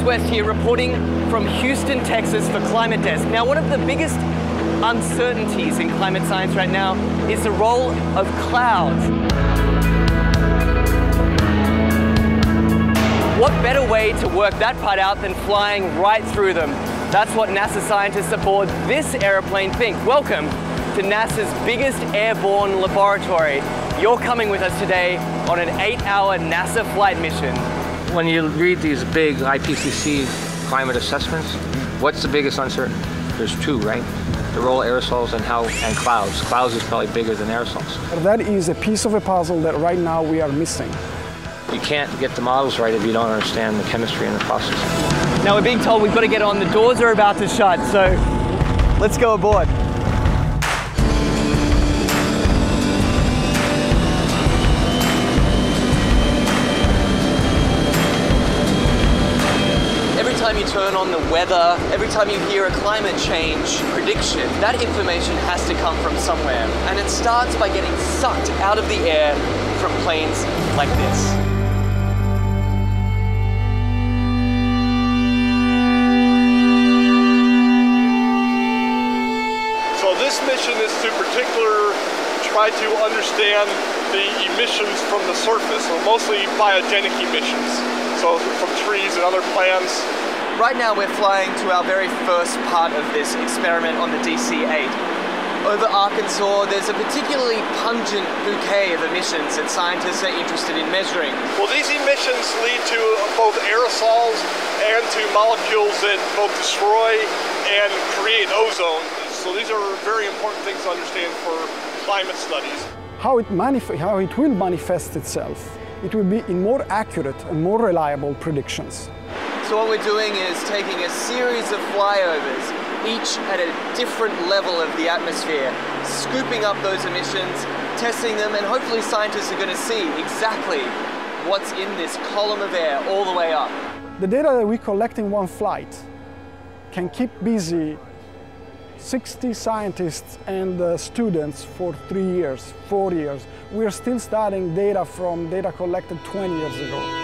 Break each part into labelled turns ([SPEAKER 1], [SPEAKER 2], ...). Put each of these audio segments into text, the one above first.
[SPEAKER 1] West here, reporting from Houston, Texas for Climate Desk. Now, one of the biggest uncertainties in climate science right now is the role of clouds. What better way to work that part out than flying right through them? That's what NASA scientists aboard this airplane think. Welcome to NASA's biggest airborne laboratory. You're coming with us today on an 8-hour NASA flight mission.
[SPEAKER 2] When you read these big IPCC climate assessments, what's the biggest uncertainty? There's two, right? The role of aerosols and clouds. Clouds is probably bigger than aerosols.
[SPEAKER 3] That is a piece of a puzzle that right now we are missing.
[SPEAKER 2] You can't get the models right if you don't understand the chemistry and the process.
[SPEAKER 1] Now we're being told we've got to get on. The doors are about to shut, so let's go aboard. Every time you turn on the weather, every time you hear a climate change prediction, that information has to come from somewhere. And it starts by getting sucked out of the air from planes like this.
[SPEAKER 4] So this mission is to particularly try to understand the emissions from the surface, so mostly biogenic emissions, so from trees and other plants.
[SPEAKER 1] Right now we're flying to our very first part of this experiment on the DC-8. Over Arkansas, there's a particularly pungent bouquet of emissions that scientists are interested in measuring.
[SPEAKER 4] Well, these emissions lead to both aerosols and to molecules that both destroy and create ozone. So these are very important things to understand for climate studies.
[SPEAKER 3] How it will manifest itself, it will be in more accurate and more reliable predictions.
[SPEAKER 1] So what we're doing is taking a series of flyovers, each at a different level of the atmosphere, scooping up those emissions, testing them, and hopefully scientists are going to see exactly what's in this column of air all the way up.
[SPEAKER 3] The data that we collect in one flight can keep busy 60 scientists and students for 3 years, 4 years. We are still studying data from data collected 20 years ago.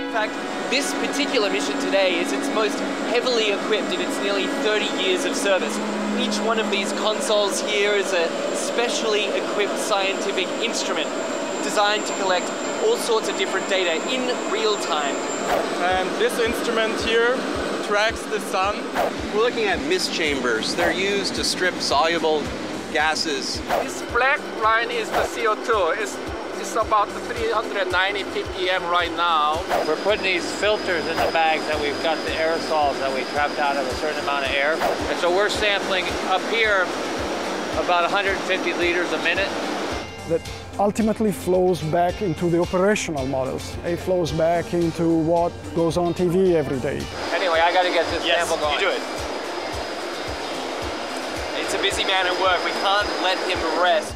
[SPEAKER 1] In fact, this particular mission today is its most heavily equipped in its nearly 30 years of service. Each one of these consoles here is a specially equipped scientific instrument designed to collect all sorts of different data in real time.
[SPEAKER 5] And this instrument here tracks the sun.
[SPEAKER 6] We're looking at mist chambers. They're used to strip soluble gases.
[SPEAKER 5] This black line is the CO2. It's about 390 ppm right now.
[SPEAKER 2] We're putting these filters in the bags that we've got the aerosols that we trapped out of a certain amount of air. And so we're sampling up here about 150 liters a minute.
[SPEAKER 3] That ultimately flows back into the operational models. It flows back into what goes on TV every day.
[SPEAKER 2] Anyway, I got to get this sample going.
[SPEAKER 1] You do it. It's a busy man at work. We can't let him rest.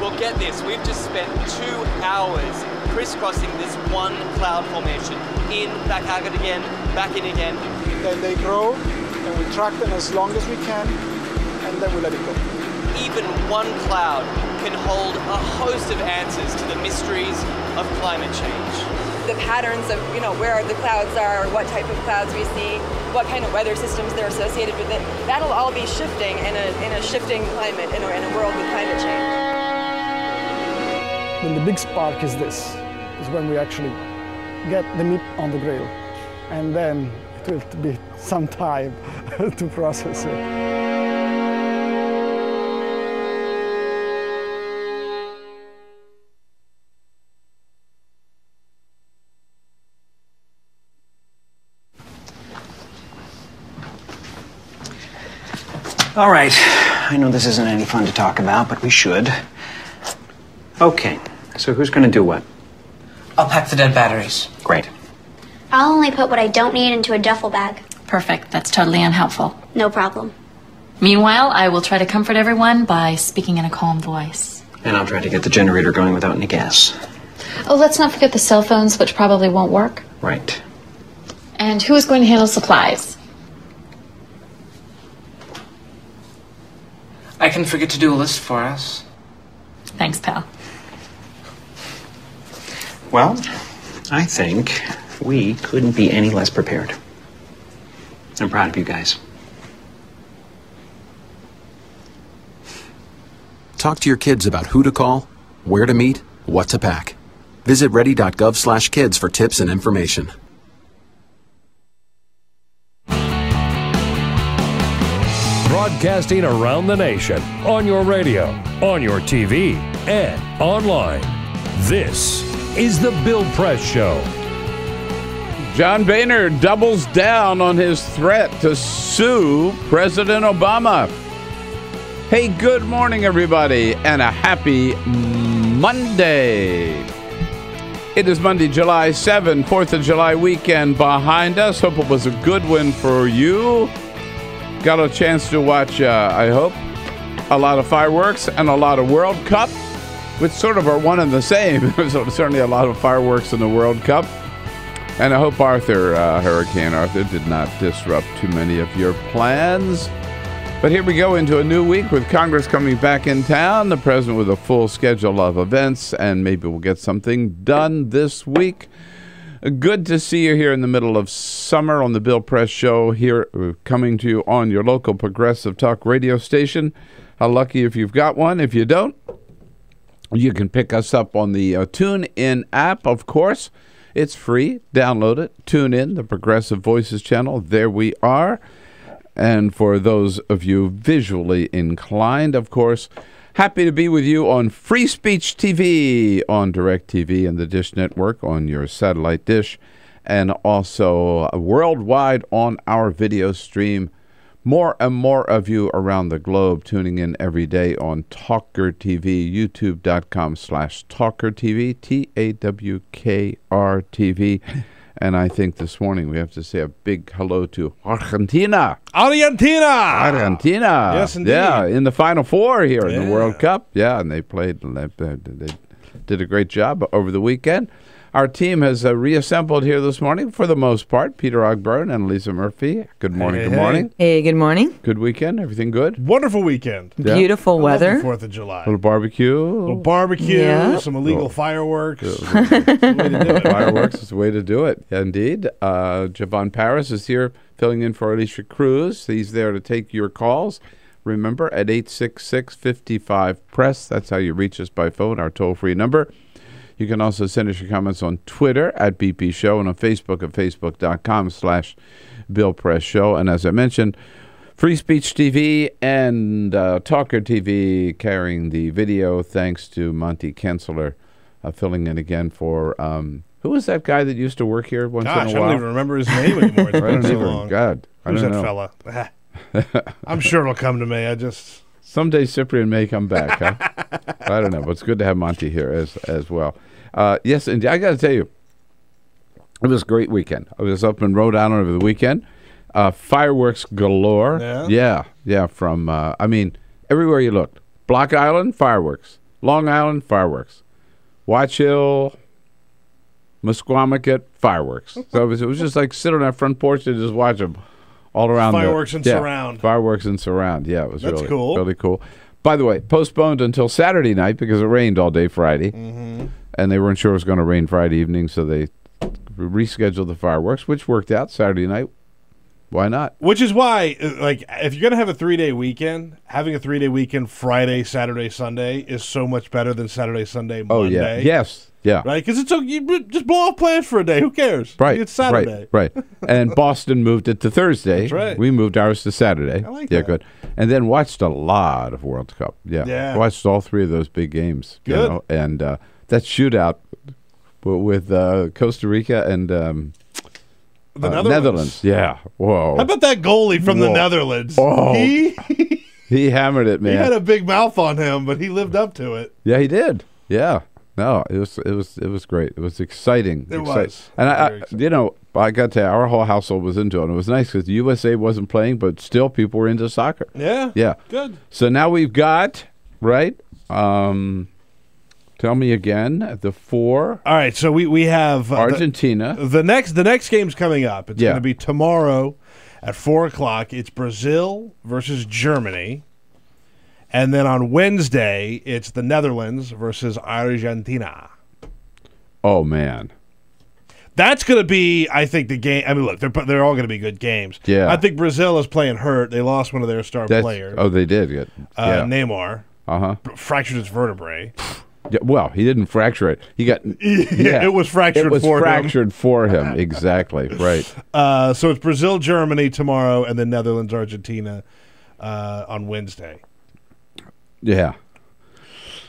[SPEAKER 1] Well, get this. We've just spent 2 hours crisscrossing this one cloud formation. In, back out again, back in again.
[SPEAKER 3] Then they grow, and we track them as long as we can, and then we let it go.
[SPEAKER 1] Even one cloud can hold a host of answers to the mysteries of climate change.
[SPEAKER 7] The patterns of, where the clouds are, what type of clouds we see, what kind of weather systems they're associated with it, that'll all be shifting in a shifting climate, in a world with climate change.
[SPEAKER 3] Then the big spark is this, is when we actually get the meat on the grill. And then it will be some time to process it.
[SPEAKER 8] All right, I know this isn't any fun to talk about, but we should. Okay, so who's gonna do what?
[SPEAKER 9] I'll pack the dead batteries.
[SPEAKER 8] Great.
[SPEAKER 10] I'll only put what I don't need into a duffel bag.
[SPEAKER 11] Perfect, that's totally unhelpful.
[SPEAKER 10] No problem.
[SPEAKER 11] Meanwhile, I will try to comfort everyone by speaking in a calm voice.
[SPEAKER 8] And I'll try to get the generator going without any gas.
[SPEAKER 11] Oh, let's not forget the cell phones, which probably won't work.
[SPEAKER 8] Right.
[SPEAKER 11] And who is going to handle supplies?
[SPEAKER 9] I can forget to do a list for us.
[SPEAKER 11] Thanks, pal.
[SPEAKER 8] Well, I think we couldn't be any less prepared. I'm proud of you guys.
[SPEAKER 12] Talk to your kids about who to call, where to meet, what to pack. Visit ready.gov/kids for tips and information.
[SPEAKER 13] Broadcasting around the nation, on your radio, on your TV, and online. This is The Bill Press Show.
[SPEAKER 14] John Boehner doubles down on his threat to sue President Obama. Hey, good morning, everybody, and a happy Monday. It is Monday, July 7, 4th of July weekend behind us. Hope it was a good one for you. Got a chance to watch, I hope, a lot of fireworks and a lot of World Cup, which sort of are one and the same. There's certainly a lot of fireworks in the World Cup. And I hope Hurricane Arthur, did not disrupt too many of your plans. But here we go into a new week with Congress coming back in town, the president with a full schedule of events, and maybe we'll get something done this week. Good to see you here in the middle of summer on the Bill Press Show, here coming to you on your local progressive talk radio station. How lucky if you've got one. If you don't, you can pick us up on the TuneIn app, of course. It's free. Download it. Tune in, the Progressive Voices channel. There we are. And for those of you visually inclined, of course, happy to be with you on Free Speech TV, on DirecTV and the Dish Network, on your satellite dish, and also worldwide on our video stream. More and more of you around the globe tuning in every day on Talker TV, youtube.com/TalkerTV, TAWKR-TV. And I think this morning we have to say a big hello to Argentina.
[SPEAKER 15] Argentina! Yes, indeed.
[SPEAKER 14] Yeah, in the Final Four here in the World Cup. Yeah, and they played, they did a great job over the weekend. Our team has reassembled here this morning for the most part. Peter Ogburn and Lisa Murphy. Good morning, good morning.
[SPEAKER 16] Hey, good morning.
[SPEAKER 14] Good weekend, everything good?
[SPEAKER 15] Wonderful weekend.
[SPEAKER 14] Yeah.
[SPEAKER 16] Beautiful weather.
[SPEAKER 15] 4th of July.
[SPEAKER 14] Little barbecue.
[SPEAKER 15] Some illegal fireworks.
[SPEAKER 14] Fireworks is the way to do it, indeed. Javon Paris is here filling in for Alicia Cruz. He's there to take your calls. Remember, at 866-55-PRESS. That's how you reach us by phone, our toll-free number. You can also send us your comments on Twitter at BP Show and on Facebook at facebook.com/Bill Press Show. And as I mentioned, Free Speech TV and Talker TV carrying the video, thanks to Monty Kensler filling in again for, who was that guy that used to work here once in a while?
[SPEAKER 15] I don't even remember his name anymore. It's been so long.
[SPEAKER 14] God,
[SPEAKER 15] Who's that fella? I'm sure it'll come to me.
[SPEAKER 14] Someday Cyprian may come back, huh? I don't know, but it's good to have Monty here as well. Yes, and I got to tell you, it was a great weekend. I was up in Rhode Island over the weekend. Fireworks galore. Yeah, from, everywhere you looked. Block Island, fireworks. Long Island, fireworks. Watch Hill, Musquamacut, fireworks. So it was just like sit on that front porch and just watch them all around.
[SPEAKER 15] Fireworks and surround.
[SPEAKER 14] Fireworks and surround. Yeah, it was
[SPEAKER 15] That's cool.
[SPEAKER 14] really cool. By the way, postponed until Saturday night because it rained all day Friday.
[SPEAKER 15] Mm-hmm.
[SPEAKER 14] And they weren't sure it was going to rain Friday evening, so they rescheduled the fireworks, which worked out Saturday night. Why not?
[SPEAKER 15] Which is why, if you're going to have a 3-day weekend, having a 3-day weekend Friday, Saturday, Sunday is so much better than Saturday, Sunday, Monday.
[SPEAKER 14] Oh, yeah. Yes. Yeah.
[SPEAKER 15] Right? Because you just blow off plans for a day. Who cares?
[SPEAKER 14] Right.
[SPEAKER 15] It's Saturday.
[SPEAKER 14] Right. And Boston moved it to Thursday.
[SPEAKER 15] That's right.
[SPEAKER 14] We moved ours to Saturday.
[SPEAKER 15] I like
[SPEAKER 14] that. Yeah, good.
[SPEAKER 15] good.
[SPEAKER 14] And then watched a lot of World Cup. Yeah. Watched all 3 of those big games.
[SPEAKER 15] Good.
[SPEAKER 14] You know? And that shootout with Costa Rica and
[SPEAKER 15] the
[SPEAKER 14] Netherlands. Yeah. Whoa.
[SPEAKER 15] How about that goalie from the Netherlands?
[SPEAKER 14] Oh. He hammered it, man.
[SPEAKER 15] He had a big mouth on him, but he lived up to it.
[SPEAKER 14] Yeah, he did. Yeah. No, it was great. It was exciting.
[SPEAKER 15] It was.
[SPEAKER 14] And I got to tell you, our whole household was into it. And it was nice because the USA wasn't playing, but still people were into soccer.
[SPEAKER 15] Yeah.
[SPEAKER 14] Yeah.
[SPEAKER 15] Good.
[SPEAKER 14] So now we've got, right? Tell me again, the 4.
[SPEAKER 15] All right, so we have
[SPEAKER 14] Argentina.
[SPEAKER 15] The next game's coming up. It's going to be tomorrow at 4:00. It's Brazil versus Germany. And then on Wednesday, it's the Netherlands versus Argentina.
[SPEAKER 14] Oh, man.
[SPEAKER 15] That's going to be, I think, the game. I mean, look, they're all going to be good games.
[SPEAKER 14] Yeah.
[SPEAKER 15] I think Brazil is playing hurt. They lost one of their star players.
[SPEAKER 14] Oh, they did. Good. Yeah.
[SPEAKER 15] Neymar.
[SPEAKER 14] Uh-huh.
[SPEAKER 15] Fractured his vertebrae.
[SPEAKER 14] Yeah, well, he didn't fracture it. He got
[SPEAKER 15] it was fractured.
[SPEAKER 14] It was fractured for him. Exactly right.
[SPEAKER 15] So it's Brazil, Germany tomorrow, and then Netherlands, Argentina on Wednesday.
[SPEAKER 14] Yeah,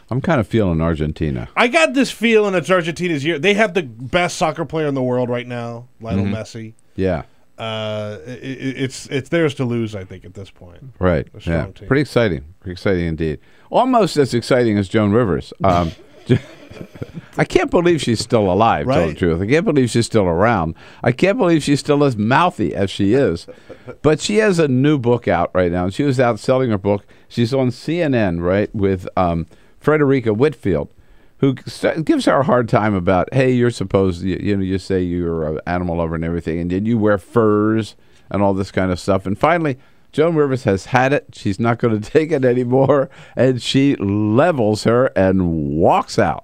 [SPEAKER 14] I'm kind of feeling Argentina.
[SPEAKER 15] I got this feeling it's Argentina's year. They have the best soccer player in the world right now, Lionel Messi.
[SPEAKER 14] Yeah.
[SPEAKER 15] It's theirs to lose, I think, at this point.
[SPEAKER 14] Right. Yeah.
[SPEAKER 15] Team.
[SPEAKER 14] Pretty exciting. Pretty exciting indeed. Almost as exciting as Joan Rivers. I can't believe she's still alive, to tell the truth. I can't believe she's still around. I can't believe she's still as mouthy as she is. But she has a new book out right now. She was out selling her book. She's on CNN, right, with Frederica Whitfield, who gives her a hard time about, hey, you're supposed, you say you're an animal lover and everything, and then you wear furs and all this kind of stuff. And finally, Joan Rivers has had it. She's not going to take it anymore, and she levels her and walks out.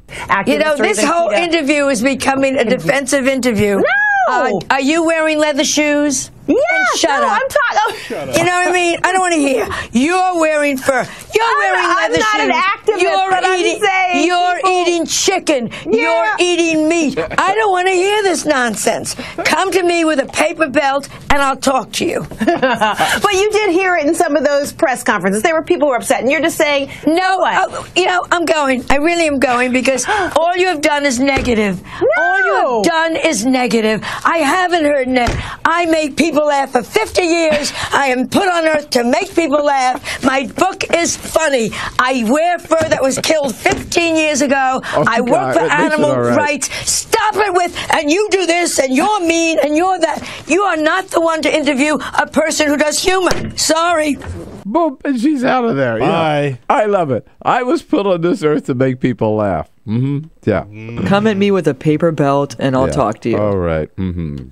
[SPEAKER 16] This whole interview is becoming a defensive interview. No! Are you wearing leather shoes? Yeah, shut up.
[SPEAKER 17] I'm talking.
[SPEAKER 16] You know what I mean? I don't want to hear. You're wearing fur. You're wearing leather shoes.
[SPEAKER 17] I'm not an activist,
[SPEAKER 16] You're eating chicken.
[SPEAKER 17] Yeah.
[SPEAKER 16] You're eating meat. I don't want to hear this nonsense. Come to me with a paper belt, and I'll talk to you.
[SPEAKER 17] But you did hear it in some of those press conferences. There were people who were upset, and you're just saying,
[SPEAKER 16] no. I'm going. I really am going because all you have done is negative.
[SPEAKER 17] No.
[SPEAKER 16] All you have done is negative. I haven't heard that. I make people laugh for 50 years. I am put on earth to make people laugh. My book is funny. I wear fur that was killed 15 years ago. I work for animal rights. Stop it with, and you do this, and you're mean, and you're that. You are not the one to interview a person who does humor. Sorry.
[SPEAKER 14] Boom, and she's out of there.
[SPEAKER 15] Bye.
[SPEAKER 14] Yeah. I love it. I was put on this earth to make people laugh. Yeah.
[SPEAKER 18] Come at me with a paper belt, and I'll talk to you.
[SPEAKER 14] All right.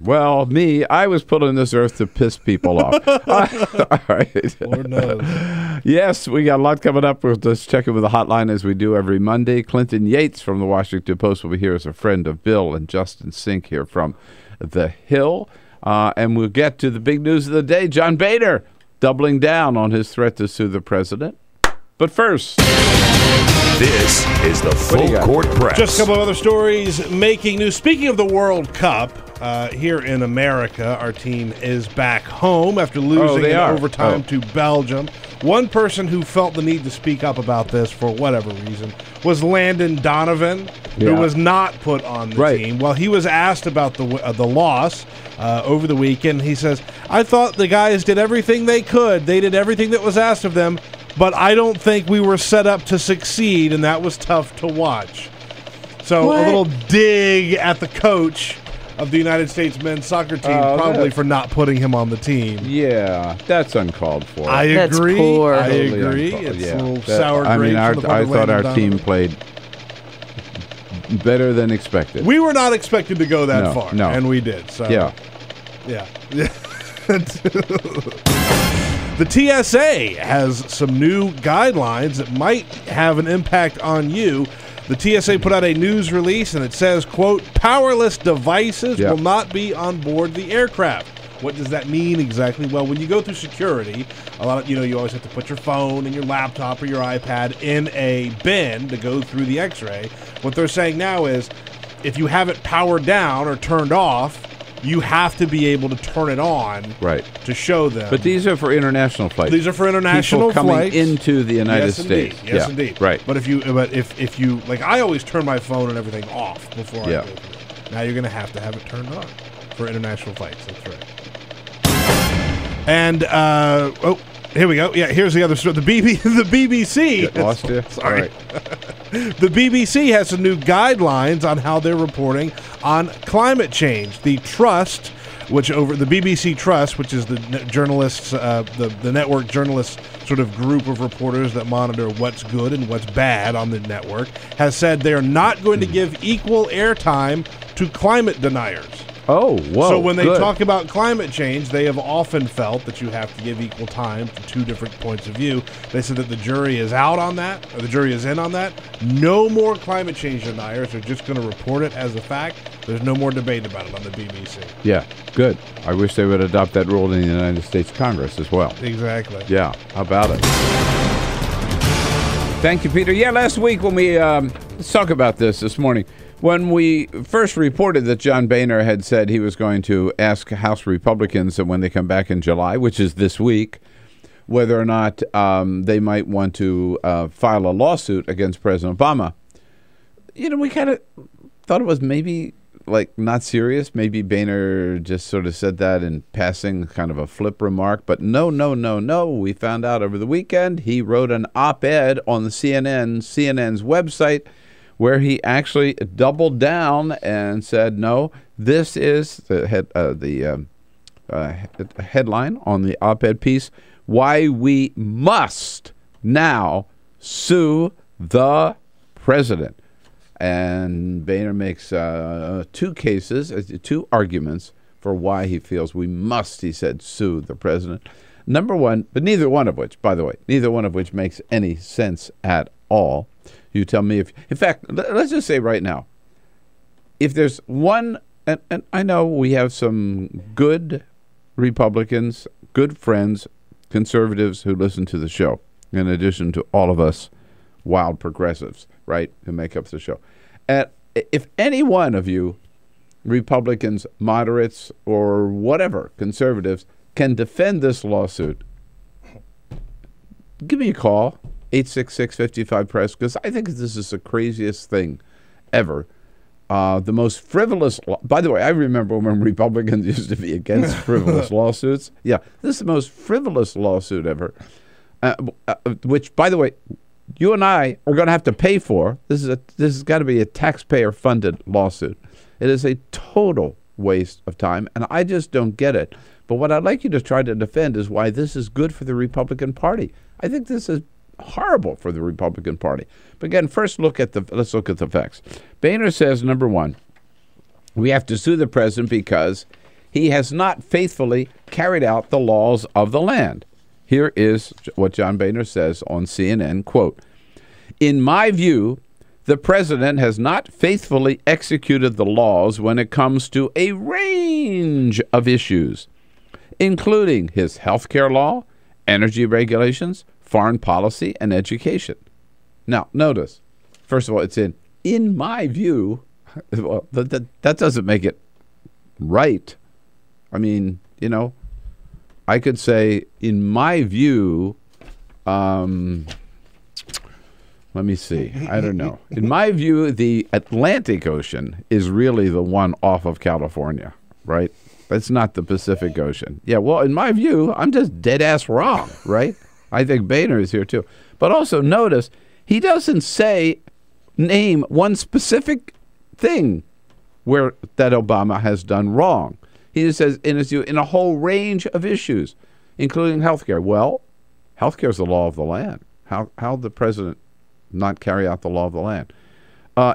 [SPEAKER 14] Well, I was put on this earth to piss people off. All right.
[SPEAKER 15] Lord knows.
[SPEAKER 14] Yes, we got a lot coming up. We'll just check in with the hotline as we do every Monday. Clinton Yates from the Washington Post will be here as a friend of Bill and Justin Sink here from The Hill. And we'll get to the big news of the day. John Boehner doubling down on his threat to sue the president. But first,
[SPEAKER 13] this is the Full Court Press.
[SPEAKER 15] Just a couple of other stories making news. Speaking of the World Cup, here in America, our team is back home after losing in overtime to Belgium. One person who felt the need to speak up about this for whatever reason was Landon Donovan, who was not put on the team. Well, he was asked about the loss over the weekend. He says, I thought the guys did everything they could. They did everything that was asked of them, but I don't think we were set up to succeed, and that was tough to watch. So a little dig at the coach of the United States men's soccer team, probably for not putting him on the team.
[SPEAKER 14] Yeah, that's uncalled for.
[SPEAKER 15] I agree.
[SPEAKER 18] Poor.
[SPEAKER 15] I agree. It's a little sour grapes.
[SPEAKER 14] I thought our team played better than expected.
[SPEAKER 15] We were not expected to go that far, and we did. So yeah. The TSA has some new guidelines that might have an impact on you. The TSA put out a news release, and it says, quote, powerless devices will not be on board the aircraft. What does that mean exactly? Well, when you go through security, you always have to put your phone and your laptop or your iPad in a bin to go through the x-ray. What they're saying now is if you have it powered down or turned off, you have to be able to turn it on to show them.
[SPEAKER 14] But these are for international flights.
[SPEAKER 15] These are for international
[SPEAKER 14] people coming
[SPEAKER 15] flights
[SPEAKER 14] into the United States.
[SPEAKER 15] Yes, indeed.
[SPEAKER 14] Right.
[SPEAKER 15] But if you like, I always turn my phone and everything off before I go through it. Now you're going to have it turned on for international flights. That's right. And here we go. Yeah, here's the other story. The BBC.
[SPEAKER 14] Get lost here.
[SPEAKER 15] Sorry. Right. The BBC has some new guidelines on how they're reporting on climate change. The Trust, the BBC Trust, which is the journalists, the network journalists sort of group of reporters that monitor what's good and what's bad on the network, has said they're not going to give equal airtime to climate deniers.
[SPEAKER 14] Oh, whoa.
[SPEAKER 15] So when they
[SPEAKER 14] good.
[SPEAKER 15] talk about climate change, they have often felt that you have to give equal time to two different points of view. They said that the jury is out on that, or the jury is in on that. No more climate change deniers. They're just going to report it as a fact. There's no more debate about it on the BBC.
[SPEAKER 14] Yeah, good. I wish they would adopt that rule in the United States Congress as well.
[SPEAKER 15] Exactly.
[SPEAKER 14] Yeah, how about it? Thank you, Peter. Yeah, last week when we, let's talk about this morning. When we first reported that John Boehner had said he was going to ask House Republicans that when they come back in July, which is this week, whether or not they might want to file a lawsuit against President Obama, we kind of thought it was maybe like not serious. Maybe Boehner just sort of said that in passing, kind of a flip remark. But no. We found out over the weekend he wrote an op-ed on the CNN's website, where he actually doubled down and said, no, this is the headline on the op-ed piece, why we must now sue the president. And Boehner makes two arguments for why he feels we must, he said, sue the president. Number one, but neither one of which makes any sense at all. You tell me if, in fact, let's just say right now, if there's one, and I know we have some good Republicans, good friends, conservatives who listen to the show, in addition to all of us wild progressives, right, who make up the show. And if any one of you Republicans, moderates, or whatever, conservatives, can defend this lawsuit, give me a call. 866-55-PRESS, because I think this is the craziest thing ever. The most frivolous, by the way, I remember when Republicans used to be against frivolous lawsuits. Yeah, this is the most frivolous lawsuit ever, which, by the way, you and I are going to have to pay for. This has got to be a taxpayer-funded lawsuit. It is a total waste of time, and I just don't get it. But what I'd like you to try to defend is why this is good for the Republican Party. I think this is horrible for the Republican Party. But again, let's look at the facts. Boehner says, number one, we have to sue the president because he has not faithfully carried out the laws of the land. Here is what John Boehner says on CNN, quote, "In my view, the president has not faithfully executed the laws when it comes to a range of issues, including his health care law, energy regulations, foreign policy, and education." Now, notice, first of all, it's in my view. Well, that doesn't make it right. I mean, I could say, in my view, let me see. I don't know. In my view, the Atlantic Ocean is really the one off of California, right? That's not the Pacific Ocean. Yeah, well, in my view, I'm just dead ass wrong, right? I think Boehner is here too. But also notice, he doesn't name one specific thing that Obama has done wrong. He just says, in his view, in a whole range of issues, including health care. Well, health care is the law of the land. How the president not carry out the law of the land?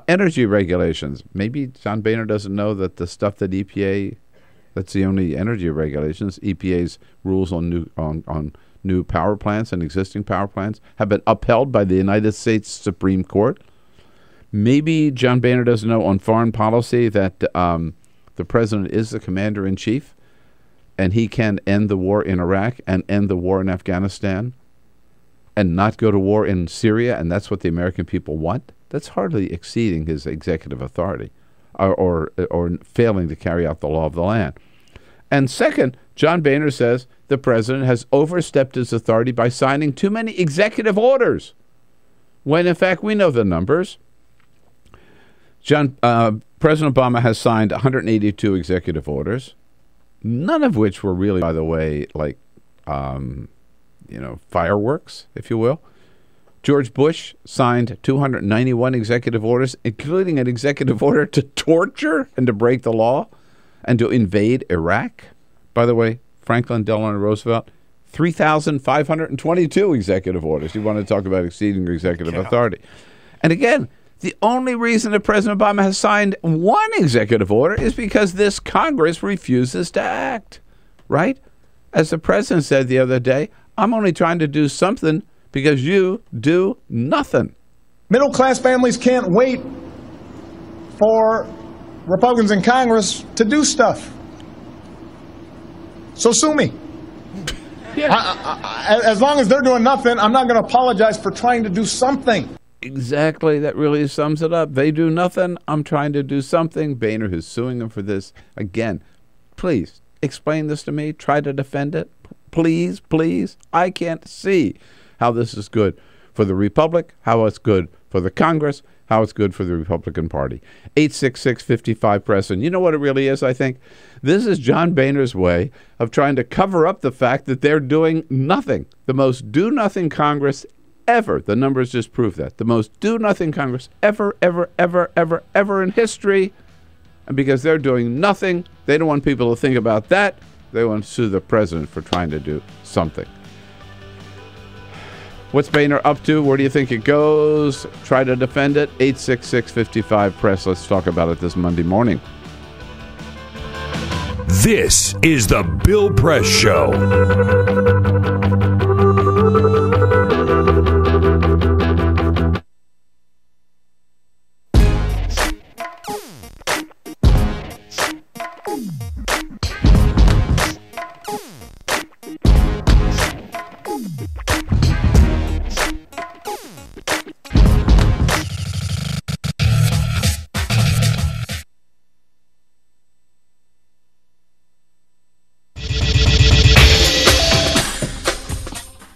[SPEAKER 14] Energy regulations. Maybe John Boehner doesn't know that the stuff that EPA, that's the only energy regulations, EPA's rules on new power plants and existing power plants have been upheld by the United States Supreme Court. Maybe John Boehner doesn't know on foreign policy that the president is the commander-in-chief and he can end the war in Iraq and end the war in Afghanistan and not go to war in Syria, and that's what the American people want. That's hardly exceeding his executive authority or failing to carry out the law of the land. And second, John Boehner says the president has overstepped his authority by signing too many executive orders, when in fact we know the numbers. President Obama has signed 182 executive orders, none of which were really, by the way, like fireworks, if you will. George Bush signed 291 executive orders, including an executive order to torture and to break the law and to invade Iraq. By the way, Franklin Delano Roosevelt, 3,522 executive orders. You want to talk about exceeding your executive authority. And again, The only reason that President Obama has signed one executive order is because this Congress refuses to act, right? As the president said the other day, I'm only trying to do something because you do nothing.
[SPEAKER 19] Middle-class families can't wait for Republicans in Congress to do stuff. So sue me.
[SPEAKER 14] Yeah.
[SPEAKER 19] As long as they're doing nothing, I'm not going to apologize for trying to do something.
[SPEAKER 14] Exactly. That really sums it up. They do nothing. I'm trying to do something. Boehner is suing them for this. Again, please explain this to me. Try to defend it. Please, please. I can't see how this is good for the Republic, how it's good for the Congress, how it's good for the Republican Party. 866-55-PRESS. And you know what it really is, I think? This is John Boehner's way of trying to cover up the fact that they're doing nothing. The most do-nothing Congress ever. The numbers just prove that. The most do-nothing Congress ever in history. And because they're doing nothing, they don't want people to think about that. They want to sue the president for trying to do something. What's Boehner up to? Where do you think it goes? Try to defend it. 866-55-PRESS. Let's talk about it this Monday morning.
[SPEAKER 13] This is the Bill Press Show.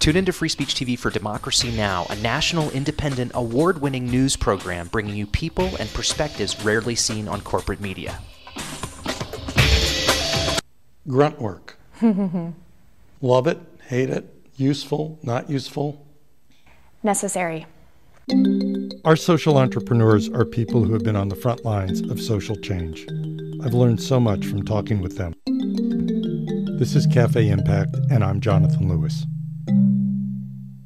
[SPEAKER 20] Tune into Free Speech TV for Democracy Now!, a national, independent, award-winning news program bringing you people and perspectives rarely seen on corporate media.
[SPEAKER 21] Grunt work. Love it, hate it, useful, not useful.
[SPEAKER 22] Necessary.
[SPEAKER 21] Our social entrepreneurs are people who have been on the front lines of social change. I've learned so much from talking with them. This is Cafe Impact, and I'm Jonathan Lewis.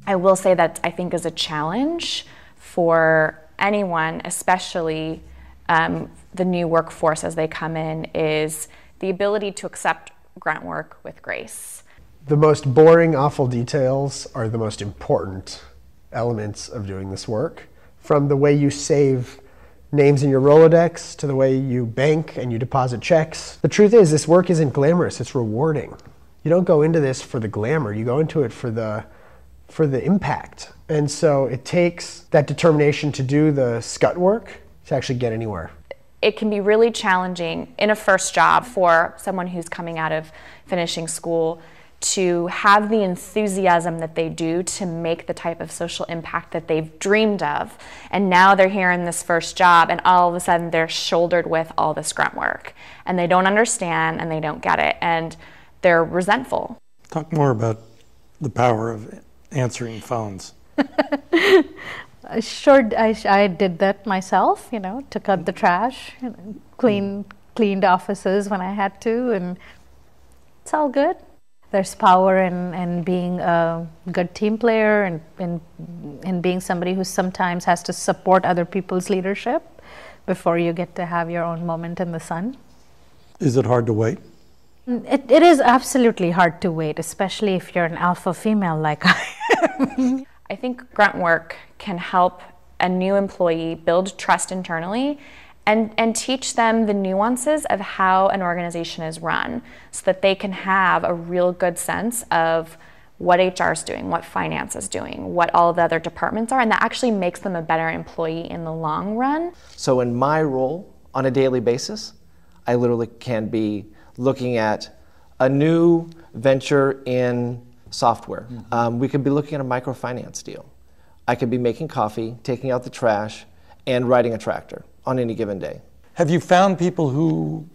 [SPEAKER 22] I will say that I think is a challenge for anyone, especially the new workforce as they come in, is the ability to accept grunt work with grace.
[SPEAKER 23] The most boring, awful details are the most important elements of doing this work. From the way you save names in your Rolodex to the way you bank and you deposit checks. The truth is, this work isn't glamorous, it's rewarding. You don't go into this for the glamour, you go into it for the impact. And so it takes that determination to do the scut work to actually get anywhere.
[SPEAKER 22] It can be really challenging in a first job for someone who's coming out of finishing school to have the enthusiasm that they do to make the type of social impact that they've dreamed of. And now they're here in this first job and all of a sudden they're shouldered with all this grunt work. And they don't understand and they don't get it and they're resentful.
[SPEAKER 21] Talk more about the power of answering phones.
[SPEAKER 24] Sure, I did that myself, took out the trash, cleaned offices when I had to, and it's all good. There's power in being a good team player and in being somebody who sometimes has to support other people's leadership before you get to have your own moment in the sun.
[SPEAKER 21] Is it hard to wait?
[SPEAKER 24] It is absolutely hard to wait, especially if you're an alpha female like I am.
[SPEAKER 22] I think grunt work can help a new employee build trust internally and teach them the nuances of how an organization is run so that they can have a real good sense of what HR is doing, what finance is doing, what all the other departments are, and that actually makes them a better employee in the long run.
[SPEAKER 25] So in my role on a daily basis, I literally can be looking at a new venture in software. We could be looking at a microfinance deal. I could be making coffee, taking out the trash, and riding a tractor on any given day.
[SPEAKER 21] Have you found people who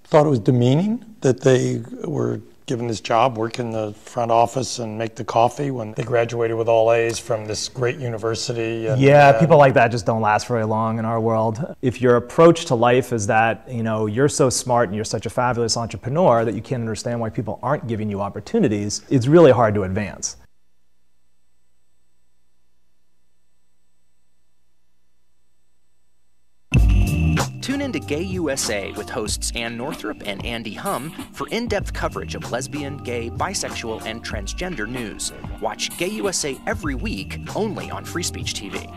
[SPEAKER 21] thought it was demeaning that they were given this job, work in the front office and make the coffee when they graduated with all A's from this great university?
[SPEAKER 26] Yeah, people like that just don't last very long in our world. If your approach to life is that, you're so smart and you're such a fabulous entrepreneur that you can't understand why people aren't giving you opportunities, it's really hard to advance.
[SPEAKER 20] Tune in to Gay USA with hosts Ann Northrup and Andy Hum for in-depth coverage of lesbian, gay, bisexual, and transgender news. Watch Gay USA every week, only on Free Speech TV.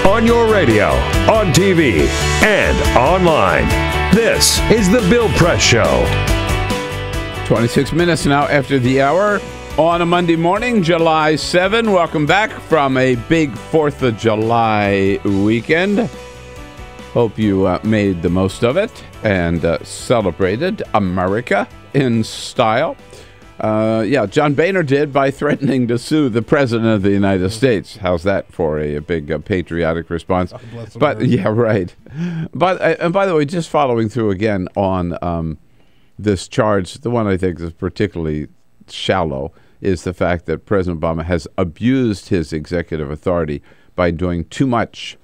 [SPEAKER 13] On your radio, on TV, and online. This is The Bill Press Show.
[SPEAKER 14] 26 minutes now after the hour on a Monday morning, July 7. Welcome back from a big 4th of July weekend. Hope you made the most of it and celebrated America in style. John Boehner did by threatening to sue the President of the United States. How's that for a big patriotic response? But yeah, right. But and by the way, just following through again on this charge, the one I think is particularly shallow is the fact that President Obama has abused his executive authority by doing too much,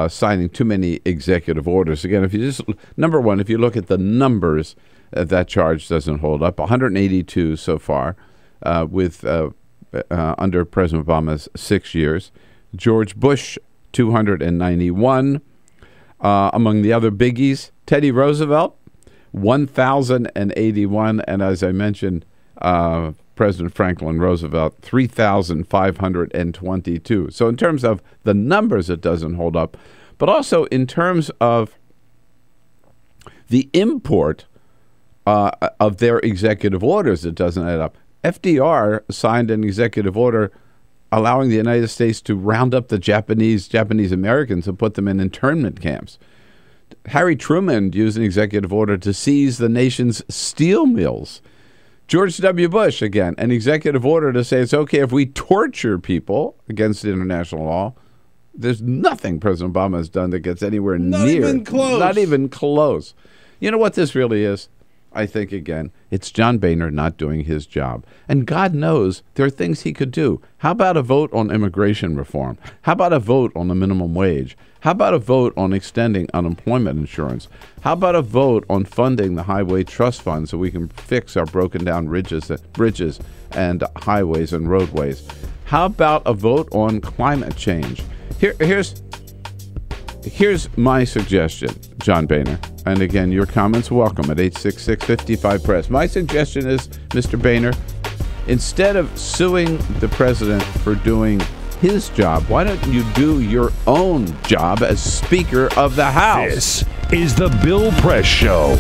[SPEAKER 14] signing too many executive orders. Again, if you just number one, if you look at the numbers. That charge doesn't hold up. 182 so far with under President Obama's 6 years. George Bush, 291. Among the other biggies, Teddy Roosevelt, 1,081. And as I mentioned, President Franklin Roosevelt, 3,522. So in terms of the numbers, it doesn't hold up. But also in terms of the import of their executive orders, it doesn't add up. FDR signed an executive order allowing the United States to round up the Japanese Americans and put them in internment camps. Harry Truman used an executive order to seize the nation's steel mills. George W. Bush, again, an executive order to say it's okay if we torture people against international law. There's nothing President Obama has done that gets anywhere near.
[SPEAKER 15] Not even close.
[SPEAKER 14] Not even close. You know what this really is? I think, again, it's John Boehner not doing his job. And God knows there are things he could do. How about a vote on immigration reform? How about a vote on the minimum wage? How about a vote on extending unemployment insurance? How about a vote on funding the highway trust fund so we can fix our broken down bridges and highways and roadways? How about a vote on climate change? Here's my suggestion, John Boehner. And again, your comments welcome at 866-55-PRESS. My suggestion is, Mr. Boehner, instead of suing the president for doing his job, why don't you do your own job as Speaker of the House?
[SPEAKER 13] This is the Bill Press Show.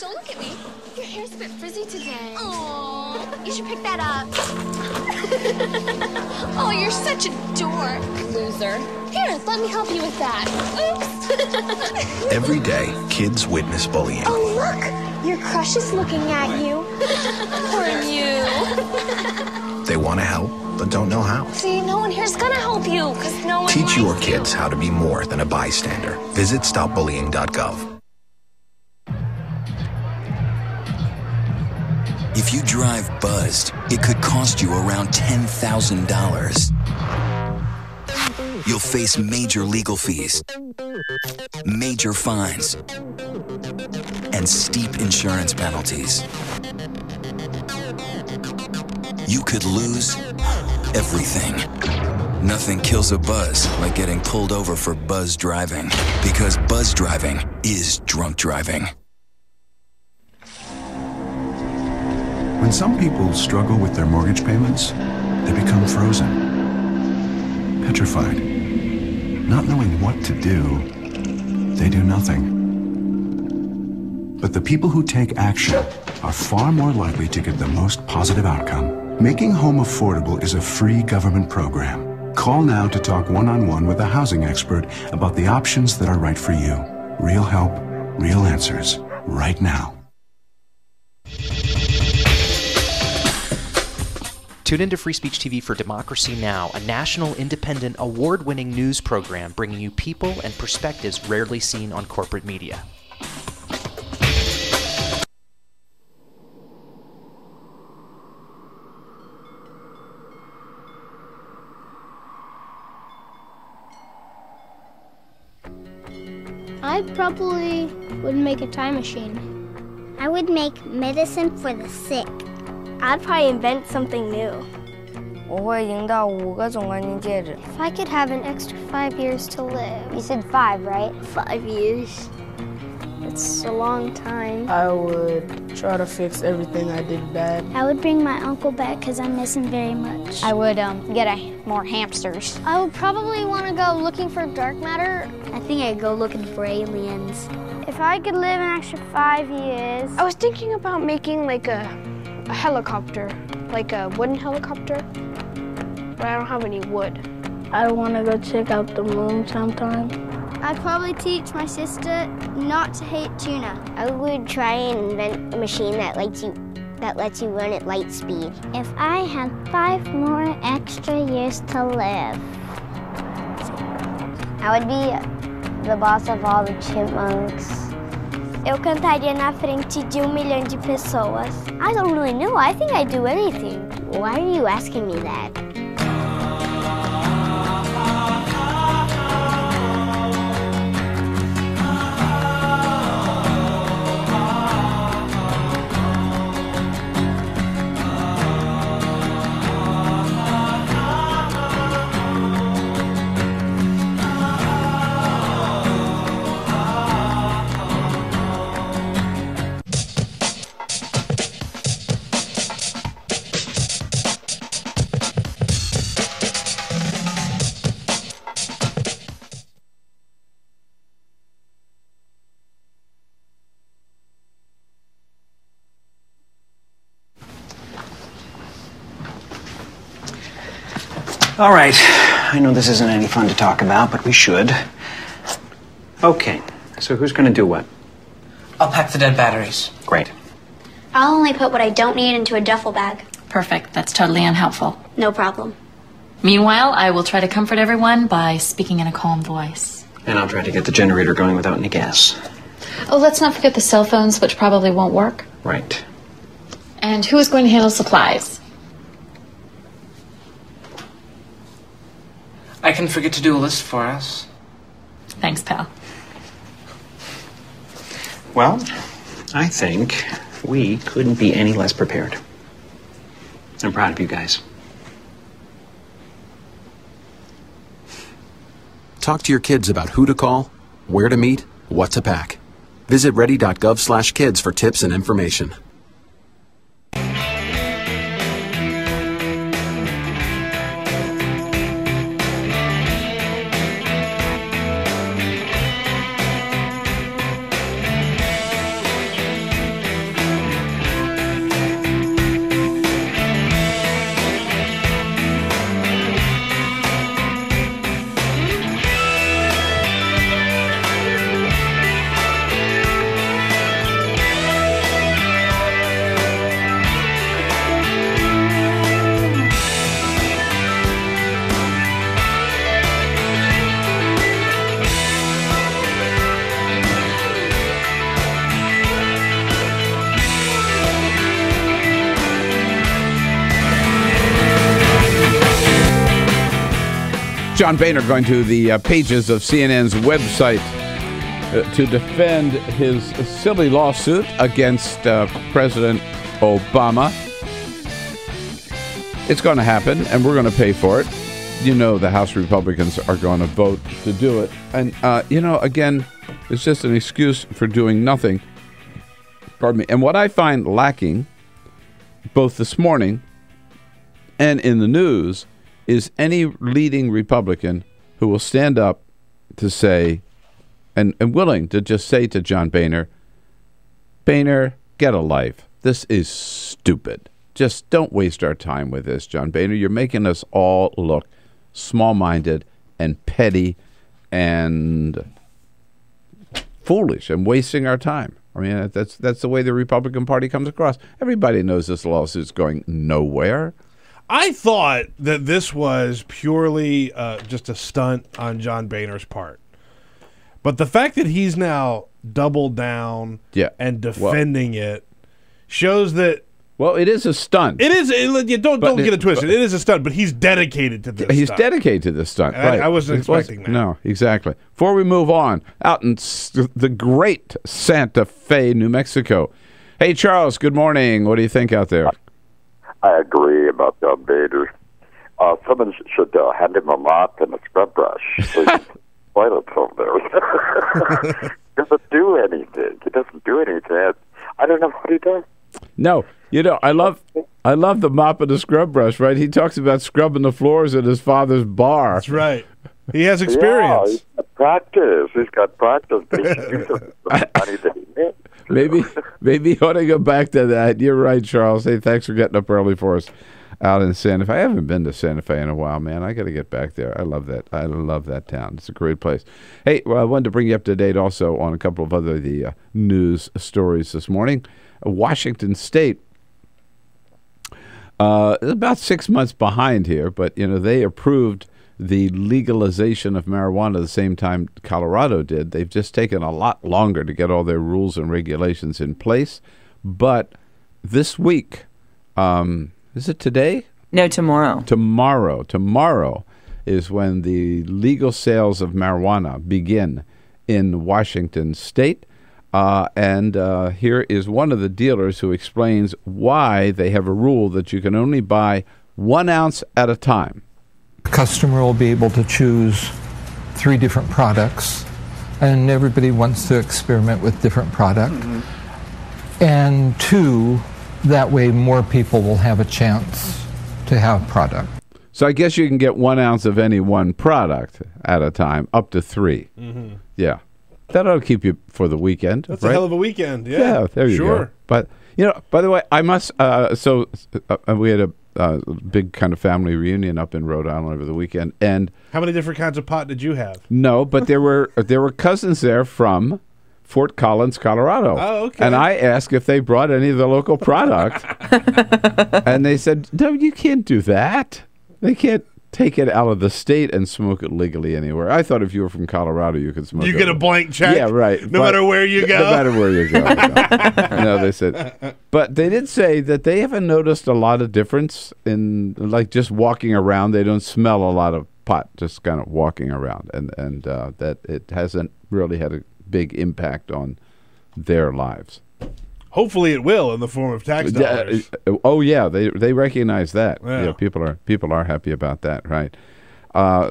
[SPEAKER 1] Don't look at me. Your hair's a bit frizzy today. Aww, you should pick that up. Oh, you're such a dork. Loser. Here, let me help you with that. Oops.
[SPEAKER 2] Every day, kids witness bullying.
[SPEAKER 1] Oh, look. Your crush is looking at you. Poor you.
[SPEAKER 2] They want to help, but don't know how.
[SPEAKER 1] See, no one here's gonna help you, because no one
[SPEAKER 2] Teach your
[SPEAKER 1] likes
[SPEAKER 2] kids how to be more than a bystander. Visit stopbullying.gov.
[SPEAKER 4] If you drive buzzed, it could cost you around $10,000. You'll face major legal fees, major fines, and steep insurance penalties. You could lose everything. Nothing kills a buzz like getting pulled over for buzz driving, because buzz driving is drunk driving.
[SPEAKER 5] When some people struggle with their mortgage payments, they become frozen, petrified. Not knowing what to do, they do nothing. But the people who take action are far more likely to get the most positive outcome. Making home affordable is a free government program. Call now to talk one-on-one with a housing expert about the options that are right for you. Real help, real answers, right now.
[SPEAKER 20] Tune into Free Speech TV for Democracy Now!, a national, independent, award-winning news program bringing you people and perspectives rarely seen on corporate media.
[SPEAKER 3] I probably would make a time machine. I would make medicine for the sick. I'd probably invent something new. If I could have an extra 5 years to live. You said 5, right? 5 years. It's a long time.
[SPEAKER 6] I would try to fix everything I did bad.
[SPEAKER 3] I would bring my uncle back because I miss him very much.
[SPEAKER 7] I would get more hamsters.
[SPEAKER 3] I would probably want to go looking for dark matter. I think I'd go looking for aliens. If I could live an extra 5 years...
[SPEAKER 7] I was thinking about making like a helicopter, like a wooden helicopter, but I don't have any wood.
[SPEAKER 3] I want to go check out the moon sometime. I'd probably teach my sister not to hate tuna. I would try and invent a machine that lets you run at light speed. If I had 5 more extra years to live, I would be the boss of all the chipmunks. Eu cantaria na frente de 1 milhão de pessoas. I don't really know. I think I'd do anything. Why are you asking me that?
[SPEAKER 8] All right. I know this isn't any fun to talk about, but we should. Okay. So who's going to do what?
[SPEAKER 9] I'll pack the dead batteries.
[SPEAKER 8] Great.
[SPEAKER 3] I'll only put what I don't need into a duffel bag.
[SPEAKER 10] Perfect. That's totally unhelpful.
[SPEAKER 3] No problem.
[SPEAKER 10] Meanwhile, I will try to comfort everyone by speaking in a calm voice.
[SPEAKER 8] And I'll try to get the generator going without any gas.
[SPEAKER 10] Oh, let's not forget the cell phones, which probably won't work.
[SPEAKER 8] Right.
[SPEAKER 10] And who is going to handle supplies?
[SPEAKER 9] I can forget to do a list for us.
[SPEAKER 10] Thanks, pal.
[SPEAKER 8] Well, I think we couldn't be any less prepared. I'm proud of you guys.
[SPEAKER 12] Talk to your kids about who to call, where to meet, what to pack. Visit ready.gov/kids for tips and information.
[SPEAKER 14] John Boehner going to the pages of CNN's website to defend his silly lawsuit against President Obama. It's going to happen, and we're going to pay for it. You know the House Republicans are going to vote to do it. And, again, it's just an excuse for doing nothing. Pardon me. And what I find lacking, both this morning and in the news, is any leading Republican who will stand up to say, and willing to just say to John Boehner, Boehner, get a life. This is stupid. Just don't waste our time with this, John Boehner. You're making us all look small-minded and petty and foolish and wasting our time. I mean, that's the way the Republican Party comes across. Everybody knows this lawsuit's going nowhere.
[SPEAKER 15] I thought that this was purely just a stunt on John Boehner's part. But the fact that he's now doubled down and defending it shows that...
[SPEAKER 14] Well, it is a stunt.
[SPEAKER 15] It is. Don't get it twisted. It is a stunt, but he's dedicated to this stunt.
[SPEAKER 14] He's dedicated to this stunt, right.
[SPEAKER 15] I wasn't expecting that.
[SPEAKER 14] No, exactly. Before we move on, out in the great Santa Fe, New Mexico. Hey, Charles, good morning. What do you think out there?
[SPEAKER 11] I agree about John Boehner. Someone should hand him a mop and a scrub brush. So he can toilets over there. He doesn't do anything. I don't know what he does.
[SPEAKER 14] No, I love the mop and the scrub brush, right? He talks about scrubbing the floors at his father's bar.
[SPEAKER 15] That's right. He has experience.
[SPEAKER 11] Yeah, he's got practice. But he should use the money that he makes.
[SPEAKER 14] Maybe you ought to go back to that. You're right, Charles. Hey, thanks for getting up early for us out in Santa Fe. I haven't been to Santa Fe in a while, man. I got to get back there. I love that. I love that town. It's a great place. Hey, well, I wanted to bring you up to date also on a couple of other news stories this morning. Washington State is about 6 months behind here, but they approved the legalization of marijuana the same time Colorado did. They've just taken a lot longer to get all their rules and regulations in place. But this week, is it today?
[SPEAKER 16] No, tomorrow.
[SPEAKER 14] Tomorrow is when the legal sales of marijuana begin in Washington State. And here is one of the dealers who explains why they have a rule that you can only buy 1 ounce at a time.
[SPEAKER 17] The customer will be able to choose 3 different products, and everybody wants to experiment with different product. Mm-hmm. And 2, that way more people will have a chance to have product.
[SPEAKER 14] So I guess you can get 1 ounce of any one product at a time, up to 3. Mm-hmm. Yeah. That'll keep you for the weekend.
[SPEAKER 15] That's
[SPEAKER 14] right?
[SPEAKER 15] a hell of a weekend.
[SPEAKER 14] Yeah, there you go. But, by the way, I must, we had a big kind of family reunion up in Rhode Island over the weekend. And
[SPEAKER 15] how many different kinds of pot did you have?
[SPEAKER 14] No, but there were cousins there from Fort Collins, Colorado.
[SPEAKER 15] Oh, okay.
[SPEAKER 14] And I asked if they brought any of the local product. And they said, no, you can't do that. They can't take it out of the state and smoke it legally anywhere. I thought if you were from Colorado, you could smoke it.
[SPEAKER 15] You get a blank check?
[SPEAKER 14] Yeah, right.
[SPEAKER 15] No matter where you go?
[SPEAKER 14] No matter where you go. No, they said. But they did say that they haven't noticed a lot of difference in, like, just walking around. They don't smell a lot of pot just kind of walking around. And that it hasn't really had a big impact on their lives.
[SPEAKER 15] Hopefully it will in the form of tax dollars.
[SPEAKER 14] Oh yeah, they recognize that.
[SPEAKER 15] Yeah.
[SPEAKER 14] People are happy about that, right?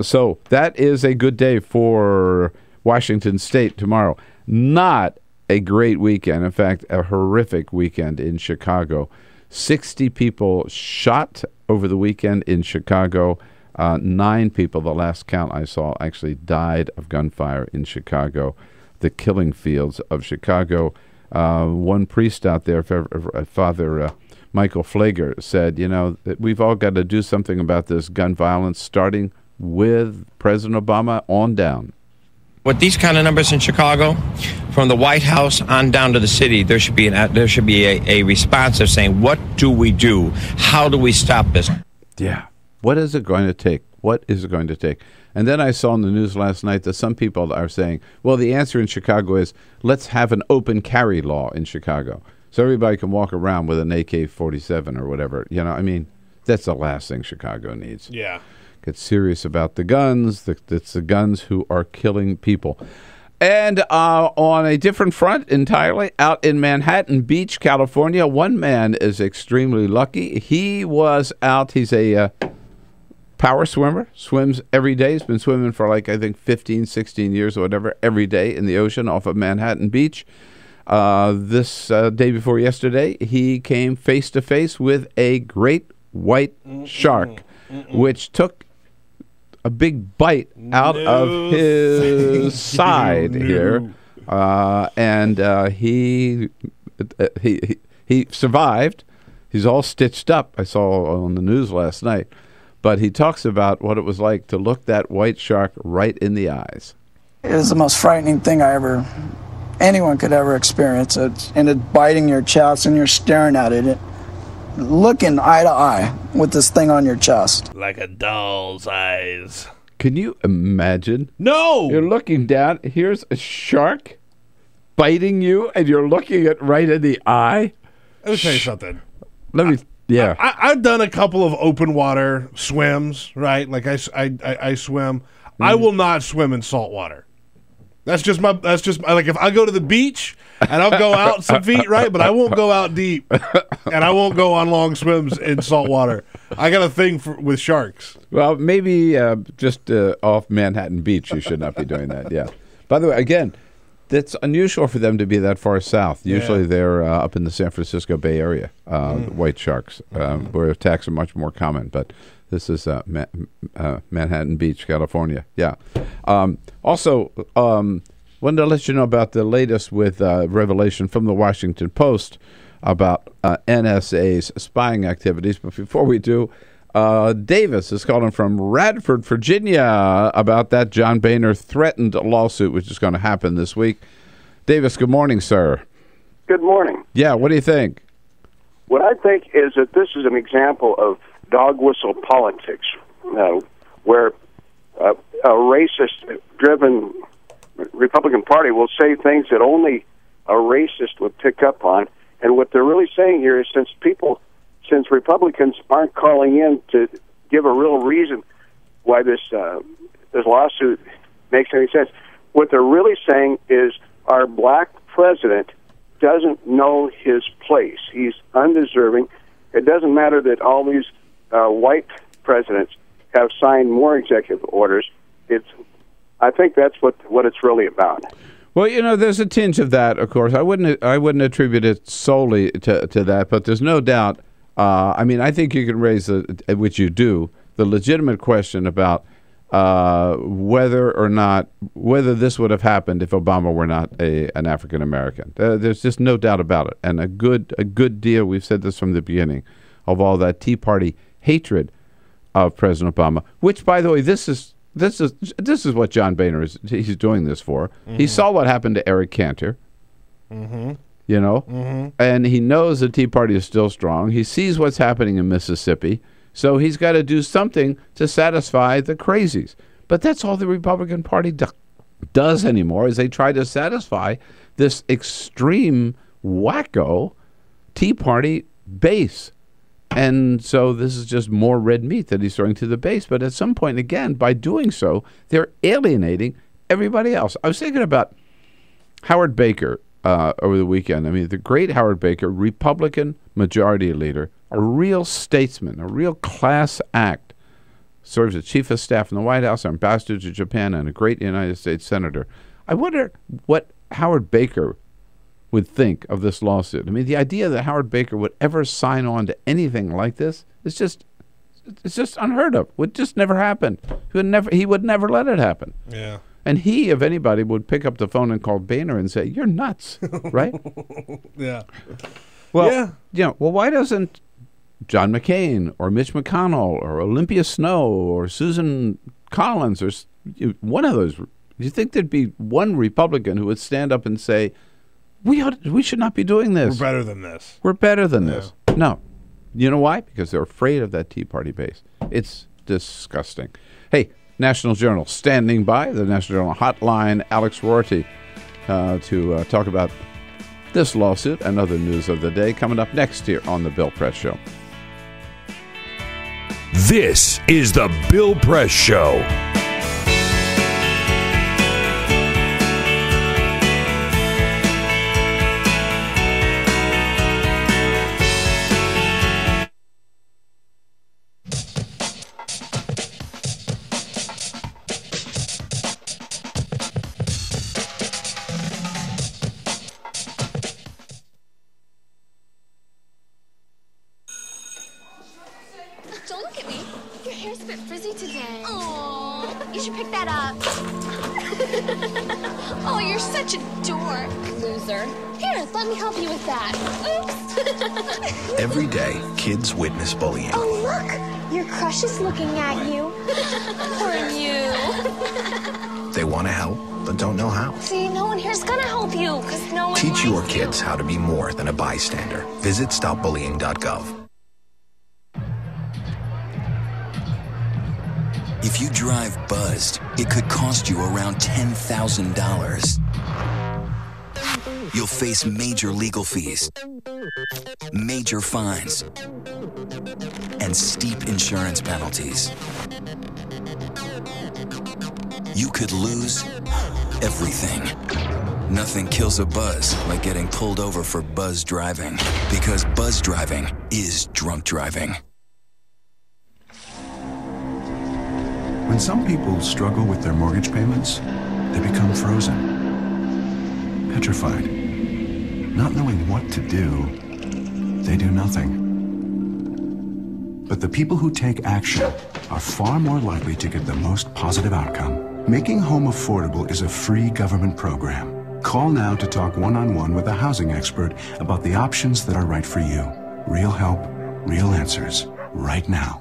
[SPEAKER 14] So that is a good day for Washington State tomorrow. Not a great weekend. In fact, a horrific weekend in Chicago. 60 people shot over the weekend in Chicago. 9 people, the last count I saw, actually died of gunfire in Chicago. The killing fields of Chicago. One priest out there, Father Michael Flager, said, that we've all got to do something about this gun violence, starting with President Obama on down.
[SPEAKER 18] With these kind of numbers in Chicago, from the White House on down to the city, there should be a response of saying, what do we do? How do we stop this?
[SPEAKER 14] Yeah. What is it going to take? What is it going to take? And then I saw in the news last night that some people are saying, well, the answer in Chicago is let's have an open carry law in Chicago. So everybody can walk around with an AK-47 or whatever. That's the last thing Chicago needs.
[SPEAKER 15] Yeah.
[SPEAKER 14] Get serious about the guns. It's the guns who are killing people. And on a different front entirely, out in Manhattan Beach, California, one man is extremely lucky. He was out. He's a power swimmer, swims every day. He's been swimming for I think 15, 16 years or whatever, every day in the ocean off of Manhattan Beach. This day before yesterday, he came face to face with a great white shark, which took a big bite out of his side here. And he survived. He's all stitched up. I saw on the news last night. But he talks about what it was like to look that white shark right in the eyes.
[SPEAKER 16] It was the most frightening thing anyone could ever experience. It's biting your chest and you're staring at it, looking eye to eye with this thing on your chest.
[SPEAKER 15] Like a doll's eyes.
[SPEAKER 14] Can you imagine?
[SPEAKER 15] No!
[SPEAKER 14] You're looking down. Here's a shark biting you, and you're looking it right in the eye.
[SPEAKER 15] Let me tell you something.
[SPEAKER 14] Yeah.
[SPEAKER 15] I've done a couple of open water swims, right? Like I swim. I will not swim in salt water. That's just like if I go to the beach and I'll go out some feet, right? But I won't go out deep and I won't go on long swims in salt water. I got a thing with sharks.
[SPEAKER 14] Well, maybe just off Manhattan Beach, you should not be doing that. Yeah. By the way, again, it's unusual for them to be that far south. Usually they're up in the San Francisco Bay Area, white sharks, where attacks are much more common. But this is Manhattan Beach, California. Yeah. Also, wanted to let you know about the latest with revelation from the Washington Post about NSA's spying activities. But before we do, Davis is calling from Radford, Virginia, about that John Boehner threatened lawsuit, which is going to happen this week. Davis, good morning, sir.
[SPEAKER 19] Good morning.
[SPEAKER 14] Yeah, what do you think?
[SPEAKER 19] What I think is that this is an example of dog whistle politics, where a racist-driven Republican Party will say things that only a racist would pick up on. And what they're really saying here is since Republicans aren't calling in to give a real reason why this lawsuit makes any sense, what they're really saying is our black president doesn't know his place. He's undeserving. It doesn't matter that all these white presidents have signed more executive orders. I think that's what it's really about.
[SPEAKER 14] Well, there's a tinge of that, of course. I wouldn't attribute it solely to that, but there's no doubt. I think you can raise, which you do, the legitimate question about whether this would have happened if Obama were not an African American. There's just no doubt about it. And a good deal. We've said this from the beginning of all that Tea Party hatred of President Obama. Which, by the way, this is what John Boehner he's doing this for. Mm-hmm. He saw what happened to Eric Cantor. Mm-hmm. And he knows the Tea Party is still strong. He sees what's happening in Mississippi, so he's got to do something to satisfy the crazies. But that's all the Republican Party does anymore, is they try to satisfy this extreme wacko Tea Party base. And so this is just more red meat that he's throwing to the base. But at some point, again, by doing so, they're alienating everybody else. I was thinking about Howard Baker over the weekend. The great Howard Baker, Republican majority leader, a real statesman, a real class act, serves as chief of staff in the White House, ambassador to Japan, and a great United States senator. I wonder what Howard Baker would think of this lawsuit. The idea that Howard Baker would ever sign on to anything like this is just unheard of. Would just never happen. He would never let it happen.
[SPEAKER 15] Yeah.
[SPEAKER 14] And he, if anybody, would pick up the phone and call Boehner and say, "You're nuts," right?
[SPEAKER 15] Yeah.
[SPEAKER 14] Well, why doesn't John McCain or Mitch McConnell or Olympia Snowe or Susan Collins or one of those? Do you think there'd be one Republican who would stand up and say, we should not be doing this.
[SPEAKER 15] We're better than this.
[SPEAKER 14] We're better than this. No. You know why? Because they're afraid of that Tea Party base. It's disgusting. Hey, National Journal standing by, the National Journal hotline, Alex Roarty, to talk about this lawsuit and other news of the day coming up next here on The Bill Press Show.
[SPEAKER 13] This is The Bill Press Show.
[SPEAKER 1] Don't look at me. Your hair's a bit frizzy today. Oh, you should pick that up. Oh, you're such a dork. Loser. Here, let me help you with that. Oops.
[SPEAKER 2] Every day, kids witness bullying.
[SPEAKER 1] Oh, look. Your crush is looking at you. Poor you.
[SPEAKER 2] They want to help, but don't know how.
[SPEAKER 1] See, no one here's gonna help you, because no one
[SPEAKER 2] Teach your
[SPEAKER 1] likes
[SPEAKER 2] kids how to be more than a bystander. Visit stopbullying.gov.
[SPEAKER 4] If you drive buzzed, it could cost you around $10,000. You'll face major legal fees, major fines, and steep insurance penalties. You could lose everything. Nothing kills a buzz like getting pulled over for buzz driving, because buzz driving is drunk driving.
[SPEAKER 5] When some people struggle with their mortgage payments, they become frozen, petrified. Not knowing what to do, they do nothing. But the people who take action are far more likely to get the most positive outcome. Making home affordable is a free government program. Call now to talk one-on-one with a housing expert about the options that are right for you. Real help, real answers, right now.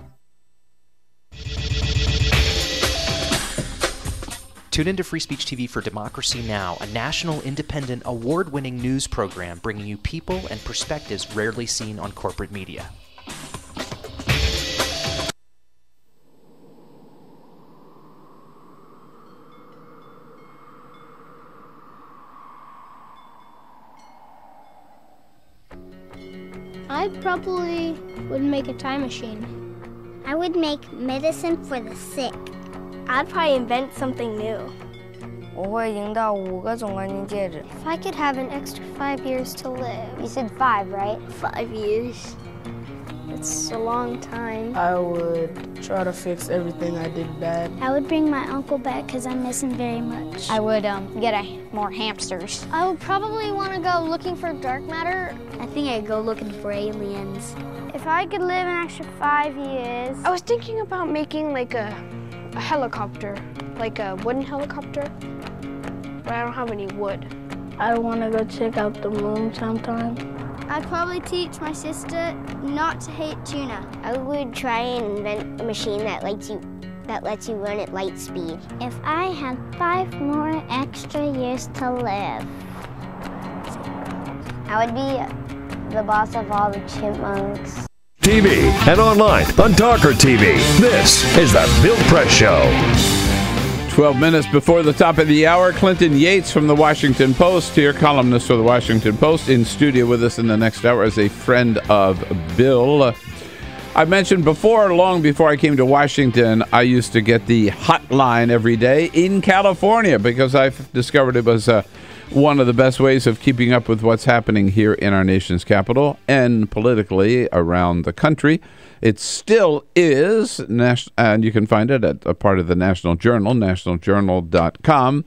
[SPEAKER 20] Tune into Free Speech TV for Democracy Now!, a national, independent, award-winning news program bringing you people and perspectives rarely seen on corporate media.
[SPEAKER 3] I probably would make a time machine. I would make medicine for the sick. I'd probably invent something new. If I could have an extra 5 years to live. You said 5, right? 5 years. It's a long time.
[SPEAKER 6] I would try to fix everything I did bad.
[SPEAKER 3] I would bring my uncle back because I miss him very much.
[SPEAKER 21] I would get more hamsters.
[SPEAKER 3] I would probably want to go looking for dark matter. I think I'd go looking for aliens. If I could live an extra 5 years.
[SPEAKER 7] I was thinking about making like a helicopter, like a wooden helicopter, but I don't have any wood.
[SPEAKER 6] I want to go check out the moon sometime.
[SPEAKER 3] I'd probably teach my sister not to hate tuna. I would try and invent a machine that lets you run at light speed. If I had 5 more extra years to live, I would be the boss of all the chipmunks.
[SPEAKER 13] TV and online on Talker TV. This is the Bill Press Show.
[SPEAKER 14] 12 minutes before the top of the hour, Clinton Yates from the Washington Post here, columnist for the Washington Post, in studio with us in the next hour as a friend of Bill. I mentioned before, long before I came to Washington, I used to get the Hotline every day in California because I've discovered it was one of the best ways of keeping up with what's happening here in our nation's capital and politically around the country. It still is, and you can find it at a part of the National Journal, nationaljournal.com.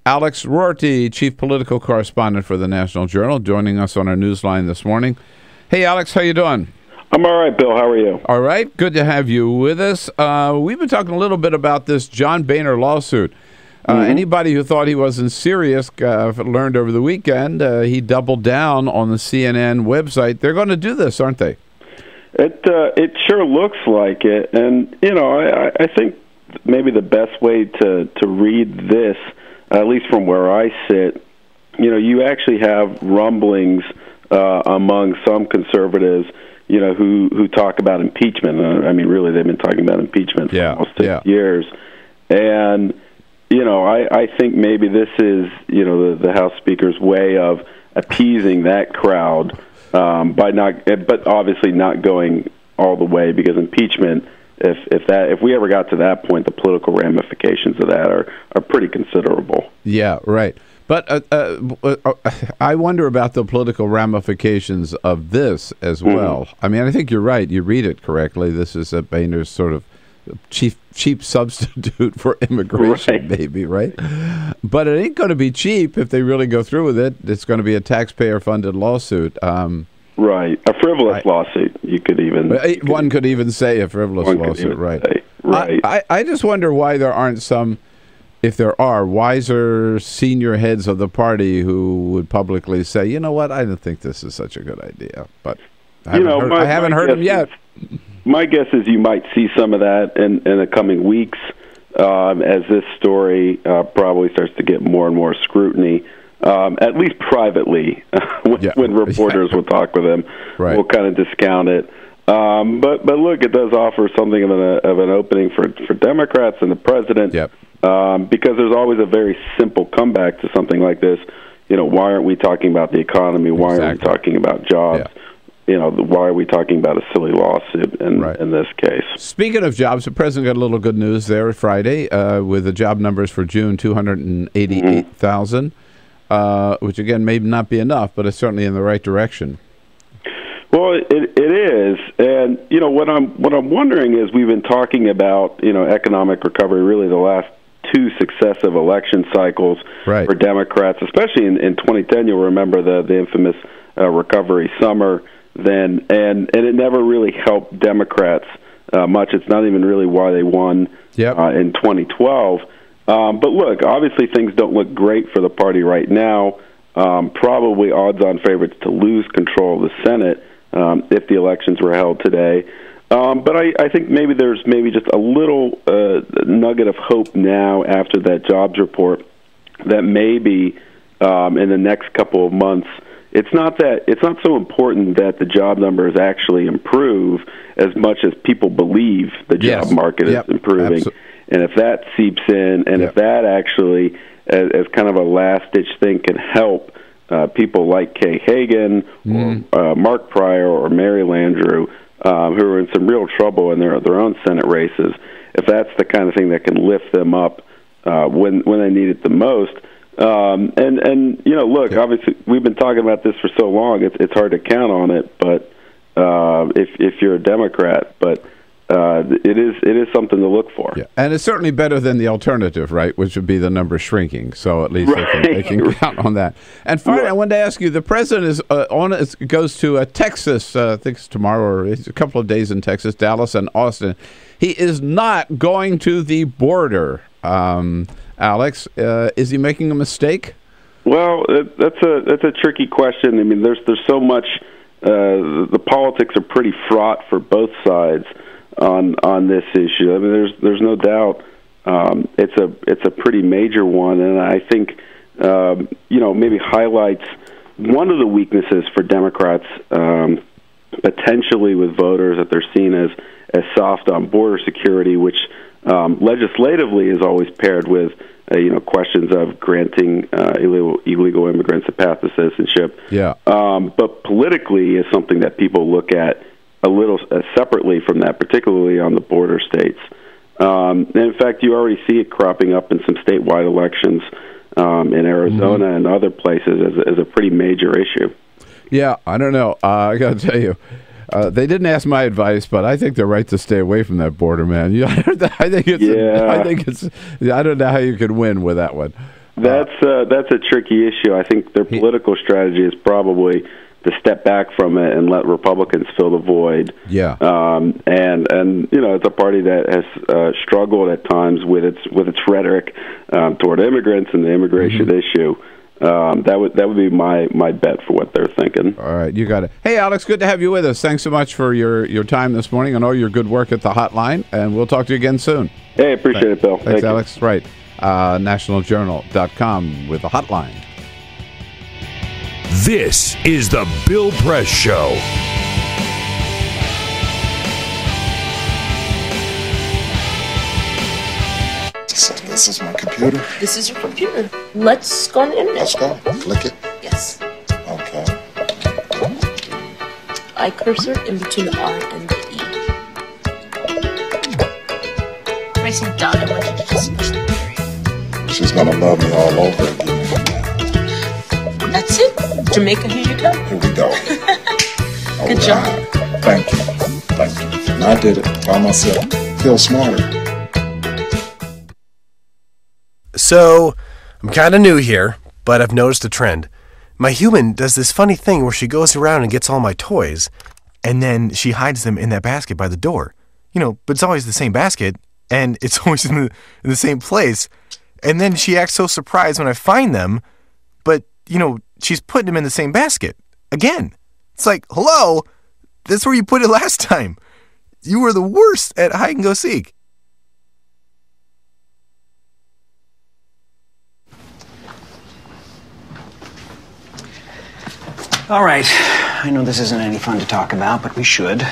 [SPEAKER 14] Alex Roarty, chief political correspondent for the National Journal, joining us on our newsline this morning. Hey, Alex, how you doing?
[SPEAKER 22] I'm all right, Bill. How are you?
[SPEAKER 14] All right. Good to have you with us. We've been talking a little bit about this John Boehner lawsuit. Anybody who thought he wasn't serious learned over the weekend he doubled down on the CNN website. They're going to do this, aren't they?
[SPEAKER 22] It sure looks like it. And, you know, I think maybe the best way to read this, at least from where I sit, you know, you actually have rumblings among some conservatives, you know, who talk about impeachment. I mean, really, they've been talking about impeachment for almost 6 years. And, you know, I think maybe this is, you know, the House Speaker's way of appeasing that crowd but obviously not going all the way, because impeachment, if we ever got to that point, the political ramifications of that are pretty considerable.
[SPEAKER 14] Yeah, right. But I wonder about the political ramifications of this as well. I mean, I think you're right. You read it correctly. This is Boehner's sort of cheap substitute for immigration, maybe, right? But it ain't going to be cheap if they really go through with it. It's going to be a taxpayer-funded lawsuit.
[SPEAKER 22] Right. A frivolous lawsuit, you could even...
[SPEAKER 14] One could even say a frivolous lawsuit, right. Right. I just wonder why there aren't some, if there are, wiser senior heads of the party who would publicly say, you know what, I don't think this is such a good idea. But I haven't heard them yet.
[SPEAKER 22] My guess is you might see some of that in the coming weeks as this story probably starts to get more and more scrutiny. At least privately, when reporters will talk with them, we'll kind of discount it. But look, it does offer something of an opening for Democrats and the president, because there's always a very simple comeback to something like this. You know, why aren't we talking about the economy? Why aren't we talking about jobs? You know, why are we talking about a silly lawsuit in this case?
[SPEAKER 14] Speaking of jobs, the president got a little good news there Friday with the job numbers for June, 288,000, which again may not be enough, but it's certainly in the right direction.
[SPEAKER 22] Well, it is, and you know what I'm wondering is we've been talking about economic recovery really the last two successive election cycles for Democrats, especially in 2010. You'll remember the infamous recovery summer then, and it never really helped Democrats much. It's not even really why they won in 2012. But look, obviously things don't look great for the party right now. Probably odds-on favorites to lose control of the Senate if the elections were held today. But I think there's just a little nugget of hope now after that jobs report that maybe in the next couple of months it's not so important that the job numbers actually improve as much as people believe the job market is improving. And if that seeps in, and if that actually, as kind of a last-ditch thing, can help people like Kay Hagan, or Mark Pryor, or Mary Landrieu, who are in some real trouble in their own Senate races, if that's the kind of thing that can lift them up when they need it the most. And look, obviously we've been talking about this for so long, it's hard to count on it, but if you're a Democrat, but it is something to look for.
[SPEAKER 14] Yeah. And it's certainly better than the alternative, right, which would be the number shrinking. So at least they can count on that. And finally, I wanted to ask you, the president goes to Texas, I think it's tomorrow, or it's a couple of days in Texas, Dallas and Austin. He is not going to the border. Alex, is he making a mistake?
[SPEAKER 22] Well, that's a tricky question. I mean, there's so much. The politics are pretty fraught for both sides on this issue. I mean, there's no doubt it's a pretty major one, and I think maybe highlights one of the weaknesses for Democrats potentially with voters, that they're seen as soft on border security, which legislatively is always paired with questions of granting illegal immigrants a path to citizenship. But politically is something that people look at a little separately from that, particularly on the border states. And in fact, you already see it cropping up in some statewide elections in Arizona and other places as a pretty major issue.
[SPEAKER 14] Yeah, I don't know. I got to tell you, they didn't ask my advice, but I think they're right to stay away from that border, man. I think it's. I don't know how you could win with that one.
[SPEAKER 22] That's a tricky issue. I think their political strategy is probably to step back from it and let Republicans fill the void. And it's a party that has struggled at times with its rhetoric toward immigrants and the immigration issue. That would be my bet for what they're thinking.
[SPEAKER 14] All right, you got it. Hey, Alex, good to have you with us. Thanks so much for your time this morning and all your good work at the Hotline, and we'll talk to you again soon.
[SPEAKER 22] Hey, appreciate it, Bill.
[SPEAKER 14] Thanks, Alex. Right. nationaljournal.com with a hotline.
[SPEAKER 13] This is the Bill Press Show.
[SPEAKER 9] So this is my computer?
[SPEAKER 10] This is your computer. Let's go on the internet.
[SPEAKER 9] Let's go. Click it?
[SPEAKER 10] Yes.
[SPEAKER 9] Okay.
[SPEAKER 10] I cursor in between the R and the E. Pressing down, I want you to just push the period.
[SPEAKER 9] She's gonna love me all over again.
[SPEAKER 10] That's it. Jamaica, here you go.
[SPEAKER 9] Here we go.
[SPEAKER 10] Good job.
[SPEAKER 9] Thank you. Thank you. And I did it by myself. Feel smarter.
[SPEAKER 23] So, I'm kind of new here, but I've noticed a trend.
[SPEAKER 8] My human does this funny thing where she goes around and gets all my toys, and then she hides them in that basket by the door. But it's always the same basket, and it's always in the same place. And then she acts so surprised when I find them, but, she's putting them in the same basket. Again. It's like, hello? That's where you put it last time. You were the worst at hide and go seek.
[SPEAKER 12] All right. I know this isn't any fun to talk about, but we should.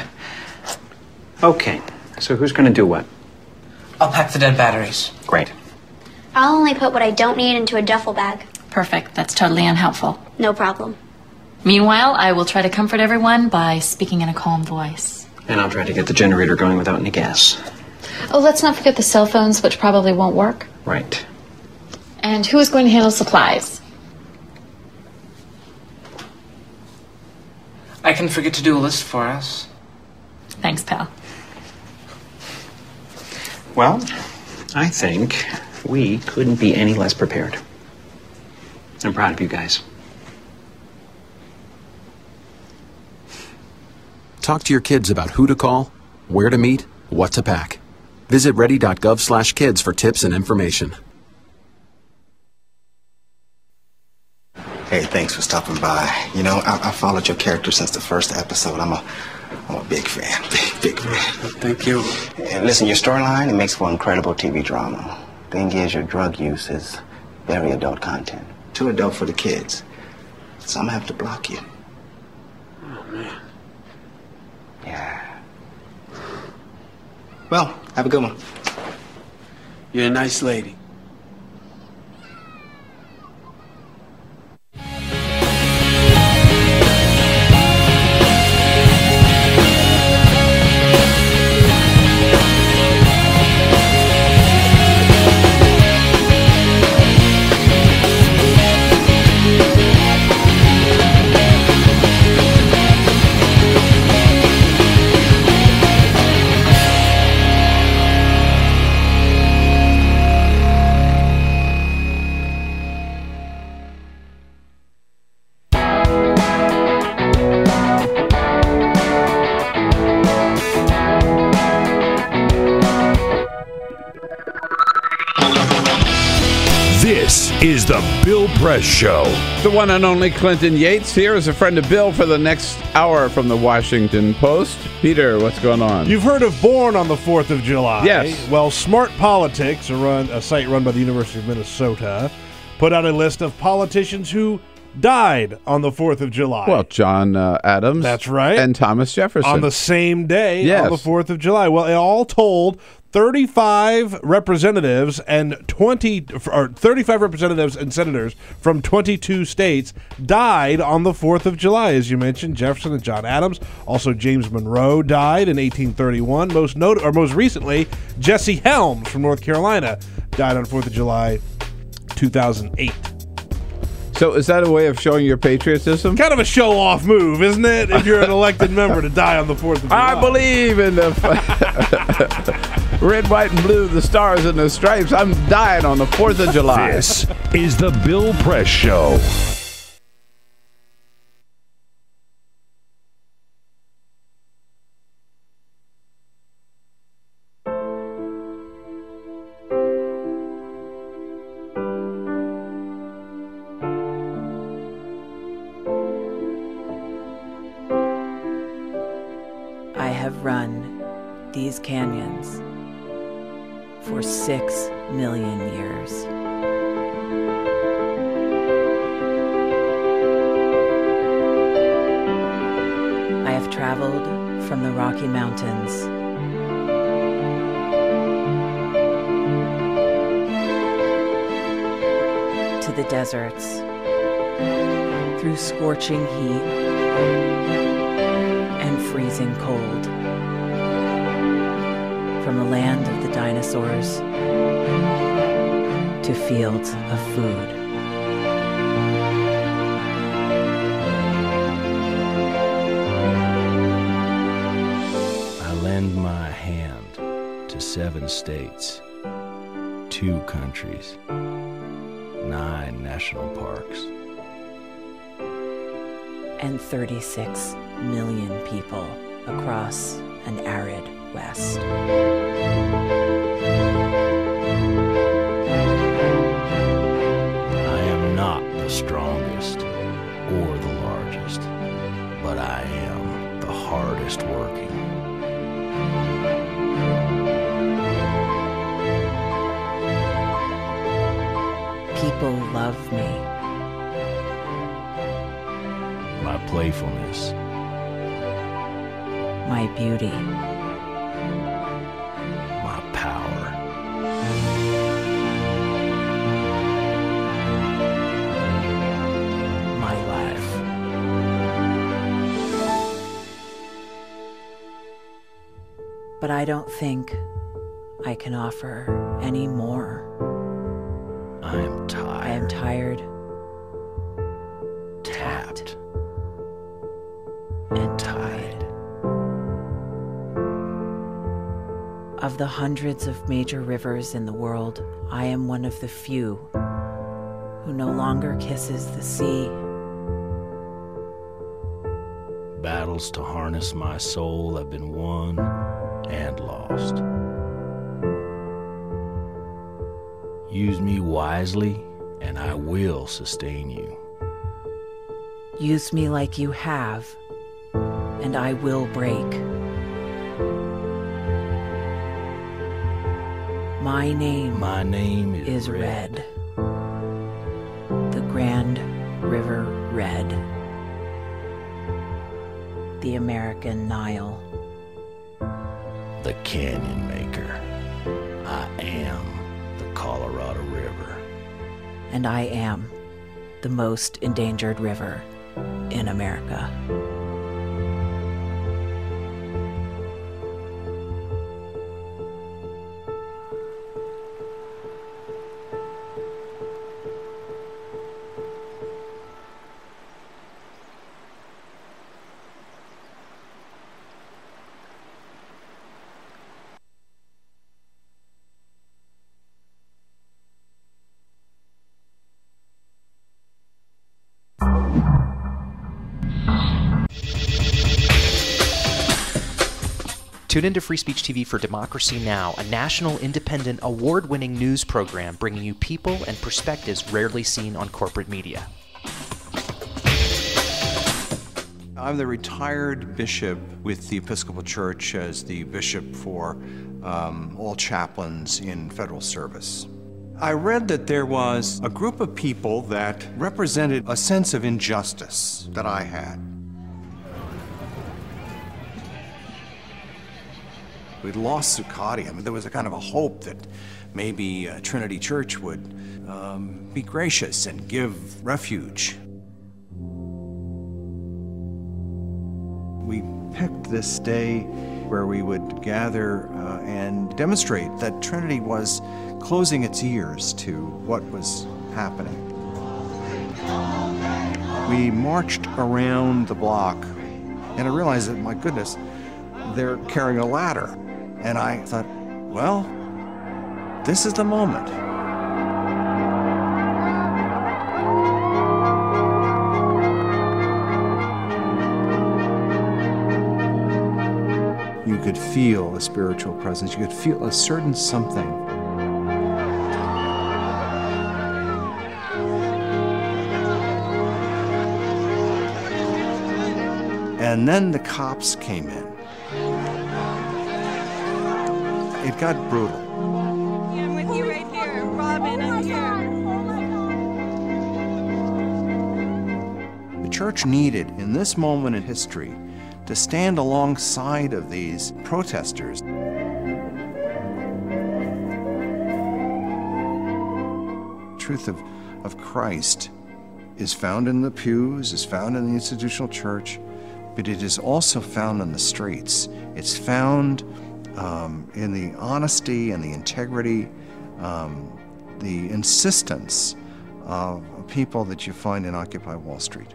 [SPEAKER 12] Okay. So who's going to do what?
[SPEAKER 10] I'll pack the dead batteries.
[SPEAKER 12] Great.
[SPEAKER 21] I'll only put what I don't need into a duffel bag.
[SPEAKER 23] Perfect. That's totally unhelpful.
[SPEAKER 21] No problem.
[SPEAKER 23] Meanwhile, I will try to comfort everyone by speaking in a calm voice.
[SPEAKER 12] And I'll try to get the generator going without any gas.
[SPEAKER 23] Oh, let's not forget the cell phones, which probably won't work.
[SPEAKER 12] Right.
[SPEAKER 23] And who is going to handle supplies?
[SPEAKER 10] I can forget to do a list for us.
[SPEAKER 23] Thanks, pal.
[SPEAKER 12] Well, I think we couldn't be any less prepared. I'm proud of you guys.
[SPEAKER 24] Talk to your kids about who to call, where to meet, what to pack. Visit ready.gov/kids for tips and information.
[SPEAKER 25] Hey, thanks for stopping by. I followed your character since the first episode. I'm a big fan. Big fan.
[SPEAKER 12] Thank you.
[SPEAKER 25] And listen, your storyline, it makes for incredible TV drama. Thing is, your drug use is very adult content. Too adult for the kids. So I'm gonna have to block you.
[SPEAKER 12] Oh, man.
[SPEAKER 25] Yeah. Well, have a good one.
[SPEAKER 10] You're a nice lady.
[SPEAKER 13] This is the Bill Press Show.
[SPEAKER 14] The one and only Clinton Yates here is a friend of Bill for the next hour from the Washington Post. Peter, what's going on?
[SPEAKER 15] You've heard of Born on the 4th of July.
[SPEAKER 14] Yes.
[SPEAKER 15] Well, Smart Politics, a site run by the University of Minnesota, put out a list of politicians who died on the 4th of July.
[SPEAKER 14] Well, John Adams.
[SPEAKER 15] That's right.
[SPEAKER 14] And Thomas Jefferson.
[SPEAKER 15] On the same day,
[SPEAKER 14] yes.
[SPEAKER 15] On the 4th of July. Well, it all told, 35 representatives and 35 representatives and senators from 22 states died on the 4th of July. As you mentioned, Jefferson and John Adams. Also, James Monroe died in 1831. Most recently, Jesse Helms from North Carolina died on 4th of July, 2008.
[SPEAKER 14] So is that a way of showing your patriotism?
[SPEAKER 15] Kind of a show-off move, isn't it? If you're an elected member to die on the 4th of July.
[SPEAKER 14] I believe in the red, white, and blue, the stars and the stripes. I'm dying on the 4th of July.
[SPEAKER 13] This is the Bill Press Show.
[SPEAKER 26] I have run these canyons for 6 million years. I have traveled from the Rocky Mountains to the deserts, through scorching heat and freezing cold, from the land of the dinosaurs to fields of food.
[SPEAKER 27] I lend my hand to 7 states, 2 countries, 9 national parks.
[SPEAKER 26] 136 million people across an arid West.
[SPEAKER 27] I am not the strongest or the largest, but I am the hardest working.
[SPEAKER 26] People love me.
[SPEAKER 27] My playfulness.
[SPEAKER 26] My beauty.
[SPEAKER 27] My power.
[SPEAKER 26] My life. But I don't think I can offer any more.
[SPEAKER 27] I am tired.
[SPEAKER 26] I am tired.
[SPEAKER 27] Tapped.
[SPEAKER 26] And tied. Of the hundreds of major rivers in the world, I am one of the few who no longer kisses the sea.
[SPEAKER 27] Battles to harness my soul have been won and lost. Use me wisely, and I will sustain you.
[SPEAKER 26] Use me like you have, and I will break. My name is Red. The Grand River Red. The American Nile.
[SPEAKER 27] The Canyon Maker. I am the Colorado River.
[SPEAKER 26] And I am the most endangered river in America.
[SPEAKER 20] Tune into Free Speech TV for Democracy Now!, a national, independent, award-winning news program bringing you people and perspectives rarely seen on corporate media.
[SPEAKER 1] I'm the retired bishop with the Episcopal Church as the bishop for all chaplains in federal service. I read that there was a group of people that represented a sense of injustice that I had. We'd lost Zuccotti. I mean, there was a kind of a hope that maybe Trinity Church would be gracious and give refuge. We picked this day where we would gather and demonstrate that Trinity was closing its ears to what was happening. We marched around the block, and I realized that, my goodness, they're carrying a ladder. And I thought, well, this is the moment. You could feel a spiritual presence. You could feel a certain something. And then the cops came in. It got brutal.
[SPEAKER 2] Yeah, I'm with you right here. Robin, I'm here.
[SPEAKER 1] The church needed, in this moment in history, to stand alongside of these protesters. The truth of Christ is found in the pews, is found in the institutional church, but it is also found in the streets. It's found in the honesty and the integrity, the insistence of people that you find in Occupy Wall Street.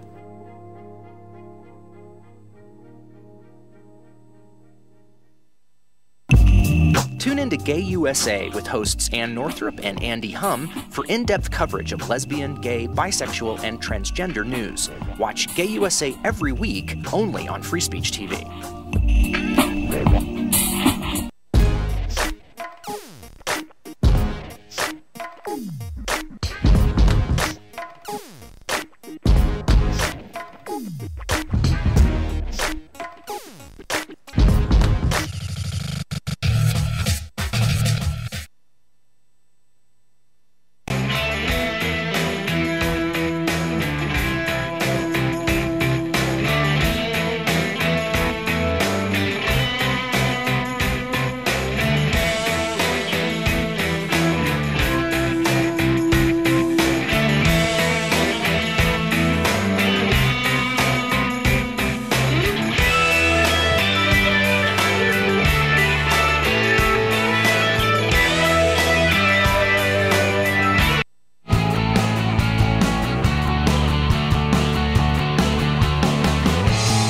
[SPEAKER 20] Tune in to Gay USA with hosts Ann Northrup and Andy Hum for in-depth coverage of lesbian, gay, bisexual, and transgender news. Watch Gay USA every week, only on Free Speech TV.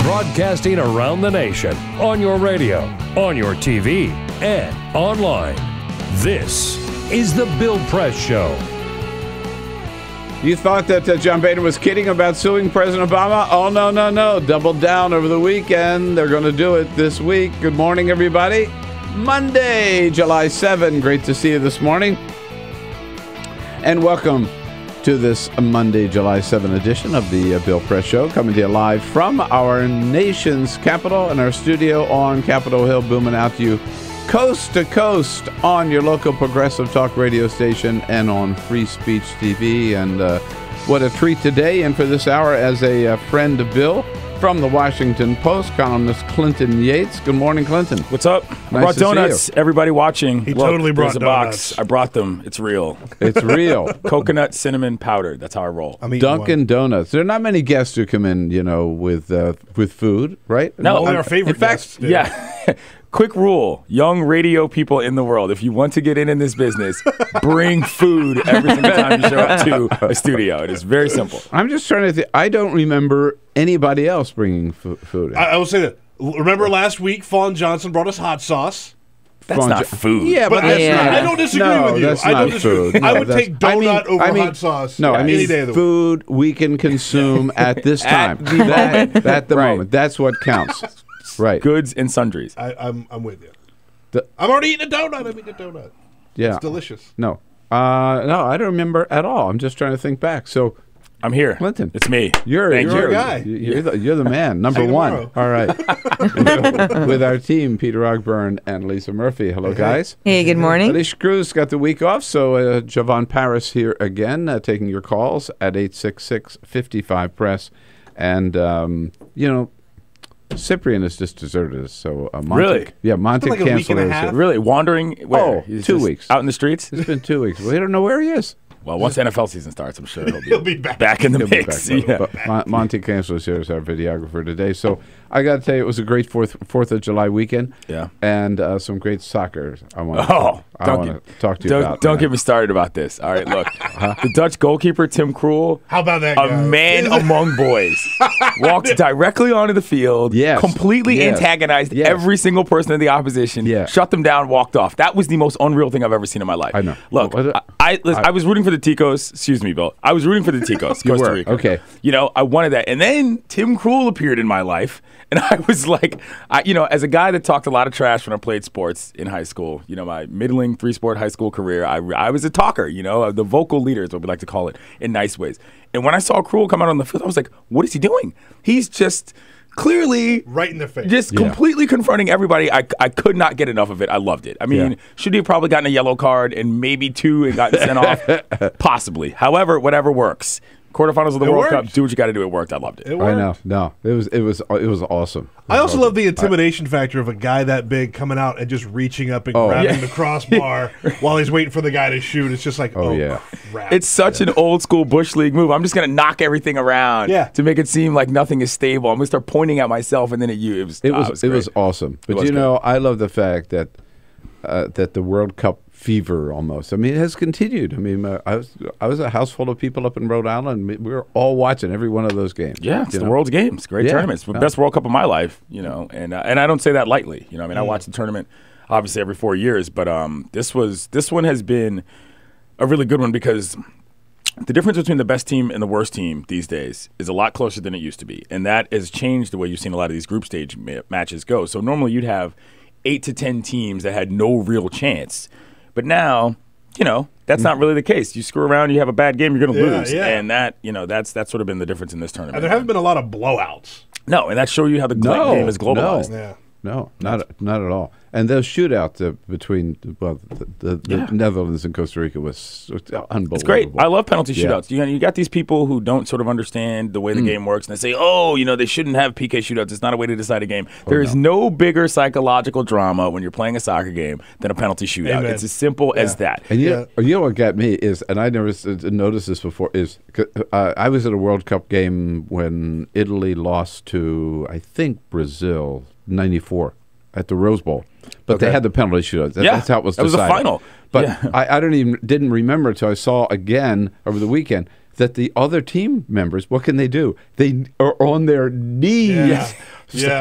[SPEAKER 13] Broadcasting around the nation, on your radio, on your TV, and online. This is the Bill Press Show.
[SPEAKER 14] You thought that John Boehner was kidding about suing President Obama? Oh, no. Doubled down over the weekend. They're going to do it this week. Good morning, everybody. Monday, July 7. Great to see you this morning. And welcome to this Monday, July 7 edition of the Bill Press Show, coming to you live from our nation's capital and our studio on Capitol Hill, booming out to you coast to coast on your local progressive talk radio station and on Free Speech TV. And what a treat today and for this hour as a friend of Bill from the Washington Post, columnist Clinton Yates. Good morning, Clinton.
[SPEAKER 4] What's up? I brought donuts. Everybody watching.
[SPEAKER 15] He totally brought
[SPEAKER 4] a
[SPEAKER 15] donuts.
[SPEAKER 4] box. I brought them. It's real.
[SPEAKER 14] It's real.
[SPEAKER 4] Coconut cinnamon powdered. That's how I roll.
[SPEAKER 14] Dunkin' Donuts. There are not many guests who come in, with food, right?
[SPEAKER 4] No,
[SPEAKER 15] only our favorite guests.
[SPEAKER 4] Yeah. Quick rule, young radio people in the world, if you want to get in this business, bring food every single time you show up to a studio. It is very simple.
[SPEAKER 14] I'm just trying to think. I don't remember anybody else bringing food in.
[SPEAKER 15] I will say that. Remember last week, Fawn Johnson brought us hot sauce?
[SPEAKER 4] That's not food.
[SPEAKER 14] Yeah, but that's not.
[SPEAKER 15] I don't disagree with you.
[SPEAKER 14] That's not food.
[SPEAKER 15] I would take donut over hot sauce.
[SPEAKER 14] No,
[SPEAKER 15] any day of the
[SPEAKER 14] food we can consume at this time. At the moment. That's what counts. Right.
[SPEAKER 4] Goods and sundries.
[SPEAKER 15] I'm with you. I'm already eating a donut. I'm eating a donut.
[SPEAKER 14] Yeah.
[SPEAKER 15] It's delicious.
[SPEAKER 14] No, I don't remember at all. I'm just trying to think back. So
[SPEAKER 4] I'm here.
[SPEAKER 14] Clinton.
[SPEAKER 4] It's me.
[SPEAKER 14] You're
[SPEAKER 15] our guy.
[SPEAKER 14] You're the man. Number one. All right. With our team, Peter Ogburn and Lisa Murphy. Hello, guys.
[SPEAKER 5] Hey, good morning.
[SPEAKER 14] Alicia Cruz got the week off, so Javon Paris here again, taking your calls at 866-55-PRESS. And, Cyprian has just deserted us. So Monty,
[SPEAKER 4] really?
[SPEAKER 14] Yeah, Monty
[SPEAKER 15] like
[SPEAKER 14] canceled us.
[SPEAKER 4] Really? Wandering where?
[SPEAKER 14] Oh, 2 weeks.
[SPEAKER 4] Out in the streets?
[SPEAKER 14] It's been 2 weeks. We don't know where he is.
[SPEAKER 4] Well, once NFL season starts, I'm sure
[SPEAKER 15] he'll be back
[SPEAKER 4] in the mix.
[SPEAKER 14] But Monty Cancel is here as our videographer today. So I got to tell you, it was a great 4th of July weekend.
[SPEAKER 4] Yeah.
[SPEAKER 14] And some great soccer. I want to talk to you about.
[SPEAKER 4] Don't get me started about this. All right, look. The Dutch goalkeeper, Tim Krul.
[SPEAKER 15] How about that guy?
[SPEAKER 4] A man among boys. Walked directly onto the field.
[SPEAKER 14] Yes.
[SPEAKER 4] Completely antagonized every single person in the opposition.
[SPEAKER 14] Yeah.
[SPEAKER 4] Shut them down, walked off. That was the most unreal thing I've ever seen in my life.
[SPEAKER 14] I know.
[SPEAKER 4] Look, I was rooting for the Ticos. Excuse me, Bill. I was rooting for the Ticos, Costa Rica.
[SPEAKER 14] Okay.
[SPEAKER 4] I wanted that. And then Tim Krul appeared in my life. And I was like, as a guy that talked a lot of trash when I played sports in high school, my middling 3-sport high school career, I was a talker, the vocal leader is what we like to call it in nice ways. And when I saw Krul come out on the field, I was like, what is he doing? He's just clearly
[SPEAKER 15] right in the face,
[SPEAKER 4] just completely confronting everybody. I could not get enough of it. I loved it. I mean, should he have probably gotten a yellow card and maybe 2 and gotten sent off? Possibly. However, whatever works. Quarterfinals of the World Cup. Do what you got to do. It worked. I loved it.
[SPEAKER 14] I know. No, it was awesome.
[SPEAKER 15] I also love the intimidation factor of a guy that big coming out and just reaching up and grabbing the crossbar while he's waiting for the guy to shoot. It's just like, crap.
[SPEAKER 4] It's such an old school Bush League move. I'm just going to knock everything around to make it seem like nothing is stable. I'm going to start pointing at myself and then at you. It
[SPEAKER 14] was awesome. But I love the fact that the World Cup fever almost. I mean, it has continued. I mean, I was a house full of people up in Rhode Island. We were all watching every one of those games.
[SPEAKER 4] Yeah, it's the world's games. Great tournament. It's the best World Cup of my life, and I don't say that lightly. I watched the tournament. obviously every 4 years. But this one has been a really good one because the difference between the best team and the worst team these days is a lot closer than it used to be. And that has changed the way you've seen a lot of these group stage matches go. So normally you'd have 8 to 10 teams that had no real chance. But now, that's not really the case. You screw around, you have a bad game, you're going to lose. Yeah. And that, that's sort of been the difference in this tournament.
[SPEAKER 15] And there haven't been a lot of blowouts.
[SPEAKER 4] No, and that shows you how the game is globalized.
[SPEAKER 14] No, not at all. And those shootouts between the Netherlands and Costa Rica was unbelievable.
[SPEAKER 4] It's great. I love penalty shootouts. You got these people who don't sort of understand the way the game works, and they say, they shouldn't have PK shootouts. It's not a way to decide a game. There is no bigger psychological drama when you're playing a soccer game than a penalty shootout. Amen. It's as simple as that.
[SPEAKER 14] And you know what got me is, and I never noticed this before, is I was at a World Cup game when Italy lost to, I think, Brazil, 94 at the Rose Bowl. But they had the penalty shootout. That's how it was decided.
[SPEAKER 4] That was the final.
[SPEAKER 14] But I didn't remember until I saw again over the weekend that the other team members, what can they do? They are on their knees,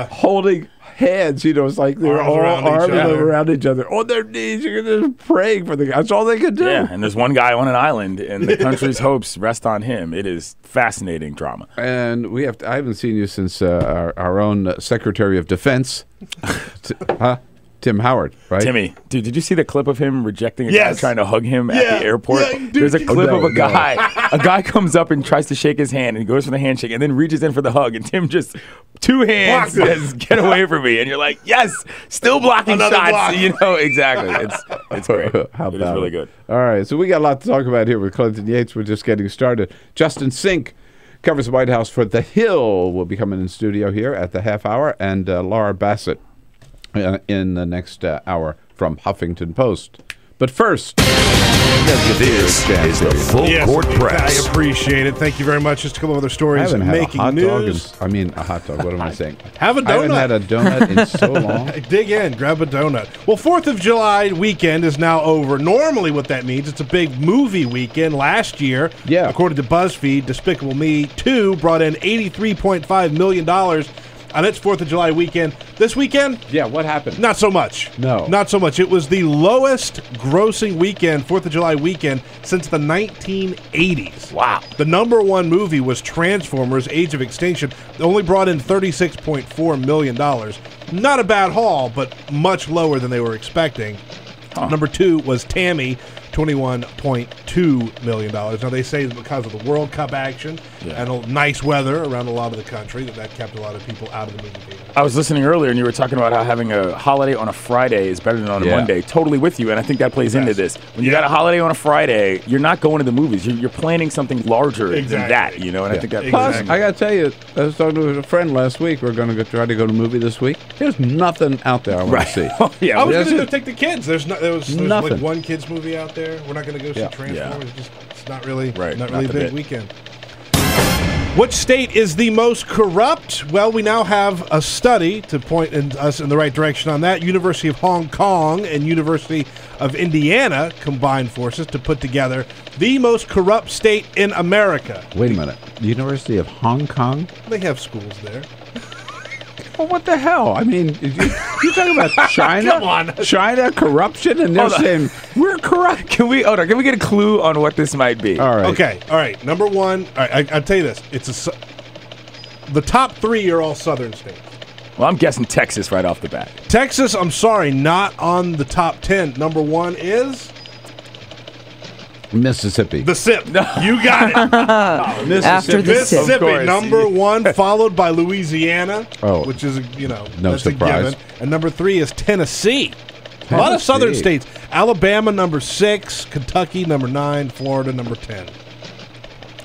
[SPEAKER 14] holding hands. It's like they're all arms around each other on their knees. You're just praying for the guy. That's all they could do.
[SPEAKER 4] Yeah, and there's one guy on an island, and the country's hopes rest on him. It is fascinating drama.
[SPEAKER 14] And I haven't seen you since our own Secretary of Defense, Tim Howard, right?
[SPEAKER 4] Timmy. Dude, did you see the clip of him rejecting a guy trying to hug him at the airport? There's a clip of a guy. A guy comes up and tries to shake his hand, and he goes for the handshake, and then reaches in for the hug, and Tim just, 2 hands, says, get away from me. And you're like, yes, still blocking shots. Exactly. It's great.
[SPEAKER 14] How about
[SPEAKER 4] it is really good.
[SPEAKER 14] All right, so we got a lot to talk about here with Clinton Yates. We're just getting started. Justin Sink covers the White House for The Hill. Will be coming in studio here at the half hour, and Laura Bassett in the next hour from Huffington Post. But first,
[SPEAKER 13] this is the Full Court Press.
[SPEAKER 15] I appreciate it. Thank you very much. Just a couple of other stories making news.
[SPEAKER 14] A hot dog. What am I saying?
[SPEAKER 15] Have a donut.
[SPEAKER 14] I haven't had a donut in so long.
[SPEAKER 15] Dig in. Grab a donut. Well, 4th of July weekend is now over. Normally what that means, it's a big movie weekend. Last year, according to BuzzFeed, Despicable Me 2 brought in $83.5 million on its 4th of July weekend. This weekend?
[SPEAKER 14] Yeah, what happened?
[SPEAKER 15] Not so much.
[SPEAKER 14] No.
[SPEAKER 15] Not so much. It was the lowest grossing weekend, 4th of July weekend, since the 1980s.
[SPEAKER 4] Wow.
[SPEAKER 15] The number one movie was Transformers: Age of Extinction. It only brought in $36.4 million. Not a bad haul, but much lower than they were expecting. Number 2 was Tammy, $21.2 million. Now, they say because of the World Cup action and nice weather around a lot of the country, that kept a lot of people out of the movie theater.
[SPEAKER 4] I was listening earlier, and you were talking about how having a holiday on a Friday is better than on a Monday. Totally with you, and I think that plays into this. When you got a holiday on a Friday, you're not going to the movies. You're planning something larger than that, and I think that
[SPEAKER 14] Plus, I got to tell you, I was talking to a friend last week. We're going to try to go to a movie this week. There's nothing out there I want to see.
[SPEAKER 15] I was going to go take the kids. There's
[SPEAKER 14] nothing.
[SPEAKER 15] Like one kids movie out there. We're not going to go see Transformers. It's not really a big weekend. Which state is the most corrupt? Well, we now have a study to point us in the right direction on that. University of Hong Kong and University of Indiana combined forces to put together the most corrupt state in America.
[SPEAKER 14] Wait a minute. University of Hong Kong?
[SPEAKER 15] They have schools there.
[SPEAKER 14] Well, what the hell? I mean, you're talking about China?
[SPEAKER 15] Come on.
[SPEAKER 14] China, corruption, and they're saying, we're corrupt.
[SPEAKER 4] Can we get a clue on what this might be?
[SPEAKER 14] All right.
[SPEAKER 15] Okay, all right. Number one, all right, I'll tell you this. The top 3 are all southern states.
[SPEAKER 4] Well, I'm guessing Texas right off the bat.
[SPEAKER 15] Texas, I'm sorry, not on the top 10. Number 1 is...
[SPEAKER 14] Mississippi.
[SPEAKER 15] The SIP. No. You got it. Mississippi, number 1, followed by Louisiana, which is,
[SPEAKER 14] no
[SPEAKER 15] that's
[SPEAKER 14] surprise.
[SPEAKER 15] A given. And number 3 is Tennessee. A lot of southern states. Alabama, number 6. Kentucky, number 9. Florida, number 10.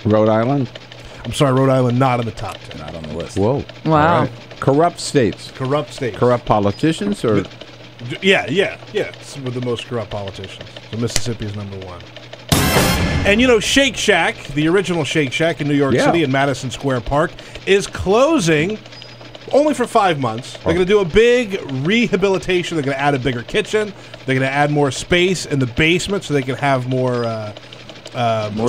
[SPEAKER 14] Rhode Island?
[SPEAKER 15] I'm sorry, Rhode Island, not on the top 10.
[SPEAKER 4] Not on the list.
[SPEAKER 14] Whoa.
[SPEAKER 5] Wow.
[SPEAKER 14] Right. Corrupt states.
[SPEAKER 15] Corrupt states.
[SPEAKER 14] Corrupt politicians? Or
[SPEAKER 15] Yeah. It's with the most corrupt politicians. So Mississippi is number 1. And, Shake Shack, the original Shake Shack in New York City in Madison Square Park, is closing only for 5 months. They're going to do a big rehabilitation. They're going to add a bigger kitchen. They're going to add more space in the basement so they can have more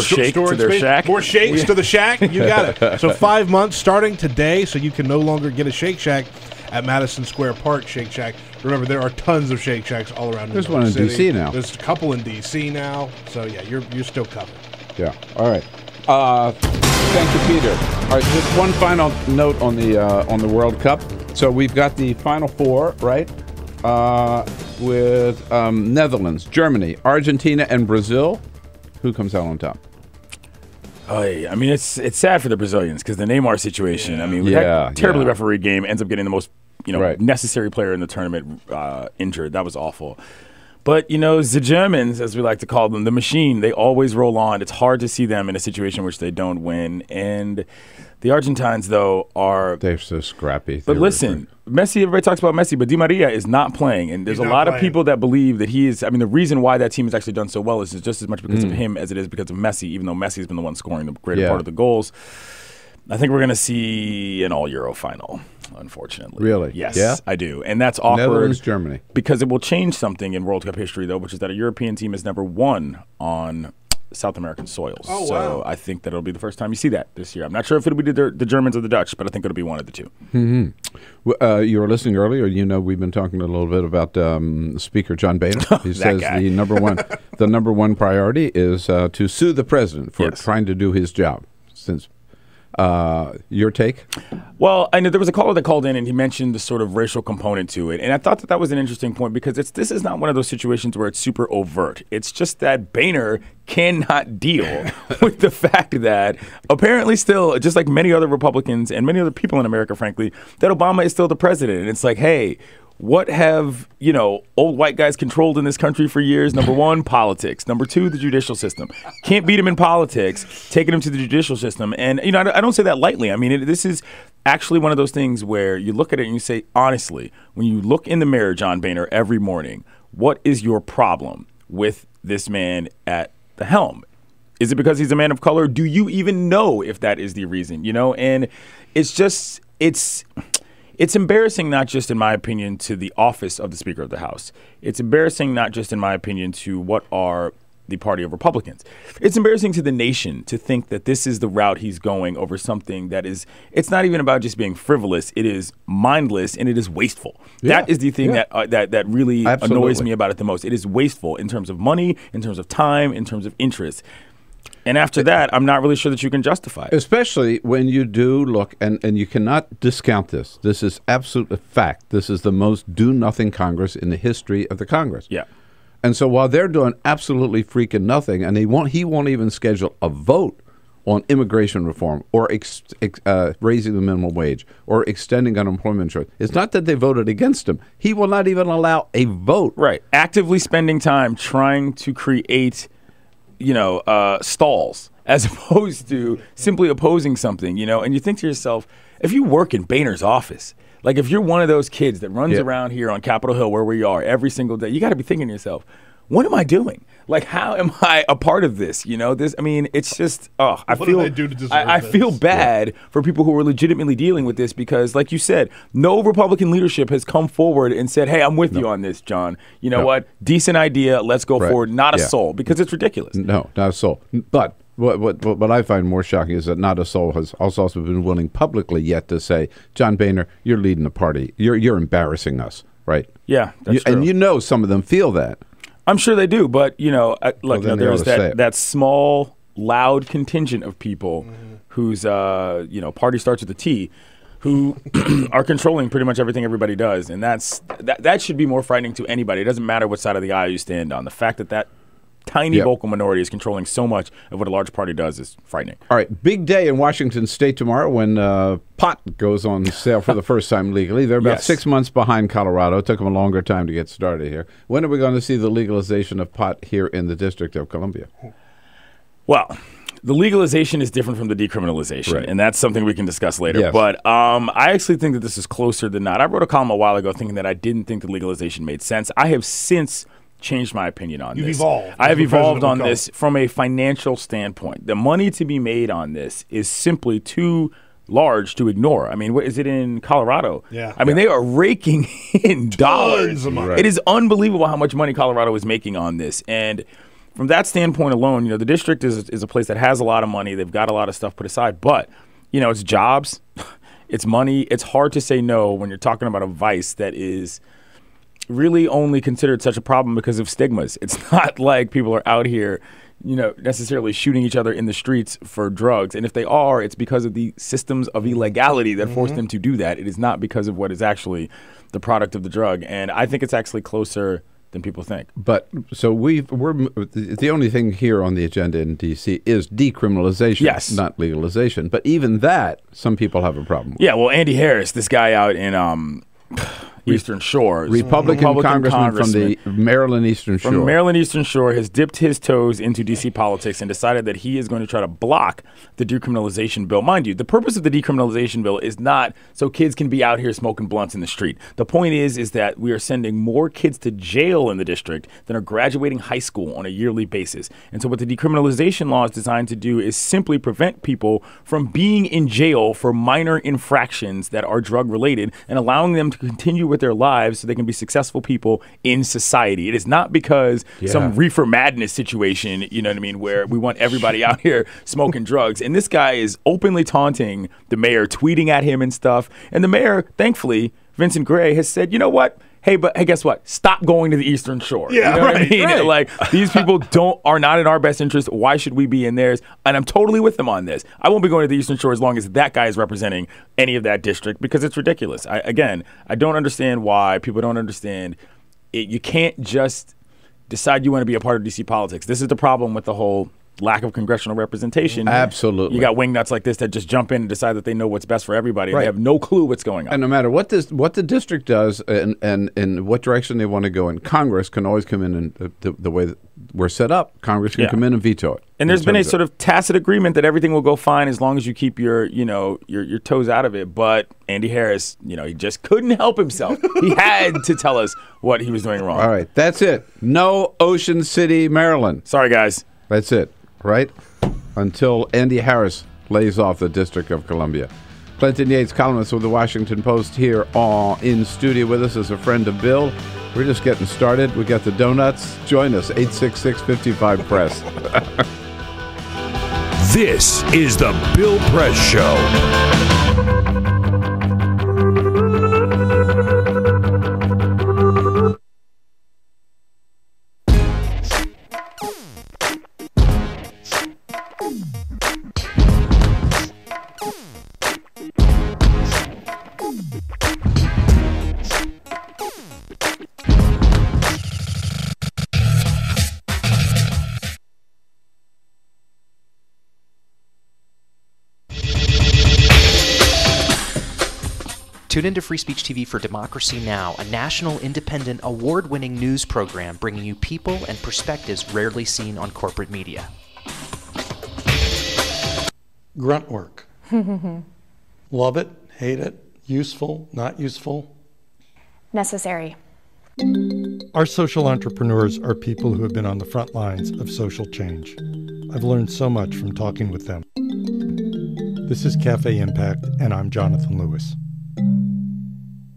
[SPEAKER 4] shake to their shack.
[SPEAKER 15] More shakes to the shack. You got it. So 5 months starting today, so you can no longer get a Shake Shack at Madison Square Park. Shake Shack Remember, there are tons of Shake Shacks all around New York
[SPEAKER 14] There's one in
[SPEAKER 15] City.
[SPEAKER 14] D.C. now.
[SPEAKER 15] There's a couple in D.C. now. So, yeah, you're still covered.
[SPEAKER 14] Yeah. All right. Thank you, Peter. All right, just one final note on the World Cup. So we've got the Final Four, right? With Netherlands, Germany, Argentina, and Brazil. Who comes out on top?
[SPEAKER 4] Oh, yeah. I mean, it's sad for the Brazilians because the Neymar situation. Yeah. I mean, that terribly refereed game ends up getting the most necessary player in the tournament injured. That was awful. But, the Germans, as we like to call them, the machine, they always roll on. It's hard to see them in a situation in which they don't win. And the Argentines, though, they're
[SPEAKER 14] so scrappy.
[SPEAKER 4] But listen, Messi, everybody talks about Messi, but Di Maria is not playing. And there's a lot of people that believe that he is. I mean, the reason why that team has actually done so well is just as much because of him as it is because of Messi, even though Messi's been the one scoring the greater part of the goals. I think we're going to see an all-Euro final, unfortunately.
[SPEAKER 14] Really?
[SPEAKER 4] Yes,
[SPEAKER 14] yeah?
[SPEAKER 4] I do. And that's awkward.
[SPEAKER 14] Netherlands, Germany.
[SPEAKER 4] Because it will change something in World Cup history, though, which is that a European team has never won on South American soils.
[SPEAKER 15] Oh,
[SPEAKER 4] so
[SPEAKER 15] wow.
[SPEAKER 4] I think that it'll be the first time you see that this year. I'm not sure if it'll be the Germans or the Dutch, but I think it'll be one of the two.
[SPEAKER 14] Mm-hmm. You were listening earlier. We've been talking a little bit about Speaker John Boehner. He says
[SPEAKER 4] guy.
[SPEAKER 14] the number one priority is to sue the president for trying to do his job. Since your take?
[SPEAKER 4] Well, I know there was a caller that called in and he mentioned the sort of racial component to it. And I thought that was an interesting point because this is not one of those situations where it's super overt. It's just that Boehner cannot deal with the fact that apparently still, just like many other Republicans and many other people in America, frankly, that Obama is still the president. And it's like, hey, what have, old white guys controlled in this country for years? Number one, politics. Number two, the judicial system. Can't beat him in politics, taking him to the judicial system. And, I don't say that lightly. I mean, this is actually one of those things where you look at it and you say, honestly, when you look in the mirror, John Boehner, every morning, what is your problem with this man at the helm? Is it because he's a man of color? Do you even know if that is the reason? And it's just, it's embarrassing, not just in my opinion, to the office of the Speaker of the House. It's embarrassing, not just in my opinion, to what are the party of Republicans. It's embarrassing to the nation to think that this is the route he's going over something that is, it's not even about just being frivolous. It is mindless and it is wasteful. Yeah. That is the thing that really annoys me about it the most. It is wasteful in terms of money, in terms of time, in terms of interest. And after that, I'm not really sure that you can justify it.
[SPEAKER 14] Especially when you do look, and you cannot discount this. This is absolute fact. This is the most do-nothing Congress in the history of the Congress.
[SPEAKER 4] Yeah.
[SPEAKER 14] And so while they're doing absolutely freaking nothing, and he won't even schedule a vote on immigration reform or raising the minimum wage or extending unemployment insurance. It's not that they voted against him. He will not even allow a vote.
[SPEAKER 4] Right. Actively spending time trying to create stalls as opposed to simply opposing something, and you think to yourself, if you work in Boehner's office, like if you're one of those kids that runs around here on Capitol Hill where we are every single day, you got to be thinking to yourself, what am I doing? Like, how am I a part of this? It's just, I feel bad for people who are legitimately dealing with this because, like you said, no Republican leadership has come forward and said, hey, I'm with you on this, John. You know what? Decent idea. Let's go forward. Not a soul, because it's ridiculous.
[SPEAKER 14] No, not a soul. But what I find more shocking is that not a soul has also been willing publicly yet to say, John Boehner, you're leading the party. You're embarrassing us, right?
[SPEAKER 4] Yeah, that's true.
[SPEAKER 14] And some of them feel that.
[SPEAKER 4] I'm sure they do, but there's that small, loud contingent of people whose party starts with a T, who are controlling pretty much everything everybody does, and that should be more frightening to anybody. It doesn't matter what side of the aisle you stand on. The fact that tiny vocal minority is controlling so much of what a large party does is frightening.
[SPEAKER 14] All right, big day in Washington State tomorrow when pot goes on sale for the first time legally. They're about 6 months behind Colorado. It took them a longer time to get started here. When are we going to see the legalization of pot here in the District of Columbia?
[SPEAKER 4] Well, the legalization is different from the decriminalization, and that's something we can discuss later. Yes. But I actually think that this is closer than not. I wrote a column a while ago thinking that I didn't think the legalization made sense. I have since changed my opinion on this.
[SPEAKER 15] You've evolved.
[SPEAKER 4] I have evolved on this from a financial standpoint. The money to be made on this is simply too large to ignore. I mean, what is it in Colorado?
[SPEAKER 15] Yeah.
[SPEAKER 4] I mean, they are raking in dollars.
[SPEAKER 15] Tons of money.
[SPEAKER 4] Right. It is unbelievable how much money Colorado is making on this. And from that standpoint alone, the district is a place that has a lot of money. They've got a lot of stuff put aside. But, it's jobs, it's money. It's hard to say no when you're talking about a vice that is really only considered such a problem because of stigmas. It's not like people are out here, necessarily shooting each other in the streets for drugs. And if they are, it's because of the systems of illegality that force them to do that. It is not because of what is actually the product of the drug. And I think it's actually closer than people think.
[SPEAKER 14] But so we're the only thing here on the agenda in D.C. is decriminalization,
[SPEAKER 4] yes,
[SPEAKER 14] not legalization. But even that, some people have a problem with.
[SPEAKER 4] Yeah, well, Andy Harris, this guy out in Eastern Shore,
[SPEAKER 14] Republican congressman from the Maryland Eastern Shore.
[SPEAKER 4] From Maryland Eastern Shore has dipped his toes into D.C. politics and decided that he is going to try to block the decriminalization bill. Mind you, the purpose of the decriminalization bill is not so kids can be out here smoking blunts in the street. The point is that we are sending more kids to jail in the district than are graduating high school on a yearly basis. And so what the decriminalization law is designed to do is simply prevent people from being in jail for minor infractions that are drug-related and allowing them to continue with their lives so they can be successful people in society. It is not because some reefer madness situation, you know what I mean, where we want everybody out here smoking drugs. And this guy is openly taunting the mayor, tweeting at him and stuff. And the mayor, thankfully, Vincent Gray, has said, you know what? Hey, guess what? Stop going to the Eastern Shore.
[SPEAKER 15] Yeah,
[SPEAKER 4] you know what I mean?
[SPEAKER 15] Right.
[SPEAKER 4] Like, these people are not in our best interest. Why should we be in theirs? And I'm totally with them on this. I won't be going to the Eastern Shore as long as that guy is representing any of that district because it's ridiculous. I don't understand why people don't understand it. You can't just decide you want to be a part of DC politics. This is the problem with the whole lack of congressional representation.
[SPEAKER 14] Absolutely.
[SPEAKER 4] You got wingnuts like this that just jump in and decide that they know what's best for everybody. Right. They have no clue what's going on.
[SPEAKER 14] And no matter what the district does and what direction they want to go in, Congress can always come in and the way that we're set up, Congress can come in and veto it.
[SPEAKER 4] And there's been a sort of tacit agreement that everything will go fine as long as you keep your toes out of it. But Andy Harris, he just couldn't help himself. He had to tell us what he was doing wrong.
[SPEAKER 14] All right, that's it. No Ocean City, Maryland.
[SPEAKER 4] Sorry, guys.
[SPEAKER 14] That's it. Right? Until Andy Harris lays off the District of Columbia. Clinton Yates, columnist with the Washington Post, here in studio with us as a friend of Bill. We're just getting started. We got the donuts. Join us, 866-55-PRESS.
[SPEAKER 13] This is the Bill Press Show.
[SPEAKER 20] Tune into Free Speech TV for Democracy Now!, a national, independent, award-winning news program bringing you people and perspectives rarely seen on corporate media.
[SPEAKER 5] Grunt work. Love it, hate it, useful, not useful?
[SPEAKER 7] Necessary.
[SPEAKER 5] Our social entrepreneurs are people who have been on the front lines of social change. I've learned so much from talking with them. This is Cafe Impact, and I'm Jonathan Lewis.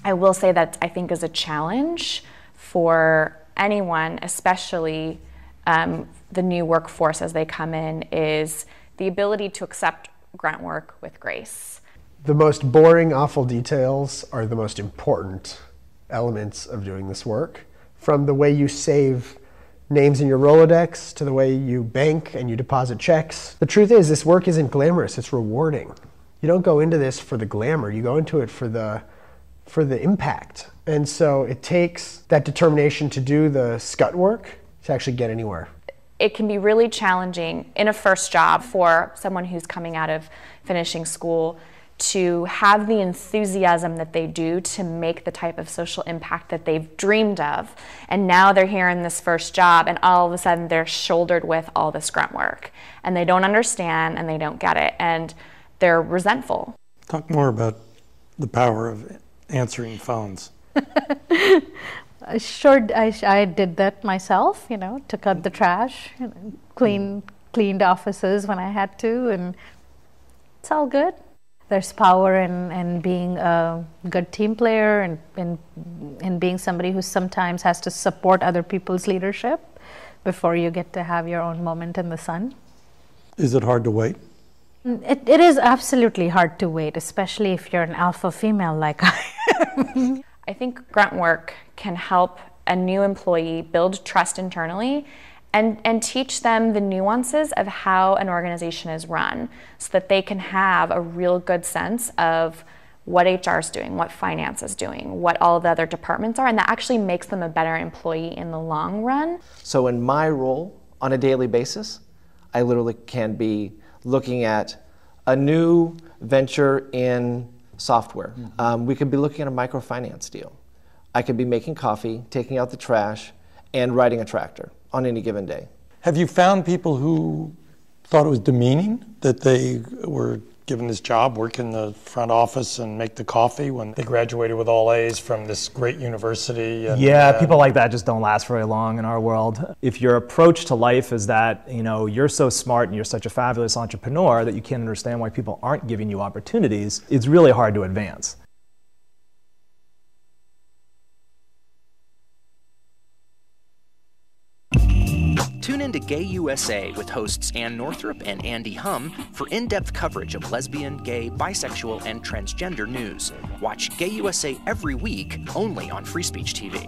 [SPEAKER 7] I will say that I think is a challenge for anyone, especially the new workforce as they come in, is the ability to accept grunt work with grace.
[SPEAKER 11] The most boring, awful details are the most important elements of doing this work. From the way you save names in your Rolodex to the way you bank and you deposit checks. The truth is, this work isn't glamorous, it's rewarding. You don't go into this for the glamour, you go into it for the impact. And so it takes that determination to do the scut work to actually get anywhere.
[SPEAKER 7] It can be really challenging in a first job for someone who's coming out of finishing school to have the enthusiasm that they do to make the type of social impact that they've dreamed of. And now they're here in this first job and all of a sudden they're shouldered with all this grunt work. And they don't understand and they don't get it and they're resentful.
[SPEAKER 5] Talk more about the power of answering phones.
[SPEAKER 16] Sure, I did that myself, took out the trash, cleaned offices when I had to, and it's all good. There's power in being a good team player and in being somebody who sometimes has to support other people's leadership before you get to have your own moment in the sun.
[SPEAKER 5] Is it hard to wait?
[SPEAKER 16] It is absolutely hard to wait, especially if you're an alpha female like I am.
[SPEAKER 7] I think grunt work can help a new employee build trust internally and teach them the nuances of how an organization is run so that they can have a real good sense of what HR is doing, what finance is doing, what all the other departments are, and that actually makes them a better employee in the long run.
[SPEAKER 3] So in my role on a daily basis, I literally can be looking at a new venture in software. We could be looking at a microfinance deal. I could be making coffee, taking out the trash, and riding a tractor on any given day.
[SPEAKER 5] Have you found people who thought it was demeaning that they were given this job, work in the front office and make the coffee when they graduated with all A's from this great university? And,
[SPEAKER 6] people like that just don't last very long in our world. If your approach to life is that, you're so smart and you're such a fabulous entrepreneur that you can't understand why people aren't giving you opportunities, it's really hard to advance.
[SPEAKER 20] Tune in to Gay USA with hosts Ann Northrup and Andy Hum for in-depth coverage of lesbian, gay, bisexual, and transgender news. Watch Gay USA every week, only on Free Speech TV.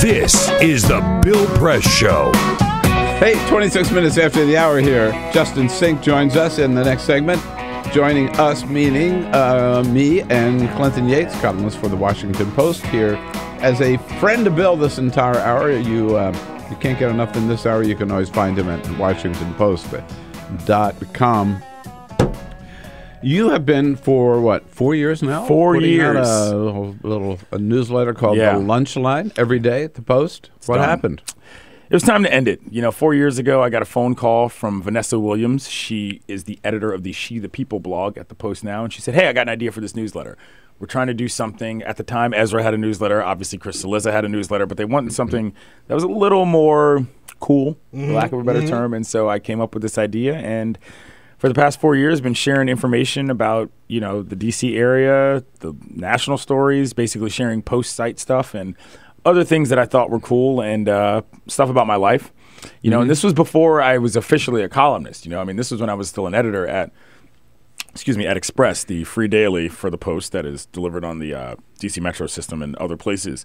[SPEAKER 13] This is the Bill Press Show.
[SPEAKER 14] Hey, 26 minutes after the hour here, Justin Sink joins us in the next segment. Joining us, meaning me and Clinton Yates, columnist for the Washington Post, here as a friend of Bill this entire hour. You can't get enough in this hour. You can always find him at WashingtonPost.com. You have been for, 4 years now?
[SPEAKER 4] 4 years.
[SPEAKER 14] Out a newsletter called The Lunch Line every day at the Post. What happened?
[SPEAKER 4] It was time to end it. 4 years ago, I got a phone call from Vanessa Williams. She is the editor of the She the People blog at the Post now, and she said, hey, I got an idea for this newsletter. We're trying to do something. At the time, Ezra had a newsletter. Obviously, Chris Cillizza had a newsletter, but they wanted something that was a little more cool, for lack of a better term, and so I came up with this idea, and for the past 4 years, been sharing information about, the D.C. area, the national stories, basically sharing post-site stuff and other things that I thought were cool and stuff about my life. And this was before I was officially a columnist. This was when I was still an editor at Express, the free daily for the Post that is delivered on the D.C. Metro system and other places.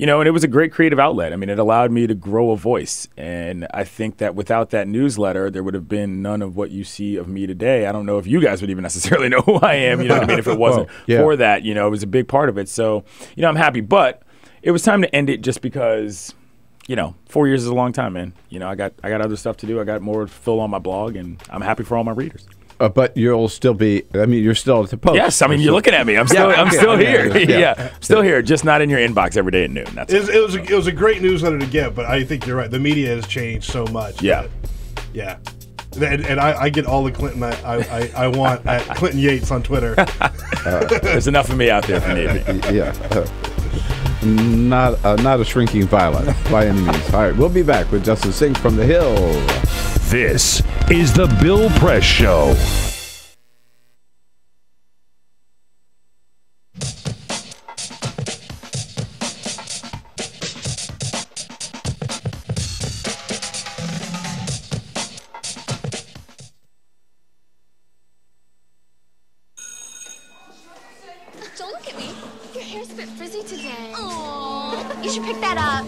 [SPEAKER 4] And it was a great creative outlet. It allowed me to grow a voice. And I think that without that newsletter, there would have been none of what you see of me today. I don't know if you guys would even necessarily know who I am, if it wasn't for that. It was a big part of it. So, I'm happy. But it was time to end it just because, 4 years is a long time, man. I got other stuff to do. I got more to fill on my blog, and I'm happy for all my readers.
[SPEAKER 14] But you'll still be, you're still at the Post.
[SPEAKER 4] Yes, you're looking at me. I'm still here. Still here, just not in your inbox every day at noon. That's
[SPEAKER 15] it was a great newsletter to get, but I think you're right. The media has changed so much.
[SPEAKER 4] Yeah.
[SPEAKER 15] And I get all the Clinton I want at Clinton Yates on Twitter.
[SPEAKER 4] There's enough of me out there if you need me.
[SPEAKER 14] Not a shrinking violet by any means. All right, we'll be back with Justin Sink from The Hill.
[SPEAKER 13] This is the Bill Press Show.
[SPEAKER 21] Don't look at me. Your hair's a bit frizzy today. Aww. You should pick that up.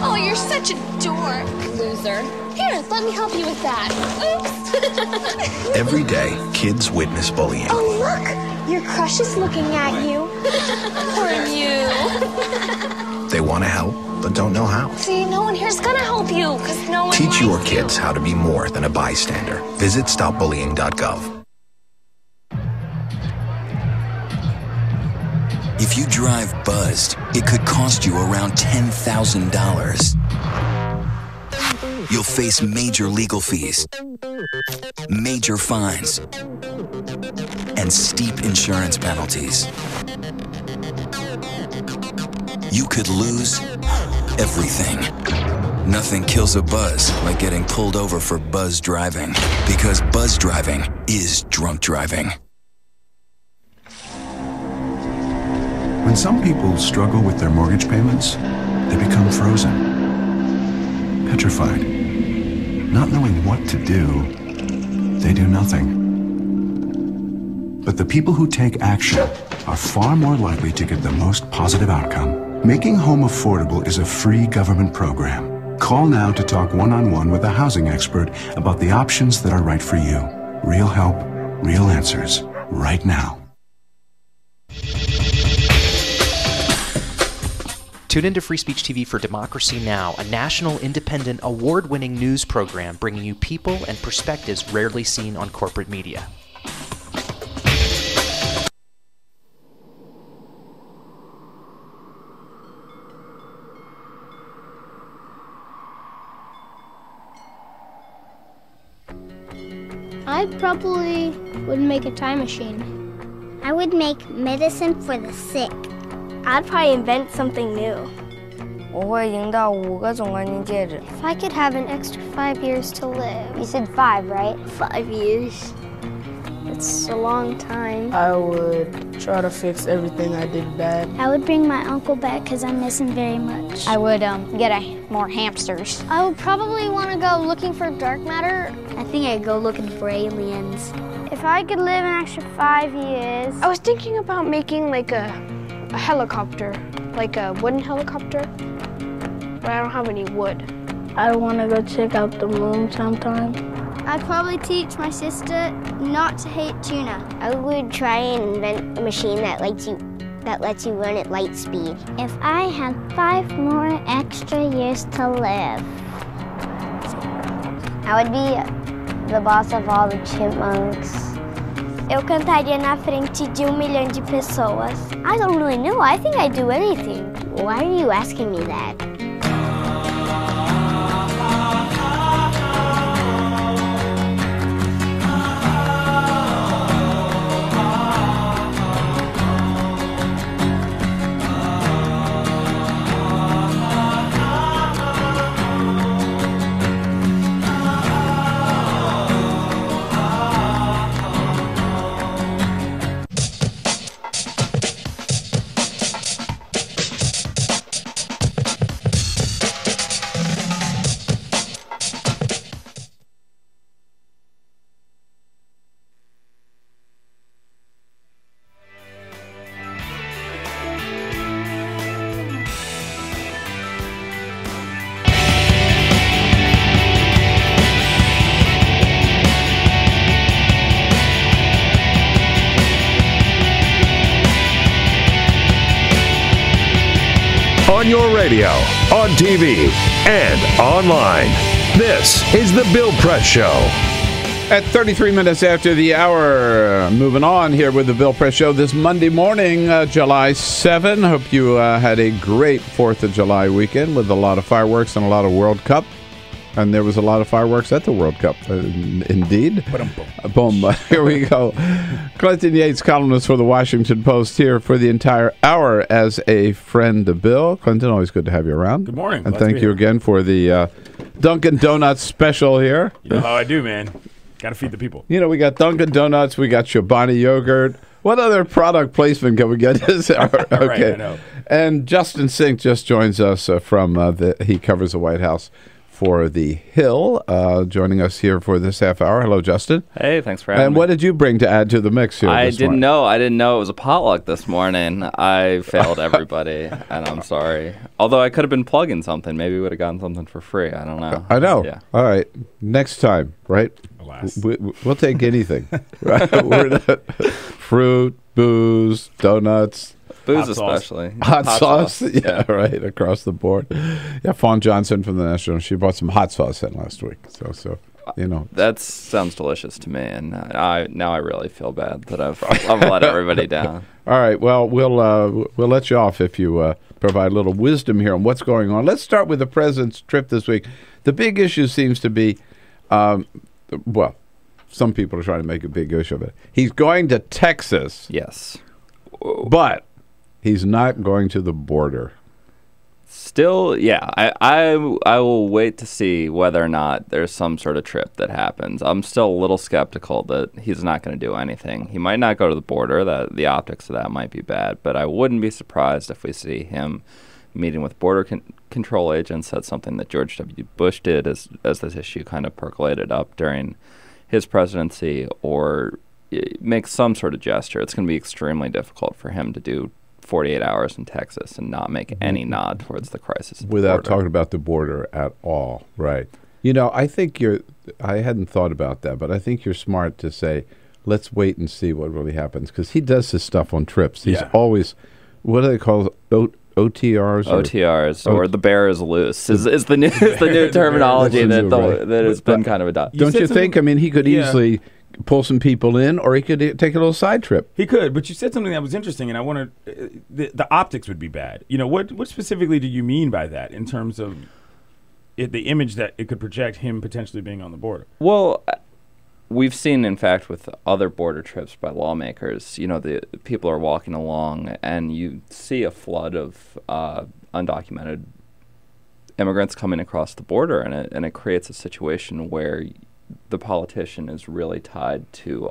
[SPEAKER 21] Oh, you're such a dork. Loser. Here, let me help you with that. Oops.
[SPEAKER 24] Every day, kids witness bullying.
[SPEAKER 21] Oh, look. Your crush is looking at you. Poor you.
[SPEAKER 24] They want to help, but don't know how.
[SPEAKER 21] See, no one here's gonna help you, because no one
[SPEAKER 24] Teach your
[SPEAKER 21] likes
[SPEAKER 24] kids how to be more than a bystander. Visit stopbullying.gov.
[SPEAKER 9] If you drive buzzed, it could cost you around $10,000. You'll face major legal fees, major fines, and and steep insurance penalties. You could lose everything. Nothing kills a buzz like getting pulled over for buzz driving, because buzz driving is drunk driving.
[SPEAKER 8] When some people struggle with their mortgage payments, they become frozen, petrified. Not knowing what to do, they do nothing. But the people who take action are far more likely to get the most positive outcome. Making home affordable is a free government program. Call now to talk one-on-one with a housing expert about the options that are right for you. Real help, real answers, right now.
[SPEAKER 20] Tune into Free Speech TV for Democracy Now!, a national, independent, award-winning news program bringing you people and perspectives rarely seen on corporate media.
[SPEAKER 12] I probably would make a time machine. I would make medicine for the sick. I'd probably invent something new. 我会赢到5个总冠军戒指. If I could have an extra 5 years to live. You said 5, right? 5 years. It's a long time.
[SPEAKER 17] I would try to fix everything I did bad.
[SPEAKER 12] I would bring my uncle back because I miss him very much. I would get more hamsters. I would probably want to go looking for dark matter. I think I'd go looking for aliens. If I could live an extra 5 years...
[SPEAKER 2] I was thinking about making like a helicopter, like a wooden helicopter, but I don't have any wood.
[SPEAKER 12] I want to go check out the moon sometime. I'd probably teach my sister not to hate tuna. I would try and invent a machine that lets you run at light speed. If I had 5 more extra years to live, I would be the boss of all the chipmunks. Eu cantaria na frente de 1 milhão de pessoas. I don't really know. I think I'd do anything. Why are you asking me that?
[SPEAKER 13] On your radio, on TV, and online. This is The Bill Press Show.
[SPEAKER 14] At 33 minutes after the hour, moving on here with The Bill Press Show this Monday morning, July 7. Hope you had a great 4th of July weekend with a lot of fireworks and a lot of World Cup. And there was a lot of fireworks at the World Cup, indeed. Boom. Here we go. Clinton Yates, columnist for the Washington Post, here for the entire hour as a friend of Bill. Clinton, always good to have you around.
[SPEAKER 4] Good morning.
[SPEAKER 14] And thank you again for the Dunkin' Donuts special here.
[SPEAKER 4] You know how I do, man. Got to feed the people.
[SPEAKER 14] You know, we got Dunkin' Donuts, we got Chobani yogurt. What other product placement can we get this hour? Okay.
[SPEAKER 4] Right, I know.
[SPEAKER 14] And Justin Sink just joins us from he covers the White House for The Hill, joining us here for this half hour. Hello, Justin.
[SPEAKER 18] Hey, thanks for having me.
[SPEAKER 14] And what did you bring to add to the mix here?
[SPEAKER 18] I didn't know it was a potluck this morning. I failed everybody, and I'm sorry. Although I could have been plugging something. Maybe we would have gotten something for free. I don't know.
[SPEAKER 14] I know.
[SPEAKER 18] Yeah.
[SPEAKER 14] All right. Next time, right?
[SPEAKER 4] Alas.
[SPEAKER 14] We'll take anything. Right? We're not, fruit, booze, donuts.
[SPEAKER 18] Booze especially.
[SPEAKER 14] Hot sauce. Yeah, right, across the board. Yeah, Fawn Johnson from the National, she brought some hot sauce in last week. So you know.
[SPEAKER 18] That sounds delicious to me, and now I really feel bad that I've let everybody down.
[SPEAKER 14] All right, well, we'll let you off if you provide a little wisdom here on what's going on. Let's start with the president's trip this week. The big issue seems to be, some people are trying to make a big issue of it. He's going to Texas.
[SPEAKER 18] Yes.
[SPEAKER 14] But he's not going to the border.
[SPEAKER 18] Still, yeah, I will wait to see whether or not there's some sort of trip that happens. I'm still a little skeptical that he's not going to do anything. He might not go to the border. That the optics of that might be bad, but I wouldn't be surprised if we see him meeting with border control agents. That's something that George W. Bush did as this issue kind of percolated up during his presidency, or make some sort of gesture. It's going to be extremely difficult for him to do 48 hours in Texas and not make any nod towards the crisis
[SPEAKER 14] without talking about the border at all. Right. You know, I think I hadn't thought about that, but I think you're smart to say, let's wait and see what really happens, because he does this stuff on trips. He's always, what do they call OTRs?
[SPEAKER 18] OTRs, or the bear is loose, is the new terminology that has been kind of adopted.
[SPEAKER 14] Don't you think? I mean, he could easily pull some people in, or he could take a little side trip.
[SPEAKER 4] He could, but you said something that was interesting, and I wanted the optics would be bad. You know, what specifically do you mean by that in terms of the image that it could project him potentially being on the border?
[SPEAKER 18] Well, we've seen, in fact, with other border trips by lawmakers, you know, the people are walking along, and you see a flood of undocumented immigrants coming across the border, and it creates a situation where the politician is really tied to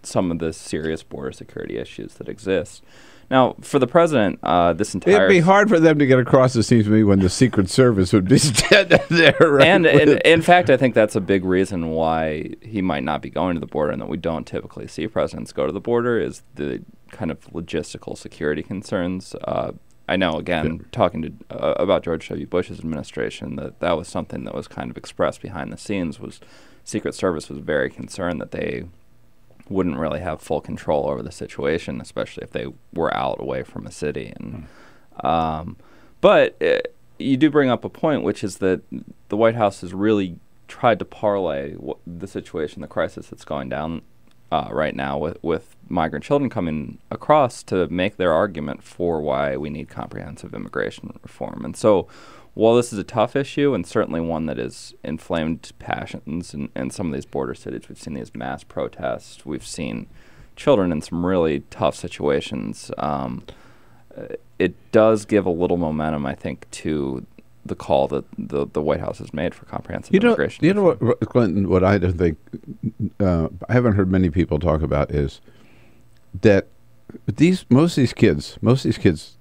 [SPEAKER 18] some of the serious border security issues that exist. Now, for the president, this entire...
[SPEAKER 14] It'd be hard for them to get across, it seems to me, when the Secret Service would be there. Right?
[SPEAKER 18] And in fact, I think that's a big reason why he might not be going to the border, and that we don't typically see presidents go to the border, is the kind of logistical security concerns. I know, again, talking to about George W. Bush's administration, that was something that was kind of expressed behind the scenes, was Secret Service was very concerned that they wouldn't really have full control over the situation, especially if they were out away from a city. And but you do bring up a point, which is that the White House has really tried to parlay the situation, the crisis that's going down right now with migrant children coming across, to make their argument for why we need comprehensive immigration reform. And so while this is a tough issue, and certainly one that has inflamed passions in some of these border cities, we've seen these mass protests, we've seen children in some really tough situations, it does give a little momentum, I think, to the call that the White House has made for comprehensive immigration.
[SPEAKER 14] You know what, Clinton, what I don't think, I haven't heard many people talk about, is that most of these kids,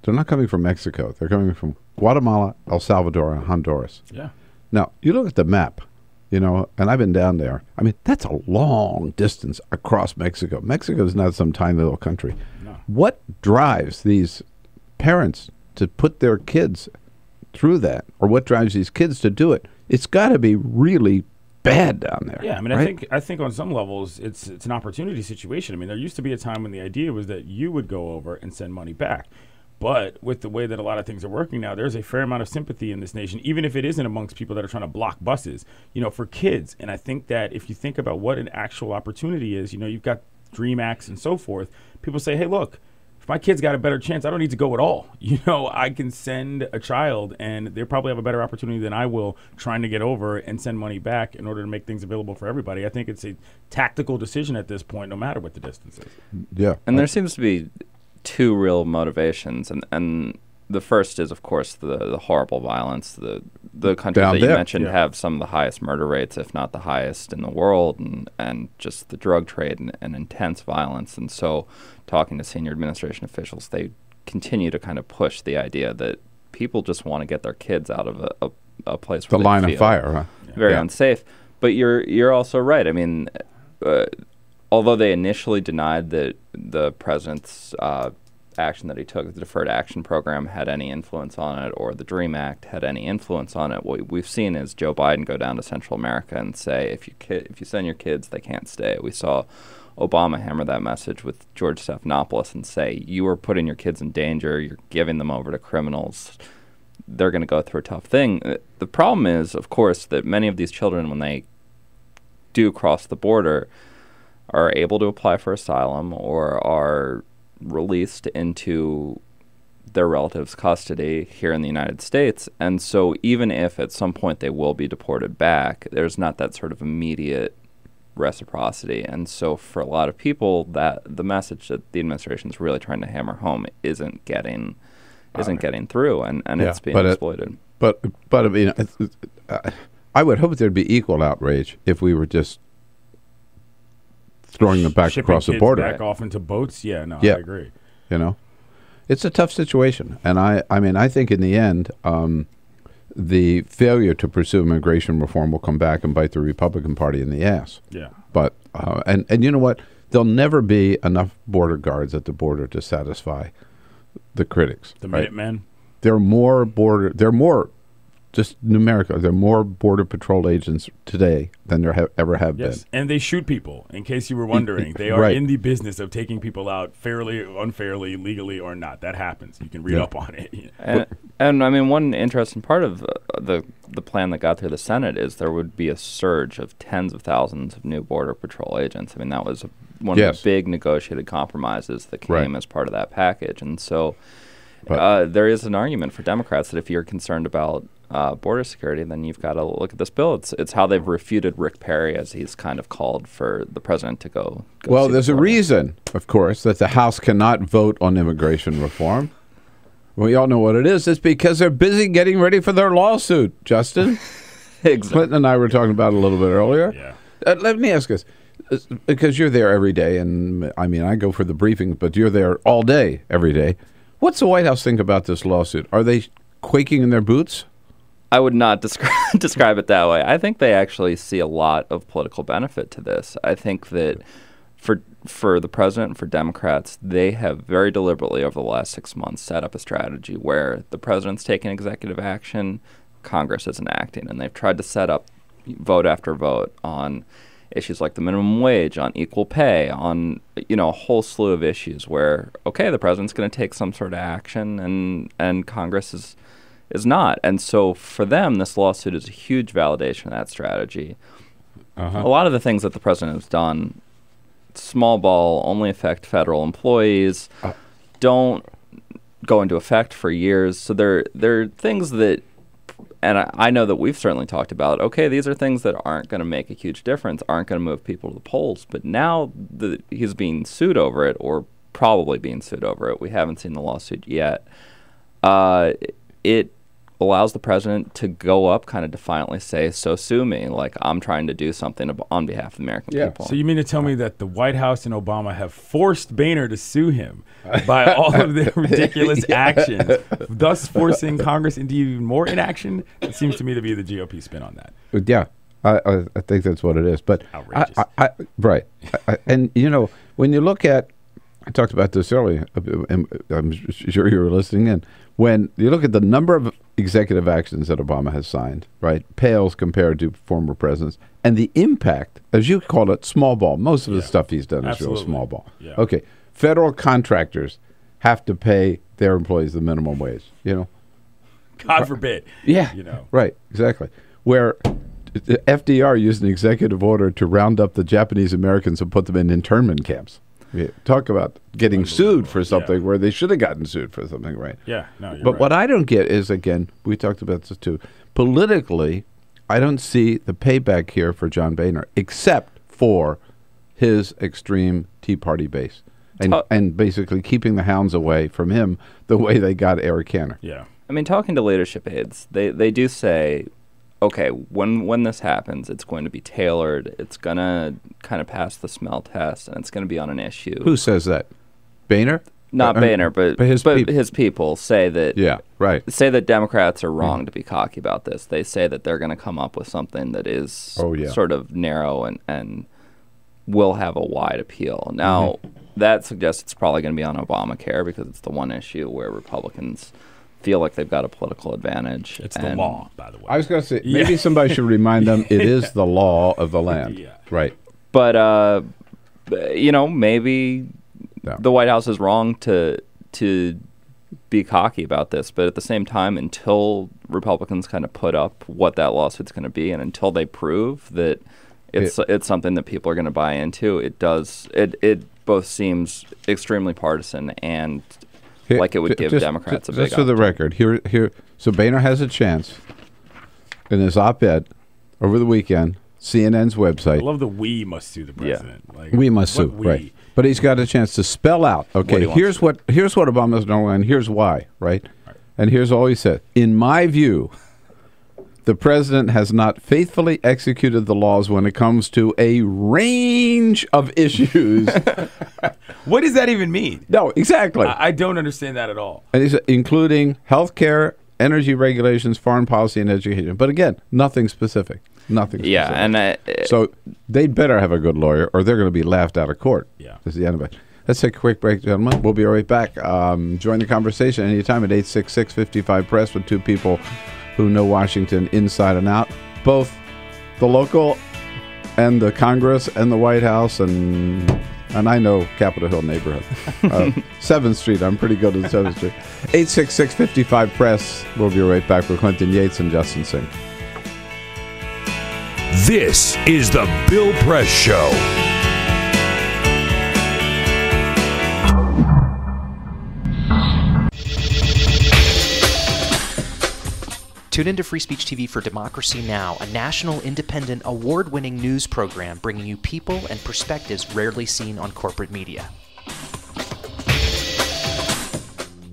[SPEAKER 14] they're not coming from Mexico. They're coming from Guatemala, El Salvador, and Honduras.
[SPEAKER 4] Yeah.
[SPEAKER 14] Now, you look at the map, you know, and I've been down there. I mean, that's a long distance across Mexico. Mexico is not some tiny little country. No. What drives these parents to put their kids through that, or what drives these kids to do it? It's got to be really bad down there.
[SPEAKER 4] Yeah, I mean,
[SPEAKER 14] right?
[SPEAKER 4] I think on some levels it's an opportunity situation. I mean, there used to be a time when the idea was that you would go over and send money back. But with the way that a lot of things are working now, there's a fair amount of sympathy in this nation, even if it isn't amongst people that are trying to block buses, you know, for kids. And I think that if you think about what an actual opportunity is, you know, you've got DREAM Acts and so forth. People say, hey, look, if my kid's got a better chance, I don't need to go at all. You know, I can send a child, and they probably have a better opportunity than I will trying to get over and send money back in order to make things available for everybody. I think it's a tactical decision at this point, no matter what the distance is.
[SPEAKER 14] Yeah.
[SPEAKER 18] And there seems to be two real motivations, and the first is, of course, the horrible violence. The countries that you mentioned have some of the highest murder rates, if not the highest in the world, and just the drug trade and intense violence. And so talking to senior administration officials, they continue to kind of push the idea that people just want to get their kids out of a place where
[SPEAKER 14] the
[SPEAKER 18] they
[SPEAKER 14] line
[SPEAKER 18] feel
[SPEAKER 14] of fire, huh?
[SPEAKER 18] very unsafe. But you're also right. I mean, although they initially denied that the president's action that he took, the Deferred Action Program, had any influence on it, or the DREAM Act had any influence on it, what we've seen is Joe Biden go down to Central America and say, if you send your kids, they can't stay. We saw Obama hammer that message with George Stephanopoulos and say, you are putting your kids in danger, you're giving them over to criminals, they're going to go through a tough thing. The problem is, of course, that many of these children, when they do cross the border, are able to apply for asylum or are released into their relatives' custody here in the United States. And so even if at some point they will be deported back, there's not that sort of immediate reciprocity. And so for a lot of people, that the message that the administration is really trying to hammer home isn't getting through, and it's being exploited.
[SPEAKER 14] But I mean, I would hope there'd be equal outrage if we were just throwing them back across the border,
[SPEAKER 4] back off into boats. I agree.
[SPEAKER 14] You know, it's a tough situation, and I mean, I think in the end, the failure to pursue immigration reform will come back and bite the Republican Party in the ass.
[SPEAKER 4] Yeah.
[SPEAKER 14] But and you know what? There'll never be enough border guards at the border to satisfy the critics.
[SPEAKER 4] The Minutemen.
[SPEAKER 14] There are more just numerically, there are more Border Patrol agents today than there ever have been.
[SPEAKER 4] And they shoot people, in case you were wondering. They are in the business of taking people out fairly, unfairly, legally or not. That happens. You can read up on it.
[SPEAKER 18] And I mean, one interesting part of the plan that got through the Senate is there would be a surge of tens of thousands of new Border Patrol agents. I mean, that was one of the big negotiated compromises that came as part of that package. And so there is an argument for Democrats that if you're concerned about border security, then you've got to look at this bill. It's how they've refuted Rick Perry, as he's kind of called for the president to go
[SPEAKER 14] well, there's a reason, of course, that the House cannot vote on immigration reform. We all know what it is. It's because they're busy getting ready for their lawsuit, Justin.
[SPEAKER 18] Exactly.
[SPEAKER 14] Clinton and I were talking about it a little bit earlier. Yeah. Let me ask this, because you're there every day, and I mean, I go for the briefings, but you're there all day, every day. What's the White House think about this lawsuit? Are they quaking in their boots?
[SPEAKER 18] I would not describe it that way. I think they actually see a lot of political benefit to this. I think that for the president and for Democrats, they have very deliberately over the last 6 months set up a strategy where the president's taking executive action, Congress isn't acting, and they've tried to set up vote after vote on issues like the minimum wage, on equal pay, on a whole slew of issues where the president's going to take some sort of action and Congress is not. And so for them, this lawsuit is a huge validation of that strategy. A lot of the things that the president has done, small ball, only affect federal employees, don't go into effect for years. So there are things that, and I know that we've certainly talked about, these are things that aren't going to make a huge difference, aren't going to move people to the polls. But now that he's being sued over it, or probably being sued over it, we haven't seen the lawsuit yet, it allows the president to go up kind of defiantly say, so sue me, like I'm trying to do something on behalf of the American people.
[SPEAKER 4] So you mean to tell me that the White House and Obama have forced Boehner to sue him by all of their ridiculous actions, thus forcing Congress into even more inaction? It seems to me to be the GOP spin on that.
[SPEAKER 14] Yeah, I think that's what it is. But
[SPEAKER 4] outrageous.
[SPEAKER 14] Right. And, when you look at, I talked about this earlier, I'm sure you were listening in. When you look at the number of executive actions that Obama has signed, right, pales compared to former presidents, and the impact, as you call it, small ball. Most of the stuff he's done is real small ball.
[SPEAKER 4] Yeah.
[SPEAKER 14] Okay, federal contractors have to pay their employees the minimum wage,
[SPEAKER 4] God forbid.
[SPEAKER 14] Yeah, right, exactly. Where the FDR used an executive order to round up the Japanese Americans and put them in internment camps. Yeah, talk about getting sued for something where they should have gotten sued for something, right?
[SPEAKER 4] Yeah, no, you're
[SPEAKER 14] But
[SPEAKER 4] right.
[SPEAKER 14] what I don't get is, again, we talked about this too, politically, I don't see the payback here for John Boehner, except for his extreme Tea Party base and basically keeping the hounds away from him the way they got Eric Cantor.
[SPEAKER 4] Yeah.
[SPEAKER 18] I mean, talking to leadership aides, they do say, when this happens, it's going to be tailored. It's going to kind of pass the smell test, and it's going to be on an issue.
[SPEAKER 14] Who says that? Boehner?
[SPEAKER 18] Not Boehner, but his people say that.
[SPEAKER 14] Yeah, right.
[SPEAKER 18] Say that Democrats are wrong to be cocky about this. They say that they're going to come up with something that is sort of narrow and will have a wide appeal. Now, that suggests it's probably going to be on Obamacare because it's the one issue where Republicans feel like they've got a political advantage.
[SPEAKER 4] It's the law, by the way.
[SPEAKER 14] I was going to say, maybe somebody should remind them it is the law of the land.
[SPEAKER 4] Yeah.
[SPEAKER 14] Right.
[SPEAKER 18] But, maybe the White House is wrong to be cocky about this. But at the same time, until Republicans kind of put up what that lawsuit's going to be, and until they prove that it's something that people are going to buy into, it both seems extremely partisan and like it would give Democrats a big
[SPEAKER 14] Just for the record, here. So Boehner has a chance in his op-ed over the weekend CNN's website.
[SPEAKER 4] I love the "we must sue the president."
[SPEAKER 14] Yeah. Like, we must sue, right? But he's got a chance to spell out. Okay, here's what Obama's doing, and here's why, right? And here's all he said. In my view, the president has not faithfully executed the laws when it comes to a range of issues.
[SPEAKER 4] What does that even mean?
[SPEAKER 14] No, exactly.
[SPEAKER 4] I don't understand that at all.
[SPEAKER 14] And he's including healthcare, energy regulations, foreign policy, and education. But again, nothing specific. Nothing specific.
[SPEAKER 18] Yeah, and
[SPEAKER 14] so they'd better have a good lawyer, or they're going to be laughed out of court.
[SPEAKER 4] Yeah,
[SPEAKER 14] that's the end of it. Let's take a quick break, gentlemen. We'll be right back. Join the conversation anytime at 866-55-PRESS with two people who know Washington inside and out, both the local and the Congress and the White House, and I know Capitol Hill neighborhood. 7th Street, I'm pretty good at 7th Street. 866-55-PRESS. We'll be right back with Clinton Yates and Justin Singh.
[SPEAKER 13] This is the Bill Press Show.
[SPEAKER 20] Tune into Free Speech TV for Democracy Now!, a national, independent, award-winning news program bringing you people and perspectives rarely seen on corporate media.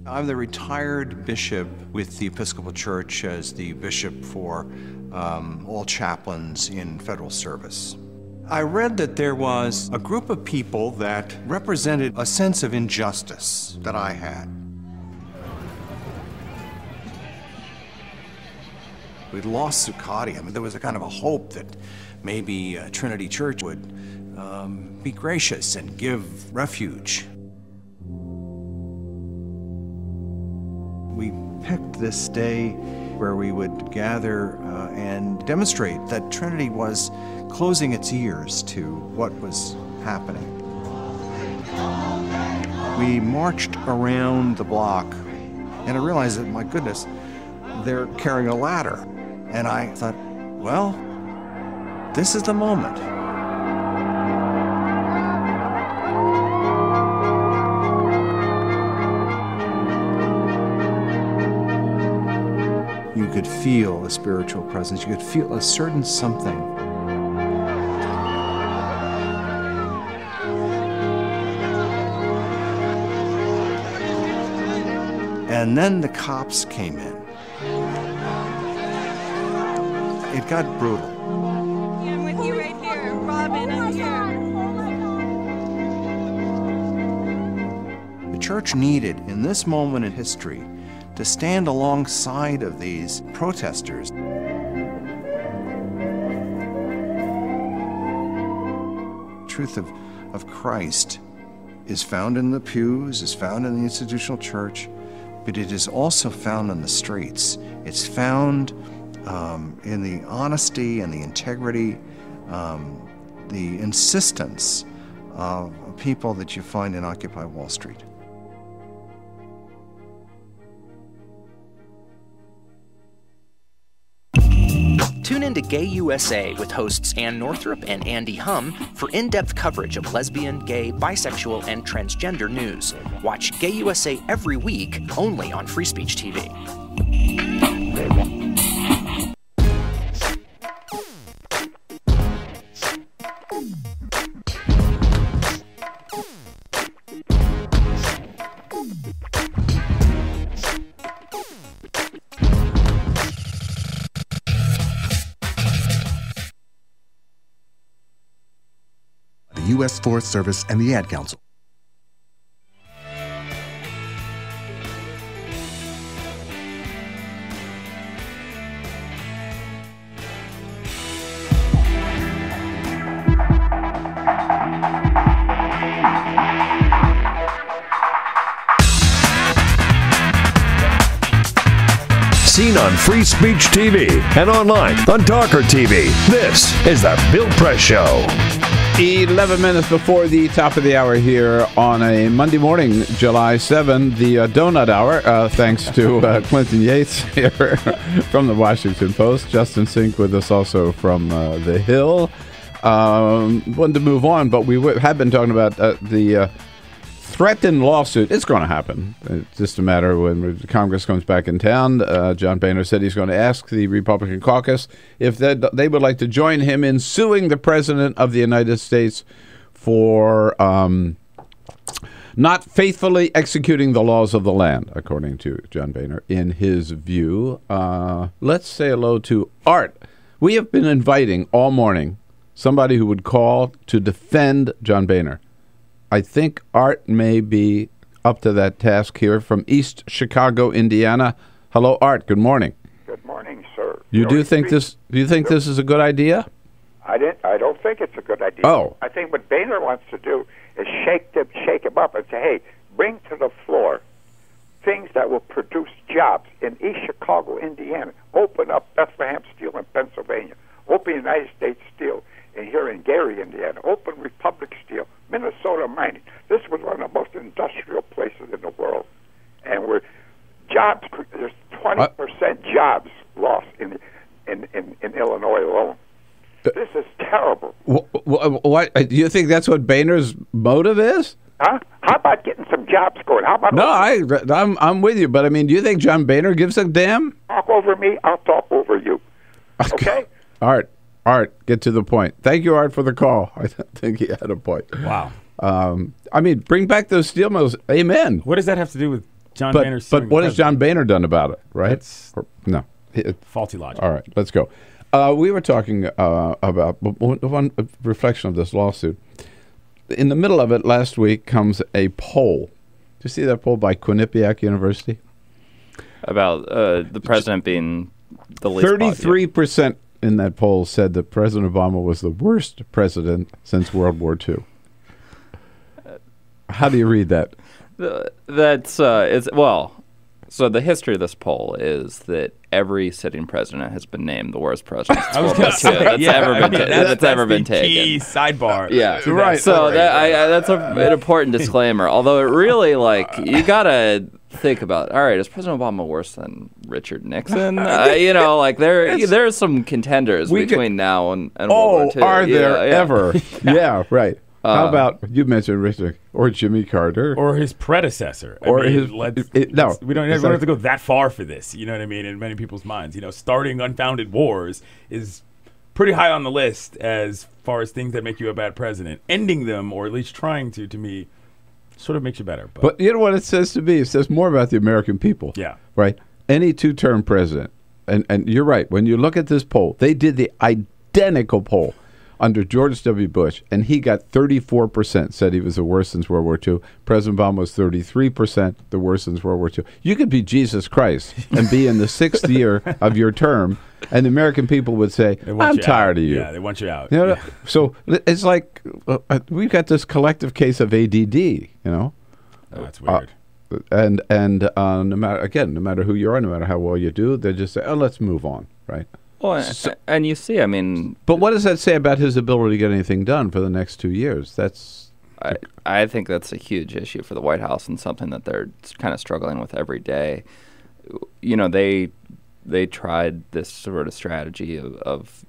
[SPEAKER 1] I'm the retired bishop with the Episcopal Church as the bishop for all chaplains in federal service. I read that there was a group of people that represented a sense of injustice that I had. We'd lost Zuccotti. I mean, there was a kind of a hope that maybe Trinity Church would be gracious and give refuge. We picked this day where we would gather and demonstrate that Trinity was closing its ears to what was happening. We marched around the block, and I realized that, my goodness, they're carrying a ladder. And I thought, well, this is the moment. You could feel a spiritual presence. You could feel a certain something. And then the cops came in. It got brutal.
[SPEAKER 10] I'm with you right here. Robin, I'm here.
[SPEAKER 1] The church needed, in this moment in history, to stand alongside of these protesters. The truth of Christ is found in the pews, is found in the institutional church, but it is also found in the streets. It's found in the honesty and the integrity, the insistence of people that you find in Occupy Wall Street.
[SPEAKER 20] Tune in to Gay USA with hosts Ann Northrup and Andy Hum for in-depth coverage of lesbian, gay, bisexual, and transgender news. Watch Gay USA every week, only on Free Speech TV.
[SPEAKER 19] U.S. Forest Service and the Ad Council.
[SPEAKER 13] Seen on Free Speech TV and online on Talker TV. This is the Bill Press Show.
[SPEAKER 14] 11 minutes before the top of the hour here on a Monday morning, July 7, the donut hour, thanks to Clinton Yates here from the Washington Post. Justin Singh with us also from The Hill. Wanted to move on, but we have been talking about the threatened lawsuit. It's going to happen. It's just a matter of when Congress comes back in town. John Boehner said he's going to ask the Republican caucus if they would like to join him in suing the President of the United States for not faithfully executing the laws of the land, according to John Boehner, in his view. Let's say hello to Art. We have been inviting all morning somebody who would call to defend John Boehner. I think Art may be up to that task here from East Chicago, Indiana. Hello, Art. Good morning.
[SPEAKER 11] Good morning, sir.
[SPEAKER 14] Do you think this is a good idea?
[SPEAKER 11] I don't think it's a good idea.
[SPEAKER 14] Oh.
[SPEAKER 11] I think what Boehner wants to do is shake him up and say, hey, bring to the floor things that will produce jobs in East Chicago, Indiana. Open up Bethlehem Steel in Pennsylvania. Open United States Steel here in Gary, Indiana. Open Republic Steel. Minnesota mining. This was one of the most industrial places in the world. And there's 20% jobs lost in Illinois alone. This is terrible.
[SPEAKER 14] What do you think that's what Boehner's motive is?
[SPEAKER 11] Huh? How about getting some jobs going? How about
[SPEAKER 14] I'm with you, but I mean, do you think John Boehner gives a damn?
[SPEAKER 11] Talk over me, I'll talk over you. Okay?
[SPEAKER 14] Art, get to the point. Thank you, Art, for the call. I think he had a point.
[SPEAKER 4] Wow.
[SPEAKER 14] I mean, bring back those steel mills. Amen.
[SPEAKER 4] What does that have to do with John Boehner?
[SPEAKER 14] But what has John Boehner done about it, right? No.
[SPEAKER 4] Faulty logic.
[SPEAKER 14] All right, let's go. We were talking about one reflection of this lawsuit. In the middle of it last week comes a poll. Did you see that poll by Quinnipiac University?
[SPEAKER 18] About the president being the least
[SPEAKER 14] 33% in that poll said that President Obama was the worst president since World War II. How do you read that?
[SPEAKER 18] So the history of this poll is that every sitting president has been named the worst president that's ever been taken.
[SPEAKER 4] Key sidebar.
[SPEAKER 18] Yeah,
[SPEAKER 14] right.
[SPEAKER 18] So that's an important disclaimer. Although it really, you gotta think about. All right, is President Obama worse than Richard Nixon? There's some contenders between now and World War II.
[SPEAKER 14] Are there ever? Yeah, right. How about, you mentioned Richard, or Jimmy Carter.
[SPEAKER 4] Or his predecessor.
[SPEAKER 14] We
[SPEAKER 4] don't have to go that far for this, you know what I mean, in many people's minds. Starting unfounded wars is pretty high on the list as far as things that make you a bad president. Ending them, or at least trying to me, sort of makes you better.
[SPEAKER 14] But you know what it says to me? It says more about the American people.
[SPEAKER 4] Yeah.
[SPEAKER 14] Right? Any two-term president, and you're right, when you look at this poll, they did the identical poll under George W. Bush, and he got 34%, said he was the worst since World War II. President Obama was 33%, the worst since World War II. You could be Jesus Christ and be in the 6th year of your term, and the American people would say, I'm tired of you.
[SPEAKER 4] Yeah, they want you out.
[SPEAKER 14] So it's like we've got this collective case of ADD,
[SPEAKER 4] Oh, that's weird.
[SPEAKER 14] And no matter who you are, no matter how well you do, they just say, let's move on, right?
[SPEAKER 18] Well, and you see,
[SPEAKER 14] But what does that say about his ability to get anything done for the next 2 years?
[SPEAKER 18] I think that's a huge issue for the White House and something that they're kind of struggling with every day. They tried this sort of strategy of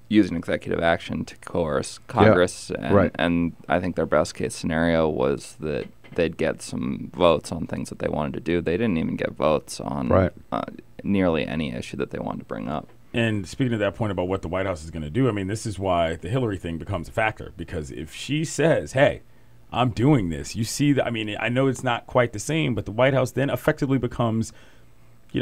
[SPEAKER 18] using executive action to coerce Congress, and I think their best case scenario was that they'd get some votes on things that they wanted to do. They didn't even get votes on nearly any issue that they wanted to bring up.
[SPEAKER 4] And speaking of that point about what the White House is going to do, I mean, this is why the Hillary thing becomes a factor. Because if she says, hey, I'm doing this, you see that, I mean, I know it's not quite the same, but the White House then effectively becomes,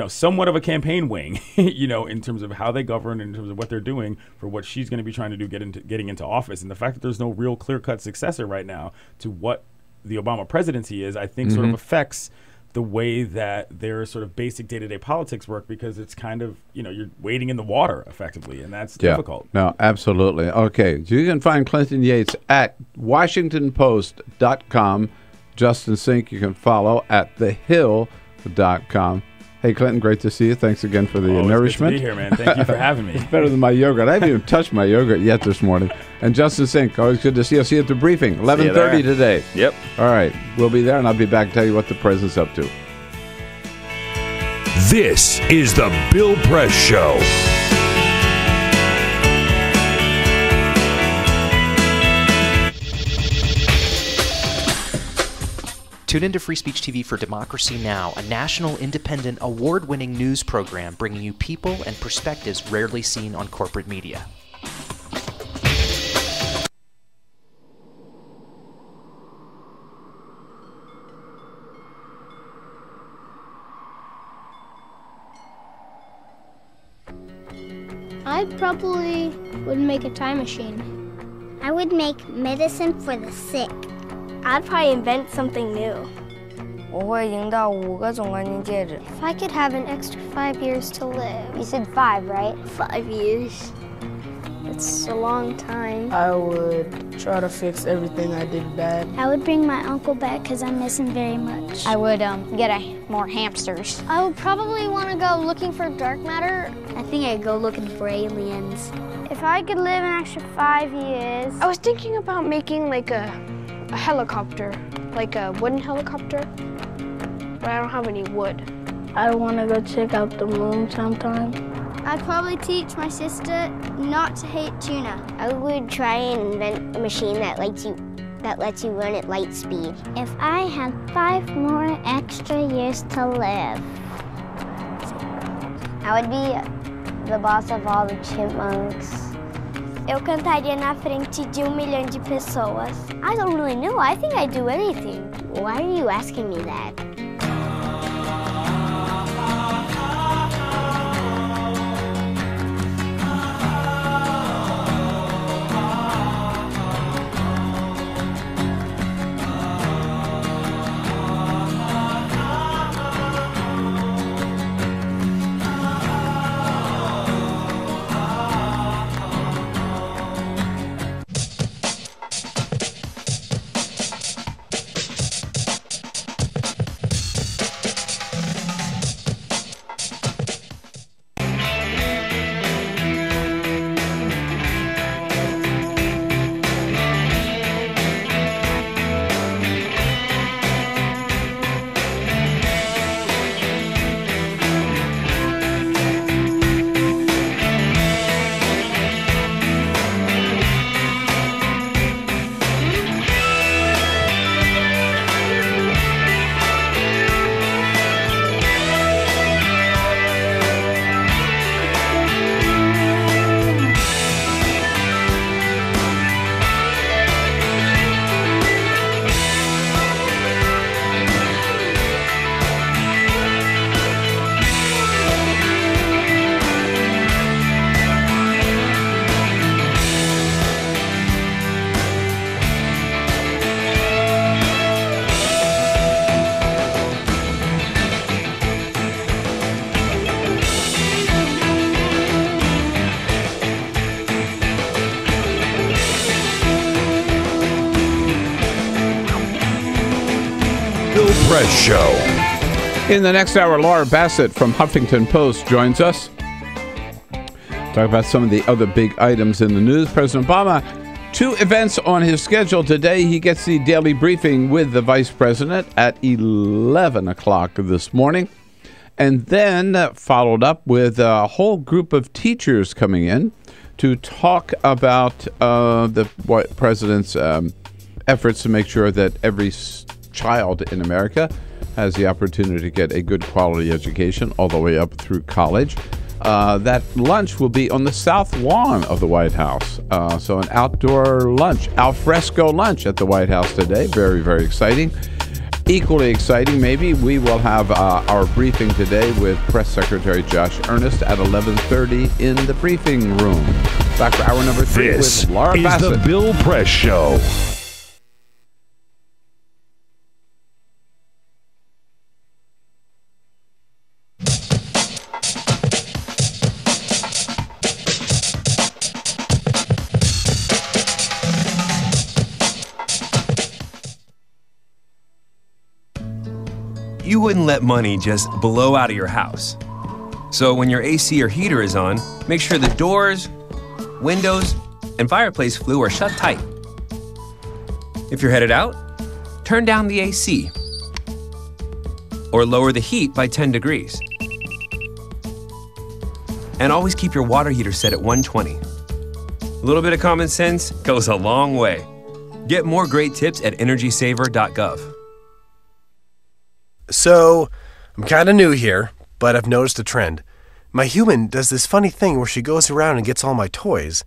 [SPEAKER 4] somewhat of a campaign wing, in terms of how they govern, in terms of what they're doing for what she's going to be trying to do getting into office. And the fact that there's no real clear-cut successor right now to what the Obama presidency is, I think sort of affects the way that their sort of basic day-to-day politics work, because it's kind of, you're wading in the water effectively, and that's difficult.
[SPEAKER 14] No, absolutely. Okay, so you can find Clinton Yates at WashingtonPost.com. Justin Sink you can follow at TheHill.com. Hey, Clinton, great to see you. Thanks again for the nourishment.
[SPEAKER 4] Good to be here, man. Thank you for having me.
[SPEAKER 14] It's better than my yogurt. I haven't even touched my yogurt yet this morning. And Justin Sink, always good to see you. I'll see you at the briefing, 11:30 today.
[SPEAKER 18] Yep.
[SPEAKER 14] All right. We'll be there, and I'll be back to tell you what the president's up to.
[SPEAKER 13] This is the Bill Press Show.
[SPEAKER 20] Tune into Free Speech TV for Democracy Now!, a national, independent, award-winning news program bringing you people and perspectives rarely seen on corporate media.
[SPEAKER 12] I probably would make a time machine. I would make medicine for the sick. I'd probably invent something new. If I could have an extra 5 years to live. You said 5, right? 5 years. It's a long time.
[SPEAKER 17] I would try to fix everything I did bad.
[SPEAKER 12] I would bring my uncle back because I miss him very much.
[SPEAKER 7] I would get more hamsters.
[SPEAKER 12] I would probably want to go looking for dark matter. I think I'd go looking for aliens. If I could live an extra 5 years.
[SPEAKER 2] I was thinking about making like a helicopter, like a wooden helicopter, but I don't have any wood.
[SPEAKER 17] I want to go check out the moon sometime.
[SPEAKER 12] I'd probably teach my sister not to hate tuna. I would try and invent a machine that lets you run at light speed. If I had 5 more extra years to live, I would be the boss of all the chipmunks. Eu cantaria na frente de 1 milhão de pessoas. I don't really know. I think I'd do anything. Why are you asking me that?
[SPEAKER 14] Press Show. In the next hour, Laura Bassett from Huffington Post joins us. Talk about some of the other big items in the news. President Obama, 2 events on his schedule today. He gets the daily briefing with the Vice President at 11 o'clock this morning. And then followed up with a whole group of teachers coming in to talk about the President's efforts to make sure that every child in America has the opportunity to get a good quality education all the way up through college. That lunch will be on the south lawn of the White House. So an outdoor lunch, al fresco lunch at the White House today. Very, very exciting. Equally exciting, maybe, we will have our briefing today with Press Secretary Josh Earnest at 11:30 in the briefing room. Back for hour number 3 with Laura Bassett.
[SPEAKER 13] This is the Bill Press Show.
[SPEAKER 16] You wouldn't let money just blow out of your house. So when your AC or heater is on, make sure the doors, windows, and fireplace flue are shut tight. If you're headed out, turn down the AC or lower the heat by 10 degrees. And always keep your water heater set at 120. A little bit of common sense goes a long way. Get more great tips at energysaver.gov.
[SPEAKER 3] So, I'm kind of new here, but I've noticed a trend. My human does this funny thing where she goes around and gets all my toys,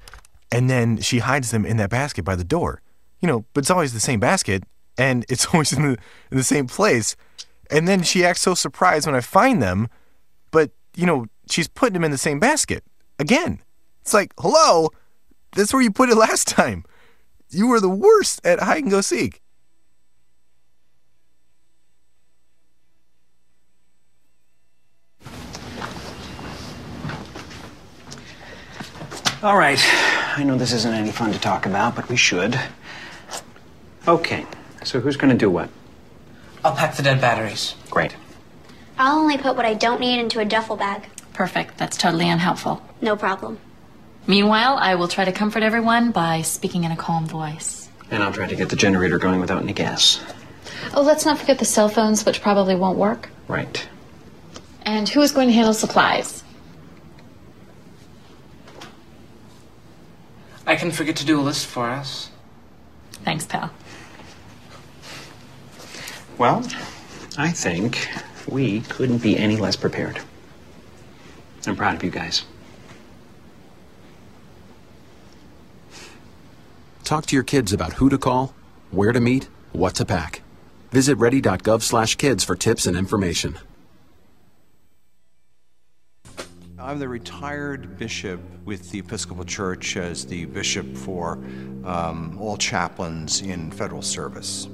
[SPEAKER 3] and then she hides them in that basket by the door. But it's always the same basket, and it's always in the same place. And then she acts so surprised when I find them, but, she's putting them in the same basket. Again. It's like, hello, that's where you put it last time. You were the worst at hide and go seek.
[SPEAKER 5] All right. I know this isn't any fun to talk about, but we should. Okay. So who's going to do what?
[SPEAKER 22] I'll pack the dead batteries.
[SPEAKER 5] Great.
[SPEAKER 21] I'll only put what I don't need into a duffel bag.
[SPEAKER 23] Perfect. That's totally unhelpful.
[SPEAKER 21] No problem.
[SPEAKER 23] Meanwhile, I will try to comfort everyone by speaking in a calm voice.
[SPEAKER 5] And I'll try to get the generator going without any gas.
[SPEAKER 23] Oh, let's not forget the cell phones, which probably won't work.
[SPEAKER 5] Right.
[SPEAKER 23] And who is going to handle supplies?
[SPEAKER 22] I can forget to do a list for us.
[SPEAKER 23] Thanks, pal.
[SPEAKER 5] Well, I think we couldn't be any less prepared. I'm proud of you guys.
[SPEAKER 24] Talk to your kids about who to call, where to meet, what to pack. Visit ready.gov/kids for tips and information.
[SPEAKER 1] I'm the retired bishop with the Episcopal Church as the bishop for all chaplains in federal service.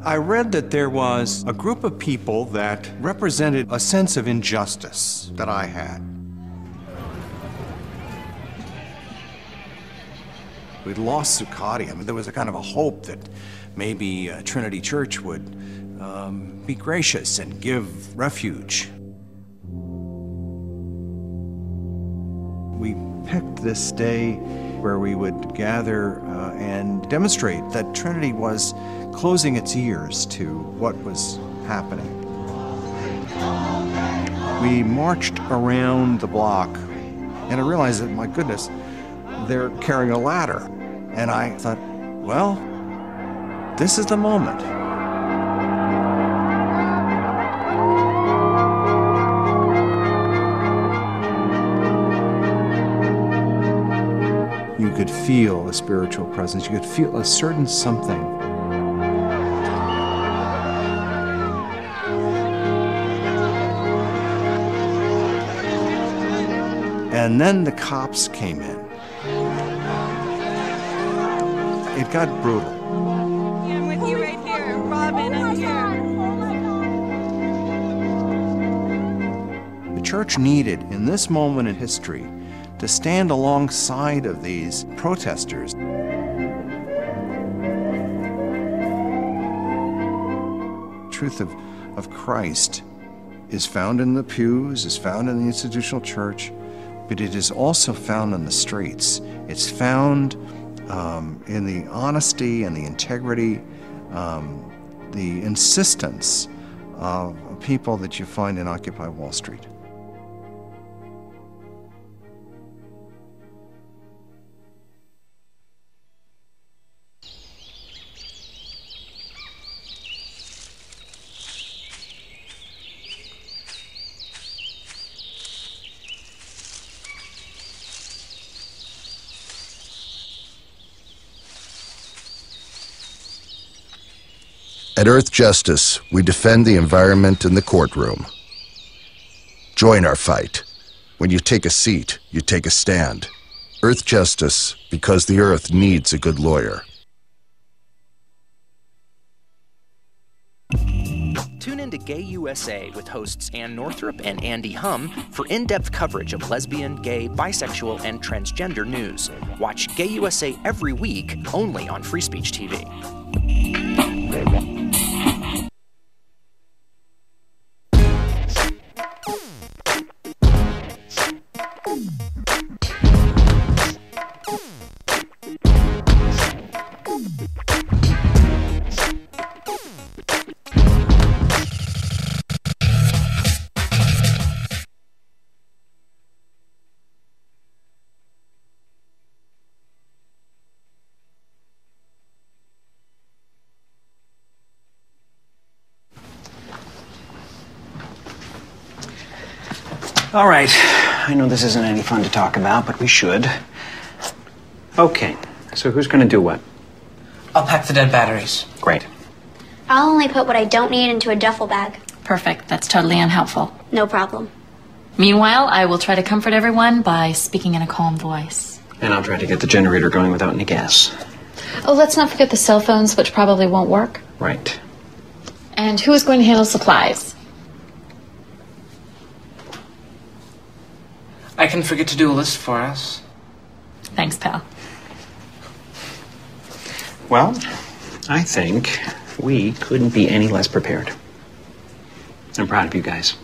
[SPEAKER 1] I read that there was a group of people that represented a sense of injustice that I had. We'd lost Zuccotti. There was a kind of a hope that maybe Trinity Church would be gracious and give refuge. We picked this day where we would gather and demonstrate that Trinity was closing its ears to what was happening. We marched around the block, and I realized that, my goodness, they're carrying a ladder. And I thought, well, this is the moment. You could feel a spiritual presence. You could feel a certain something. And then the cops came in. It got brutal.
[SPEAKER 10] Yeah, I'm with you right here. Robin, I'm here.
[SPEAKER 1] The church needed, in this moment in history, to stand alongside of these protesters. Truth of Christ is found in the pews, is found in the institutional church, but it is also found in the streets. It's found in the honesty and the integrity, the insistence of people that you find in Occupy Wall Street.
[SPEAKER 25] At Earth Justice, we defend the environment in the courtroom. Join our fight. When you take a seat, you take a stand. Earth Justice, because the Earth needs a good lawyer.
[SPEAKER 20] Tune in to Gay USA with hosts Ann Northrup and Andy Hum for in-depth coverage of lesbian, gay, bisexual, and transgender news. Watch Gay USA every week, only on Free Speech TV.
[SPEAKER 5] All right. I know this isn't any fun to talk about, but we should. Okay. So who's going to do what?
[SPEAKER 22] I'll pack the dead batteries.
[SPEAKER 5] Great.
[SPEAKER 21] I'll only put what I don't need into a duffel bag.
[SPEAKER 23] Perfect. That's totally unhelpful.
[SPEAKER 21] No problem.
[SPEAKER 23] Meanwhile, I will try to comfort everyone by speaking in a calm voice.
[SPEAKER 5] And I'll try to get the generator going without any gas.
[SPEAKER 23] Oh, let's not forget the cell phones, which probably won't work.
[SPEAKER 5] Right.
[SPEAKER 23] And who is going to handle supplies?
[SPEAKER 22] I can forget to do a list for us.
[SPEAKER 23] Thanks, pal.
[SPEAKER 5] Well, I think we couldn't be any less prepared. I'm proud of you guys.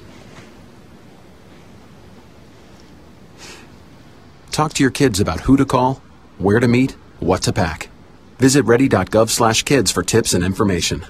[SPEAKER 24] Talk to your kids about who to call, where to meet, what to pack. Visit ready.gov/kids for tips and information.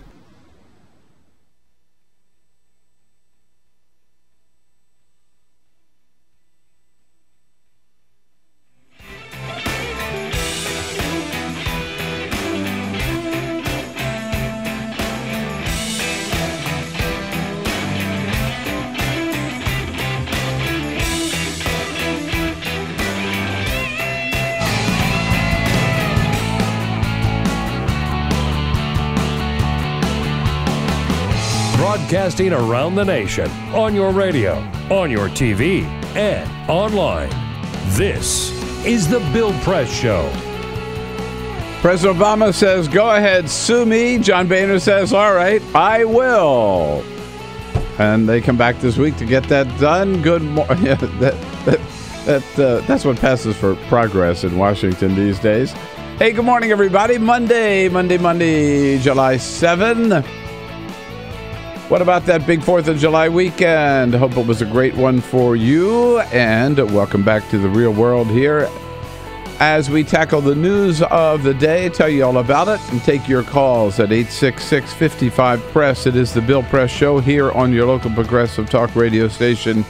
[SPEAKER 13] Broadcasting around the nation, on your radio, on your TV, and online. This is The Bill Press Show.
[SPEAKER 14] President Obama says, go ahead, sue me. John Boehner says, all right, I will. And they come back this week to get that done. Good morning. That's what passes for progress in Washington these days. Hey, good morning, everybody. Monday, July 7. What about that big 4th of July weekend? Hope it was a great one for you. And welcome back to the real world here as we tackle the news of the day, tell you all about it, and take your calls at 866-55-PRESS. It is the Bill Press Show here on your local progressive talk radio station.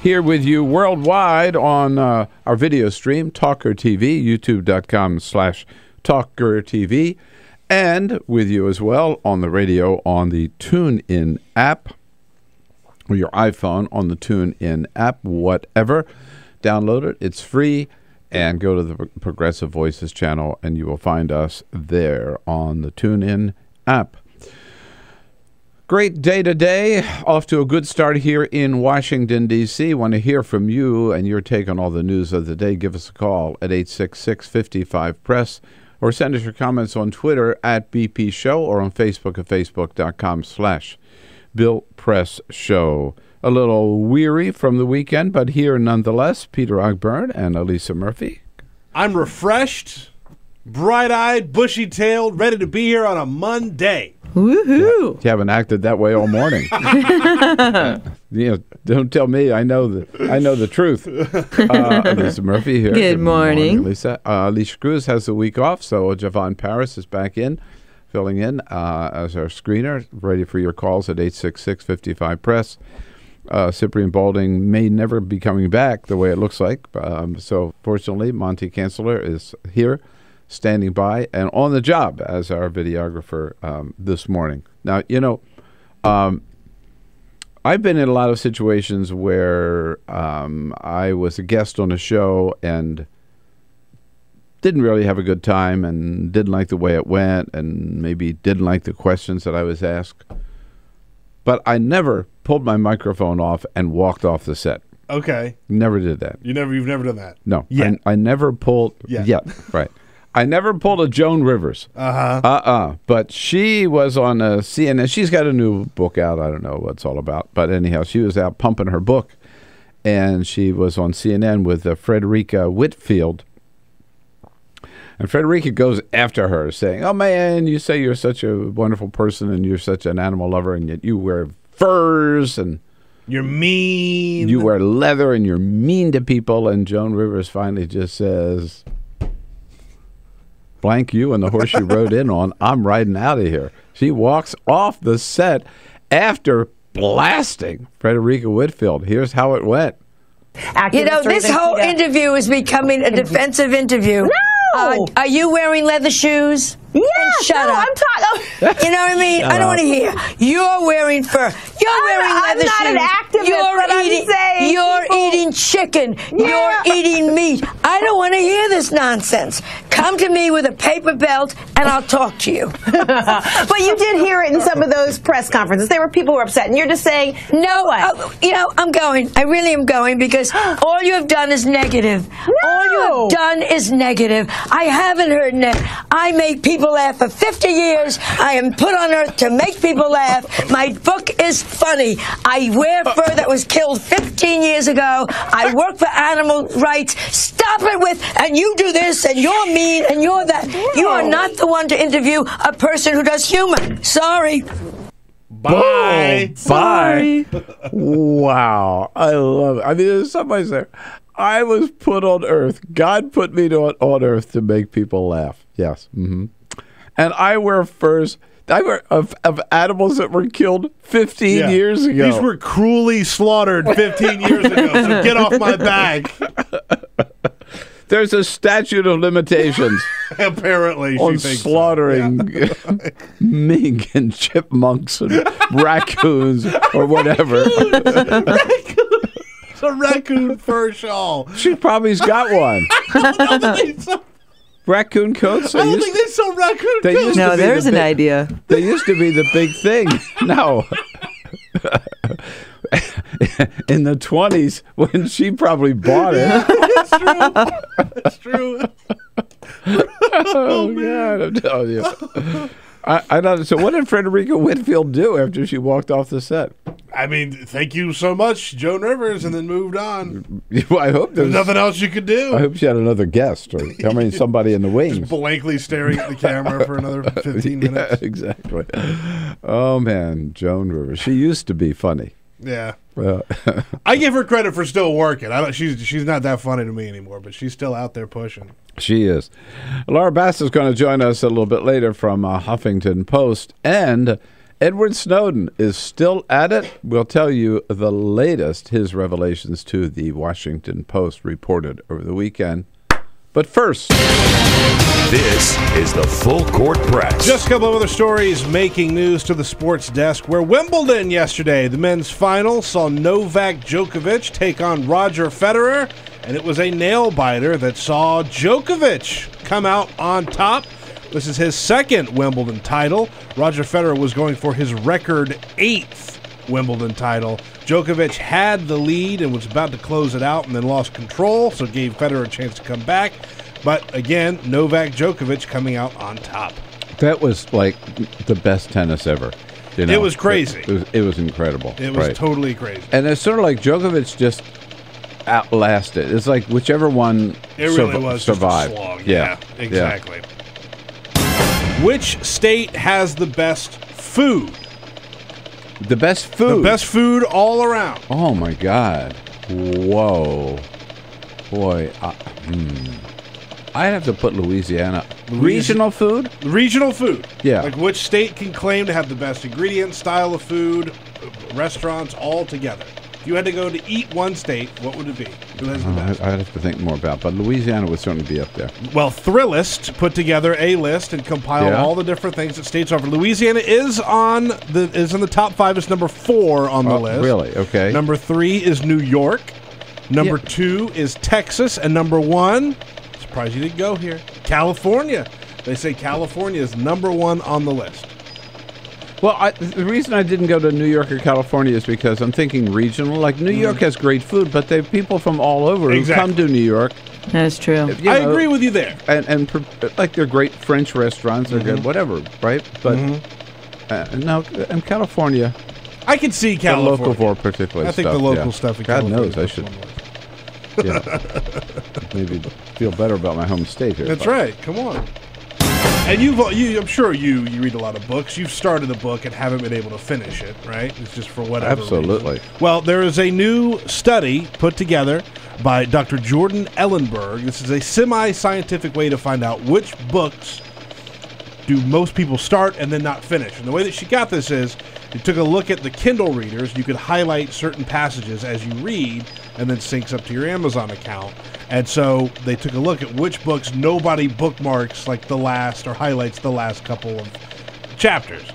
[SPEAKER 14] Here with you worldwide on our video stream, Talker TV, youtube.com/Talker TV. And with you as well on the radio on the TuneIn app, or your iPhone on the TuneIn app, whatever. Download it. It's free. And go to the Progressive Voices channel, and you will find us there on the TuneIn app. Great day today. Off to a good start here in Washington, D.C. Want to hear from you and your take on all the news of the day. Give us a call at 866-55-PRESS. Or send us your comments on Twitter at BP Show or on Facebook at facebook.com/Bill Press Show. A little weary from the weekend, but here nonetheless, Peter Ogburn and Elisa Murphy.
[SPEAKER 6] I'm refreshed, bright-eyed, bushy-tailed, ready to be here on a Monday.
[SPEAKER 14] Woohoo! You haven't acted that way all morning. Don't tell me. I know the truth. Elisa Murphy here.
[SPEAKER 8] Good morning.
[SPEAKER 14] Lisa. Alicia Cruz has the week off, so Javon Paris is back in, filling in as our screener, ready for your calls at 866-55-PRESS. Cyprian Balding may never be coming back the way it looks like. So fortunately, Monty Chancellor is here, standing by and on the job as our videographer this morning. Now, I've been in a lot of situations where I was a guest on a show and didn't really have a good time and didn't like the way it went and maybe didn't like the questions that I was asked. But I never pulled my microphone off and walked off the set.
[SPEAKER 6] Okay.
[SPEAKER 14] Never did that.
[SPEAKER 6] You've never done that?
[SPEAKER 14] No.
[SPEAKER 6] Yet.
[SPEAKER 14] I never pulled... Yet. Right. I never pulled a Joan Rivers. But she was on a CNN. She's got a new book out. I don't know what it's all about. But anyhow, she was out pumping her book. And she was on CNN with Frederica Whitfield. And Frederica goes after her, saying, oh, man, you say you're such a wonderful person and you're such an animal lover, and yet you wear furs and...
[SPEAKER 6] You're mean.
[SPEAKER 14] You wear leather and you're mean to people. And Joan Rivers finally just says... blank you and the horse you rode in on, I'm riding out of here. She walks off the set after blasting Frederica Whitfield. Here's how it went.
[SPEAKER 8] This whole interview is becoming a defensive interview.
[SPEAKER 9] No!
[SPEAKER 8] Are you wearing leather shoes?
[SPEAKER 4] Yeah,
[SPEAKER 9] shut up.
[SPEAKER 4] I'm talking.
[SPEAKER 9] You know what I mean? I don't want to hear. You're wearing fur. You're wearing leather shoes.
[SPEAKER 4] I'm not an activist,
[SPEAKER 9] You're eating chicken.
[SPEAKER 4] Yeah.
[SPEAKER 9] You're eating meat. I don't want to hear this nonsense. Come to me with a paper belt, and I'll talk to you.
[SPEAKER 4] But you did hear it in some of those press conferences. There were people who were upset, and you're just saying,
[SPEAKER 9] no. I'm going. I really am going because all you have done is negative.
[SPEAKER 4] No.
[SPEAKER 9] All you have done is negative. I haven't heard I make people laugh for 50 years. I am put on earth to make people laugh. My book is funny. I wear fur that was killed 15 years ago. I work for animal rights. Stop it with, and you do this, and you're mean, and you're that. You are not the one to interview a person who does humor. Sorry.
[SPEAKER 6] Bye.
[SPEAKER 14] Bye. Wow. I love it. I mean, there's somebody there. I was put on earth. God put me on earth to make people laugh. Yes. Mm-hmm. And I wear furs. I wear of animals that were killed 15 years ago.
[SPEAKER 6] These were cruelly slaughtered 15 years ago, so get off my back.
[SPEAKER 14] There's a statute of limitations.
[SPEAKER 6] Apparently,
[SPEAKER 14] on slaughtering mink and chipmunks and raccoons or whatever.
[SPEAKER 6] It's a raccoon fur shawl.
[SPEAKER 14] She probably's got one. Raccoon coats?
[SPEAKER 6] I don't think they sell raccoon coats.
[SPEAKER 8] No, there's an idea.
[SPEAKER 14] They used to be the big thing. No. In the 20s, when she probably bought it.
[SPEAKER 6] It's true.
[SPEAKER 14] Oh, God, I'm telling you. I don't. So what did Frederica Whitfield do after she walked off the set?
[SPEAKER 6] I mean, thank you so much, Joan Rivers, and then moved on.
[SPEAKER 14] Well, I hope
[SPEAKER 6] there's nothing else you could do.
[SPEAKER 14] I hope she had another guest, or somebody in the wings.
[SPEAKER 6] Just blankly staring at the camera for another 15 minutes.
[SPEAKER 14] Yeah, exactly. Oh man, Joan Rivers. She used to be funny.
[SPEAKER 6] Yeah. I give her credit for still working. She's not that funny to me anymore, but she's still out there pushing.
[SPEAKER 14] She is. Laura Bassett is going to join us a little bit later from Huffington Post, and Edward Snowden is still at it. We'll tell you the latest, his revelations to the Washington Post reported over the weekend. But first,
[SPEAKER 13] this is the Full Court Press.
[SPEAKER 6] Just a couple of other stories making news to the sports desk, where Wimbledon yesterday, the men's final, saw Novak Djokovic take on Roger Federer, and it was a nail-biter that saw Djokovic come out on top. This is his second Wimbledon title. Roger Federer was going for his record 8th Wimbledon title. Djokovic had the lead and was about to close it out and then lost control, so gave Federer a chance to come back. But again, Novak Djokovic coming out on top.
[SPEAKER 14] That was like the best tennis ever. You know?
[SPEAKER 6] It was crazy.
[SPEAKER 14] It was incredible.
[SPEAKER 6] It was totally crazy.
[SPEAKER 14] And it's sort of like Djokovic just outlasted. It's like whichever one
[SPEAKER 6] was
[SPEAKER 14] survived.
[SPEAKER 6] Just a slog. Yeah, exactly.
[SPEAKER 14] Yeah.
[SPEAKER 6] Which state has the best food?
[SPEAKER 14] The best food?
[SPEAKER 6] The best food all around.
[SPEAKER 14] Oh, my God. Whoa. Boy. I'd have to put Louisiana. Regional food?
[SPEAKER 6] Regional food.
[SPEAKER 14] Yeah.
[SPEAKER 6] Like which state can claim to have the best ingredients, style of food, restaurants all together? If you had to go to eat one state, what would it be? Who has the best?
[SPEAKER 14] I'd have to think more about it, but Louisiana would certainly be up there.
[SPEAKER 6] Well, Thrillist put together a list and compiled all the different things that states offer. Louisiana is in the top 5. It's number 4 on the list.
[SPEAKER 14] Really? Okay.
[SPEAKER 6] Number 3 is New York. Number 2 is Texas, and number 1, surprised you didn't go here, California. They say California is number 1 on the list.
[SPEAKER 14] Well, the reason I didn't go to New York or California is because I'm thinking regional. Like, New York has great food, but they have people from all over who come to New York.
[SPEAKER 8] That's true.
[SPEAKER 6] I agree with you there.
[SPEAKER 14] And like, they're great French restaurants. They're good, whatever, right? But, no, in California.
[SPEAKER 6] I can see California.
[SPEAKER 14] The local for particular
[SPEAKER 6] I think the local stuff in California.
[SPEAKER 14] God knows, I should maybe feel better about my home state here.
[SPEAKER 6] That's right. Come on. And I'm sure you read a lot of books. You've started a book and haven't been able to finish it, right? It's just for whatever
[SPEAKER 14] Absolutely.
[SPEAKER 6] reason. Well, there is a new study put together by Dr. Jordan Ellenberg. This is a semi-scientific way to find out which books do most people start and then not finish. And the way that she got this is, you took a look at the Kindle readers. You could highlight certain passages as you read, and then syncs up to your Amazon account. And so they took a look at which books nobody bookmarks like the last or highlights the last couple of chapters.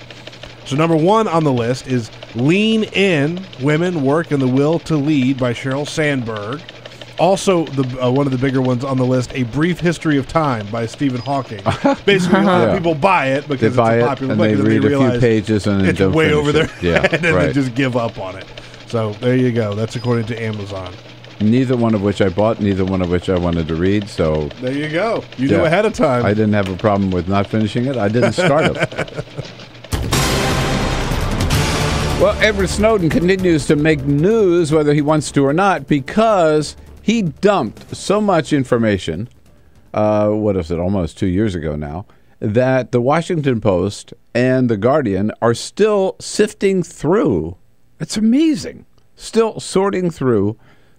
[SPEAKER 6] So number 1 on the list is Lean In, Women, Work, and the Will to Lead by Sheryl Sandberg. Also, one of the bigger ones on the list, A Brief History of Time by Stephen Hawking. Basically, a lot of people buy it because it's a popular book,
[SPEAKER 14] and they read a few pages and
[SPEAKER 6] it's
[SPEAKER 14] don't
[SPEAKER 6] way
[SPEAKER 14] finish
[SPEAKER 6] over their
[SPEAKER 14] it.
[SPEAKER 6] head, and they just give up on it. So there you go. That's according to Amazon.
[SPEAKER 14] Neither one of which I bought, neither one of which I wanted to read. So
[SPEAKER 6] there you go. You knew ahead of time.
[SPEAKER 14] I didn't have a problem with not finishing it. I didn't start it. Well, Edward Snowden continues to make news whether he wants to or not because he dumped so much information, what is it, almost 2 years ago now, that the Washington Post and the Guardian are still sifting through. It's amazing. Still sorting through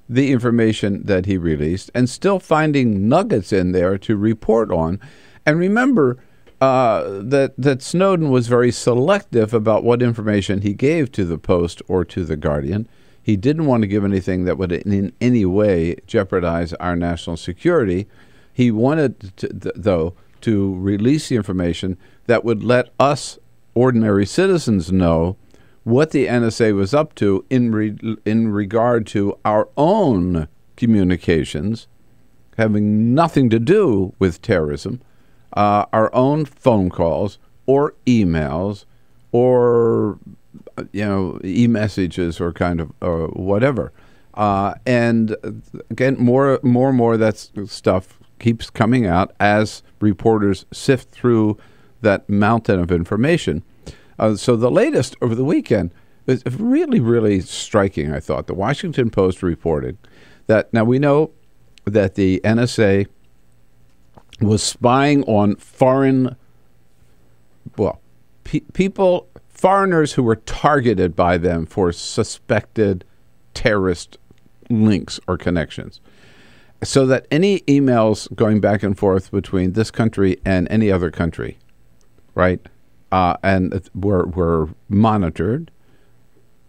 [SPEAKER 14] the information that he released and still finding nuggets in there to report on. And remember that Snowden was very selective about what information he gave to the Post or to the Guardian. He didn't want to give anything that would in any way jeopardize our national security. He wanted, though, to release the information that would let us ordinary citizens know what the NSA was up to in regard to our own communications, having nothing to do with terrorism, our own phone calls or emails or e-messages or kind of whatever. And again, more and more that stuff keeps coming out as reporters sift through that mountain of information. So the latest over the weekend is really, really striking, I thought. The Washington Post reported that, now we know that the NSA was spying on foreigners who were targeted by them for suspected terrorist links or connections. So that any emails going back and forth between this country and any other country, right, and were monitored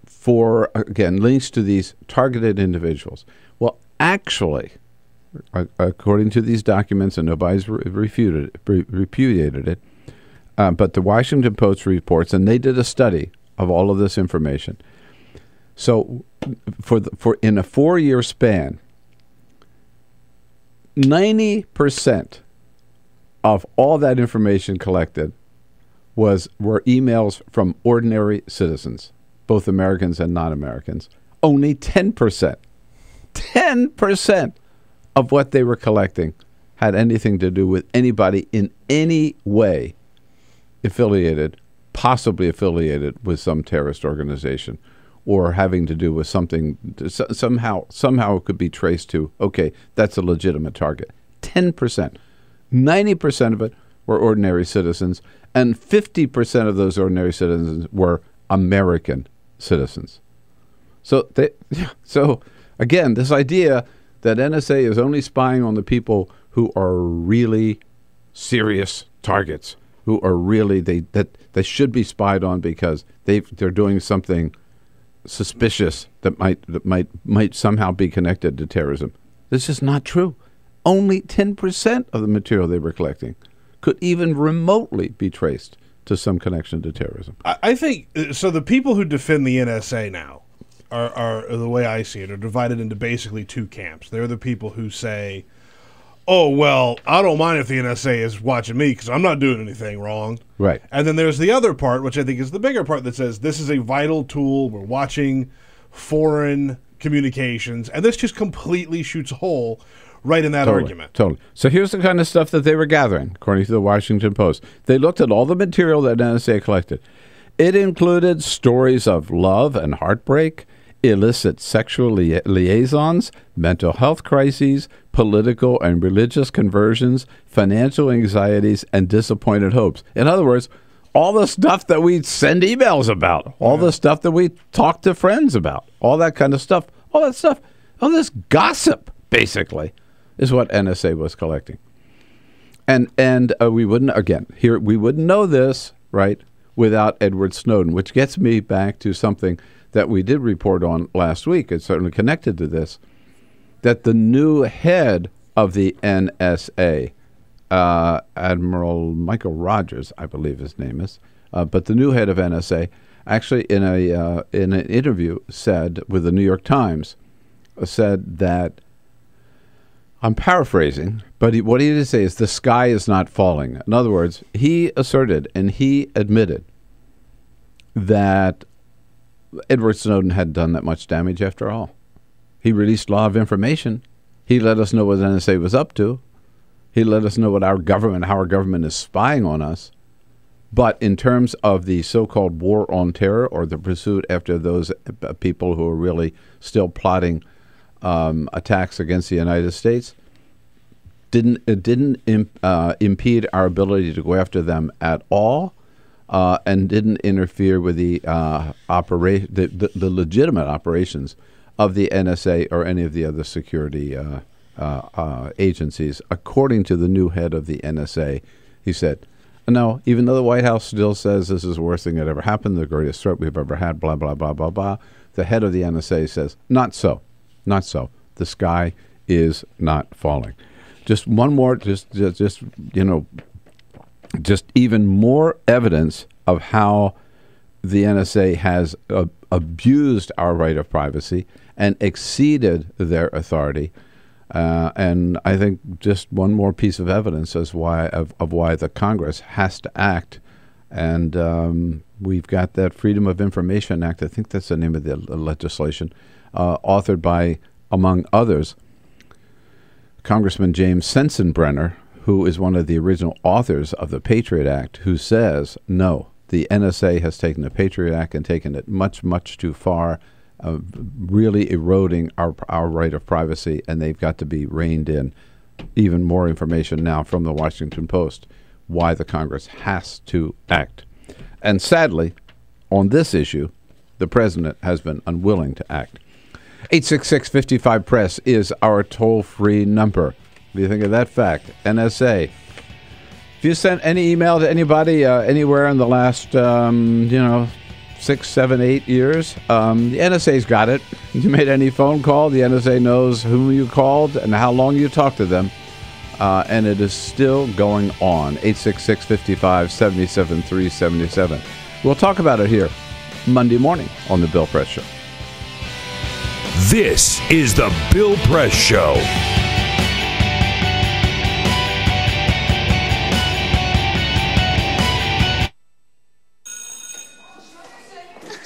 [SPEAKER 14] for, again, links to these targeted individuals. Well, actually, according to these documents, and nobody's repudiated it, but the Washington Post reports, and they did a study of all of this information. So, for in a 4-year span, 90% of all that information collected were emails from ordinary citizens, both Americans and non-Americans. Only 10% of what they were collecting had anything to do with anybody in any way possibly affiliated with some terrorist organization, or having to do with something somehow it could be traced to, okay, that's a legitimate target. 10%. 90% of it were ordinary citizens, and 50% of those ordinary citizens were American citizens. So again, this idea that NSA is only spying on the people who are really serious targets, who are really that should be spied on because they're doing something suspicious that might somehow be connected to terrorism. This is not true. Only 10% of the material they were collecting could even remotely be traced to some connection to terrorism.
[SPEAKER 6] I think so. The people who defend the NSA now are the way I see it, are divided into basically two camps. They're the people who say, oh, well, I don't mind if the NSA is watching me because I'm not doing anything wrong.
[SPEAKER 14] Right.
[SPEAKER 6] And then there's the other part, which I think is the bigger part, that says this is a vital tool. We're watching foreign communications. And this just completely shoots a hole right in that argument.
[SPEAKER 14] Totally. So here's the kind of stuff that they were gathering, according to the Washington Post. They looked at all the material that NSA collected. It included stories of love and heartbreak, illicit sexual liaisons, mental health crises, political and religious conversions, financial anxieties, and disappointed hopes. In other words, all the stuff that we send emails about, all the stuff that we talk to friends about, all that kind of stuff, all this gossip, basically, is what NSA was collecting. And we wouldn't know this, right, without Edward Snowden, which gets me back to something that we did report on last week. It's certainly connected to this. that the new head of the NSA, Admiral Michael Rogers, I believe his name is, but the new head of NSA, actually in an interview said with the New York Times, said that, I'm paraphrasing, but what he did say is the sky is not falling. In other words, he asserted and he admitted that Edward Snowden hadn't done that much damage after all. He released a lot of information. He let us know what the NSA was up to. He let us know what how our government is spying on us. But in terms of the so-called war on terror or the pursuit after those people who are really still plotting attacks against the United States, it didn't impede our ability to go after them at all, and didn't interfere with the legitimate operations of the NSA or any of the other security agencies. According to the new head of the NSA, he said, no, even though the White House still says this is the worst thing that ever happened, the greatest threat we've ever had, blah, blah, blah, blah, blah, the head of the NSA says, not so. Not so. The sky is not falling. Just one more, just even more evidence of how the NSA has abused our right of privacy and exceeded their authority. And I think just one more piece of evidence as why the Congress has to act. And we've got that Freedom of Information Act. I think that's the name of the legislation, authored by, among others, Congressman James Sensenbrenner, who is one of the original authors of the Patriot Act, who says, no, the NSA has taken the Patriot Act and taken it much, much too far, really eroding our right of privacy, and they've got to be reined in. Even more information now from the Washington Post, why the Congress has to act. And sadly, on this issue, the president has been unwilling to act. 866-55-PRESS is our toll-free number. What do you think of that fact? NSA. If you sent any email to anybody anywhere in the last, 6, 7, 8 years, the NSA's got it. If you made any phone call, the NSA knows whom you called and how long you talked to them. And it is still going on. 866-55-77-377. We'll talk about it here Monday morning on The Bill Press Show.
[SPEAKER 13] This is The Bill Press Show.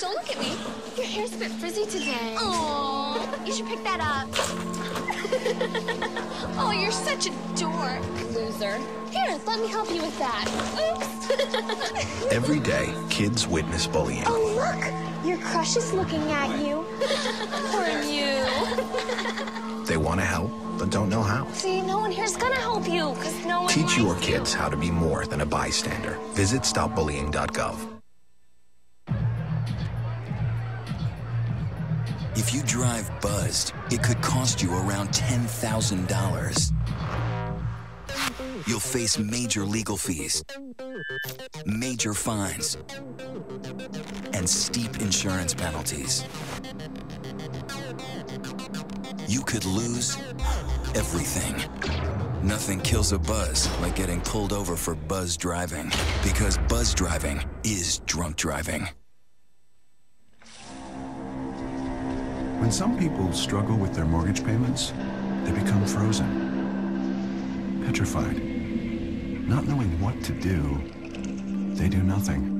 [SPEAKER 21] Don't look at me. Your hair's a bit frizzy today. Oh, you should pick that up. Oh, you're such a dork. Loser. Here, let me help you with that. Oops.
[SPEAKER 7] Every day, kids witness bullying.
[SPEAKER 21] Oh, look. Your crush is looking at you. Poor you.
[SPEAKER 7] They want to help, but don't know how.
[SPEAKER 21] See, no one here's gonna help you, because no one
[SPEAKER 7] Teach your
[SPEAKER 21] likes
[SPEAKER 7] kids how to be more than a bystander. Visit stopbullying.gov.
[SPEAKER 11] If you drive buzzed, it could cost you around $10,000. You'll face major legal fees, major fines, and steep insurance penalties. You could lose everything. Nothing kills a buzz like getting pulled over for buzz driving, because buzz driving is drunk driving.
[SPEAKER 15] When some people struggle with their mortgage payments, they become frozen, petrified. Not knowing what to do, they do nothing.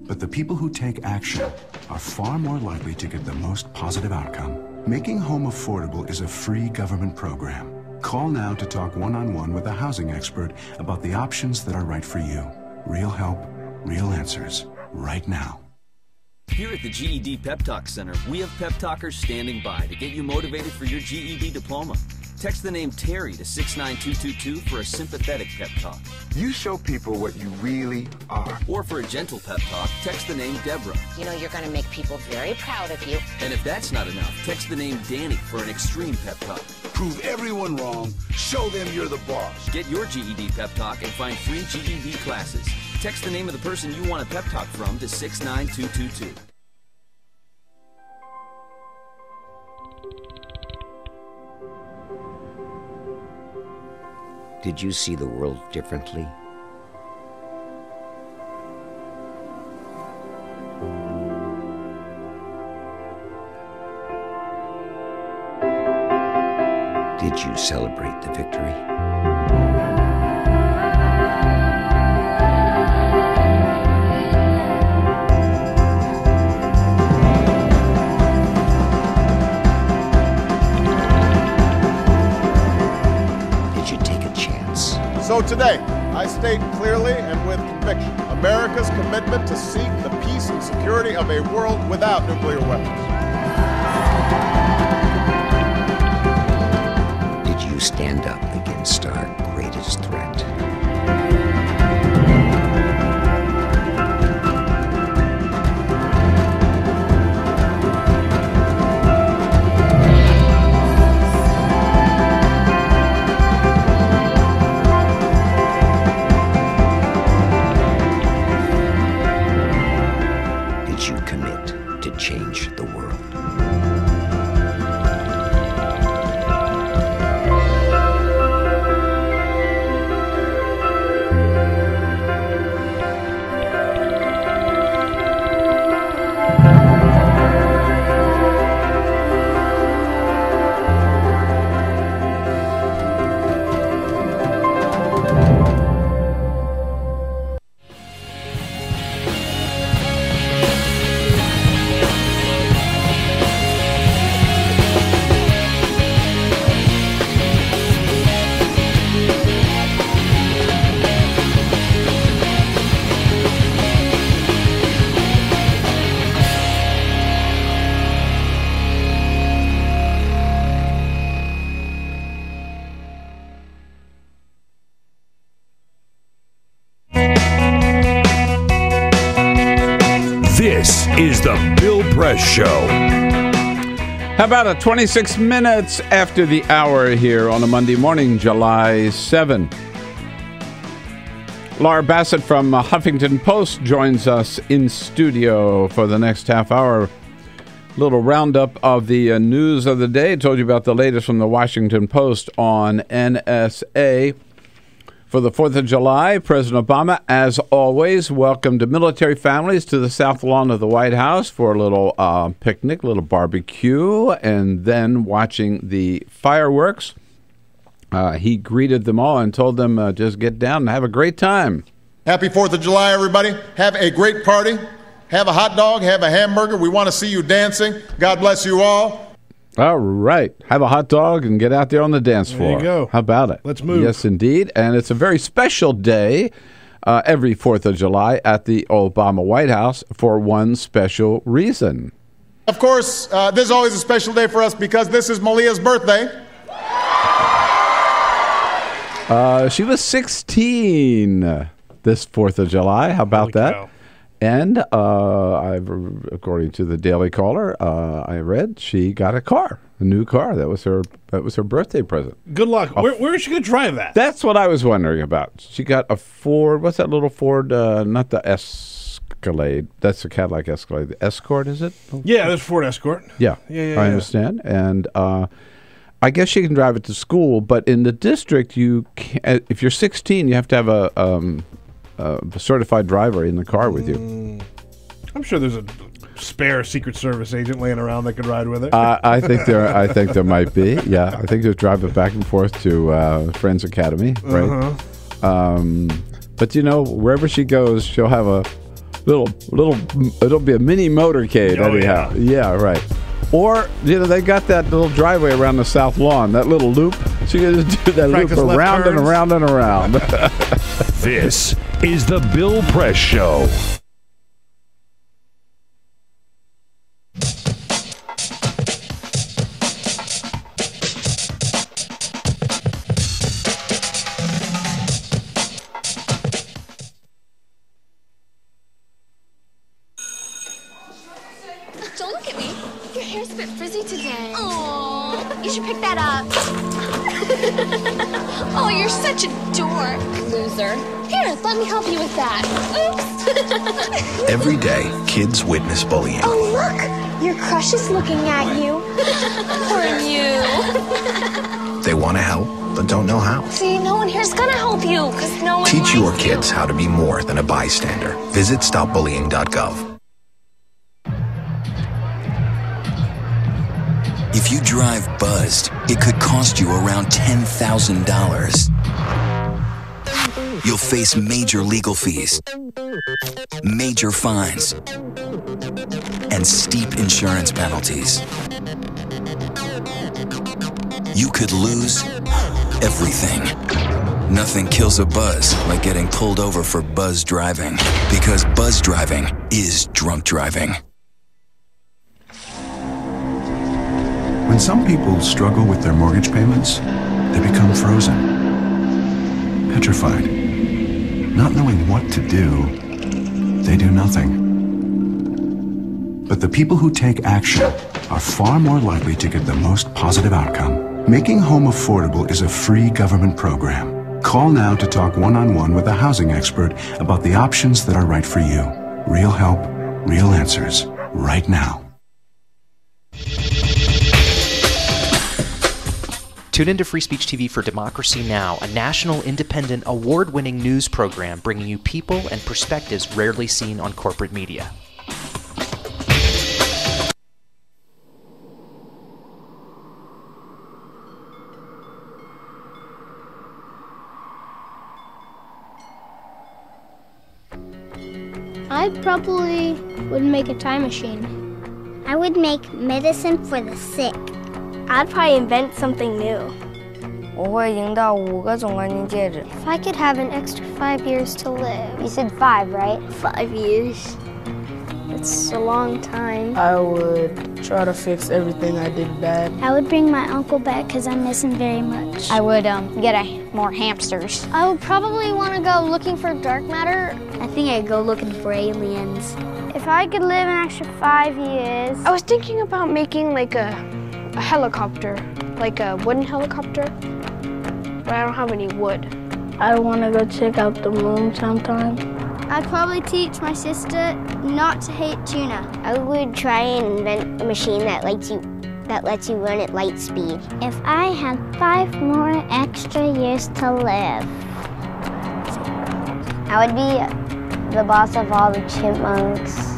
[SPEAKER 15] But the people who take action are far more likely to get the most positive outcome. Making home affordable is a free government program. Call now to talk one-on-one with a housing expert about the options that are right for you. Real help, real answers, right now.
[SPEAKER 18] Here at the GED Pep Talk Center, we have pep talkers standing by to get you motivated for your GED diploma. Text the name Terry to 69222 for a sympathetic pep talk.
[SPEAKER 19] You show people what you really are.
[SPEAKER 18] Or for a gentle pep talk, text the name Deborah.
[SPEAKER 26] You know you're going to make people very proud of you.
[SPEAKER 18] And if that's not enough, text the name Danny for an extreme pep talk.
[SPEAKER 19] Prove everyone wrong. Show them you're the boss.
[SPEAKER 18] Get your GED pep talk and find free GED classes. Text the name of the person you want a pep talk from to 69222.
[SPEAKER 2] Did you see the world differently? Did you celebrate the victory? Did you take a chance?
[SPEAKER 3] So today, I state clearly and with conviction America's commitment to seek the peace and security of a world without nuclear weapons.
[SPEAKER 2] Did you stand up against our greatest threat? Did you commit to change the world?
[SPEAKER 13] This is the Bill Press Show.
[SPEAKER 14] How about it? 26 minutes after the hour here on a Monday morning, July 7. Laura Bassett from Huffington Post joins us in studio for the next half hour. Little roundup of the news of the day. Told you about the latest from the Washington Post on NSA. For the 4th of July, President Obama, as always, welcomed military families to the south lawn of the White House for a little picnic, a little barbecue, and then watching the fireworks. He greeted them all and told them just get down and have a great time.
[SPEAKER 3] Happy 4th of July, everybody. Have a great party. Have a hot dog. Have a hamburger. We want to see you dancing. God bless you all.
[SPEAKER 14] All right. Have a hot dog and get out there on the dance floor.
[SPEAKER 6] There you go.
[SPEAKER 14] How about it?
[SPEAKER 6] Let's move.
[SPEAKER 14] Yes, indeed. And it's a very special day every 4th of July at the Obama White House for one special reason.
[SPEAKER 3] Of course, this is always a special day for us because this is Malia's birthday.
[SPEAKER 14] She was 16 this 4th of July. How about that?
[SPEAKER 6] Cow.
[SPEAKER 14] And according to the Daily Caller, I read she got a new car. That was her birthday present.
[SPEAKER 6] Good luck. Where is she going to drive that?
[SPEAKER 14] That's what I was wondering about. She got a Ford. What's that little Ford? Not the Escalade. That's a Cadillac Escalade. The Escort, is it?
[SPEAKER 6] Yeah, there's Ford Escort.
[SPEAKER 14] Yeah, I understand. And I guess she can drive it to school. But in the district, if you're 16, you have to have a certified driver in the car with you.
[SPEAKER 6] I'm sure there's a spare Secret Service agent laying around that could ride with it.
[SPEAKER 14] I think there might be. Yeah, I think just drive it back and forth to Friends Academy, right? But wherever she goes, she'll have a little. It'll be a mini motorcade anyhow. Yeah, right. Or they got that little driveway around the south lawn, that little loop. She can just do that
[SPEAKER 6] Practice
[SPEAKER 14] loop around and around and around.
[SPEAKER 13] This is the Bill Press Show.
[SPEAKER 21] Don't look at me. Your hair's a bit frizzy today. Aww, you should pick that up. Oh, you're such a dork. Loser. Here, let me help you with that. Oops.
[SPEAKER 7] Every day, kids witness bullying.
[SPEAKER 21] Oh, look. Your crush is looking at you. Poor you.
[SPEAKER 7] They want to help, but don't know how.
[SPEAKER 21] See, no one here's gonna help you, because no one
[SPEAKER 7] Teach your
[SPEAKER 21] likes you.
[SPEAKER 7] kids how to be more than a bystander. Visit stopbullying.gov.
[SPEAKER 11] If you drive buzzed, it could cost you around $10,000. You'll face major legal fees, major fines, and steep insurance penalties. You could lose everything. Nothing kills a buzz like getting pulled over for buzz driving, because buzz driving is drunk driving.
[SPEAKER 15] When some people struggle with their mortgage payments, they become frozen, petrified. Not knowing what to do, they do nothing. But the people who take action are far more likely to get the most positive outcome. Making home affordable is a free government program. Call now to talk one-on-one with a housing expert about the options that are right for you. Real help, real answers, right now.
[SPEAKER 20] Tune into Free Speech TV for Democracy Now!, a national, independent, award-winning news program bringing you people and perspectives rarely seen on corporate media.
[SPEAKER 1] I probably would make a time machine.
[SPEAKER 10] I would make medicine for the sick.
[SPEAKER 1] I'd probably invent something new.
[SPEAKER 12] 我会赢到5个总冠军戒指。
[SPEAKER 1] If I could have an extra 5 years to live.
[SPEAKER 10] You said 5, right?
[SPEAKER 1] 5 years. It's a long time.
[SPEAKER 16] I would try to fix everything I did bad.
[SPEAKER 1] I would bring my uncle back because I miss him very much.
[SPEAKER 10] I would get more hamsters.
[SPEAKER 1] I would probably want to go looking for dark matter. I think I'd go looking for aliens. If I could live an extra 5 years.
[SPEAKER 17] I was thinking about making like a helicopter, like a wooden helicopter, but I don't have any wood.
[SPEAKER 1] I want to go check out the moon sometime. I'd probably teach my sister not to hate tuna.
[SPEAKER 10] I would try and invent a machine that lets you run at light speed. If I had 5 more extra years to live, I would be the boss of all the chipmunks.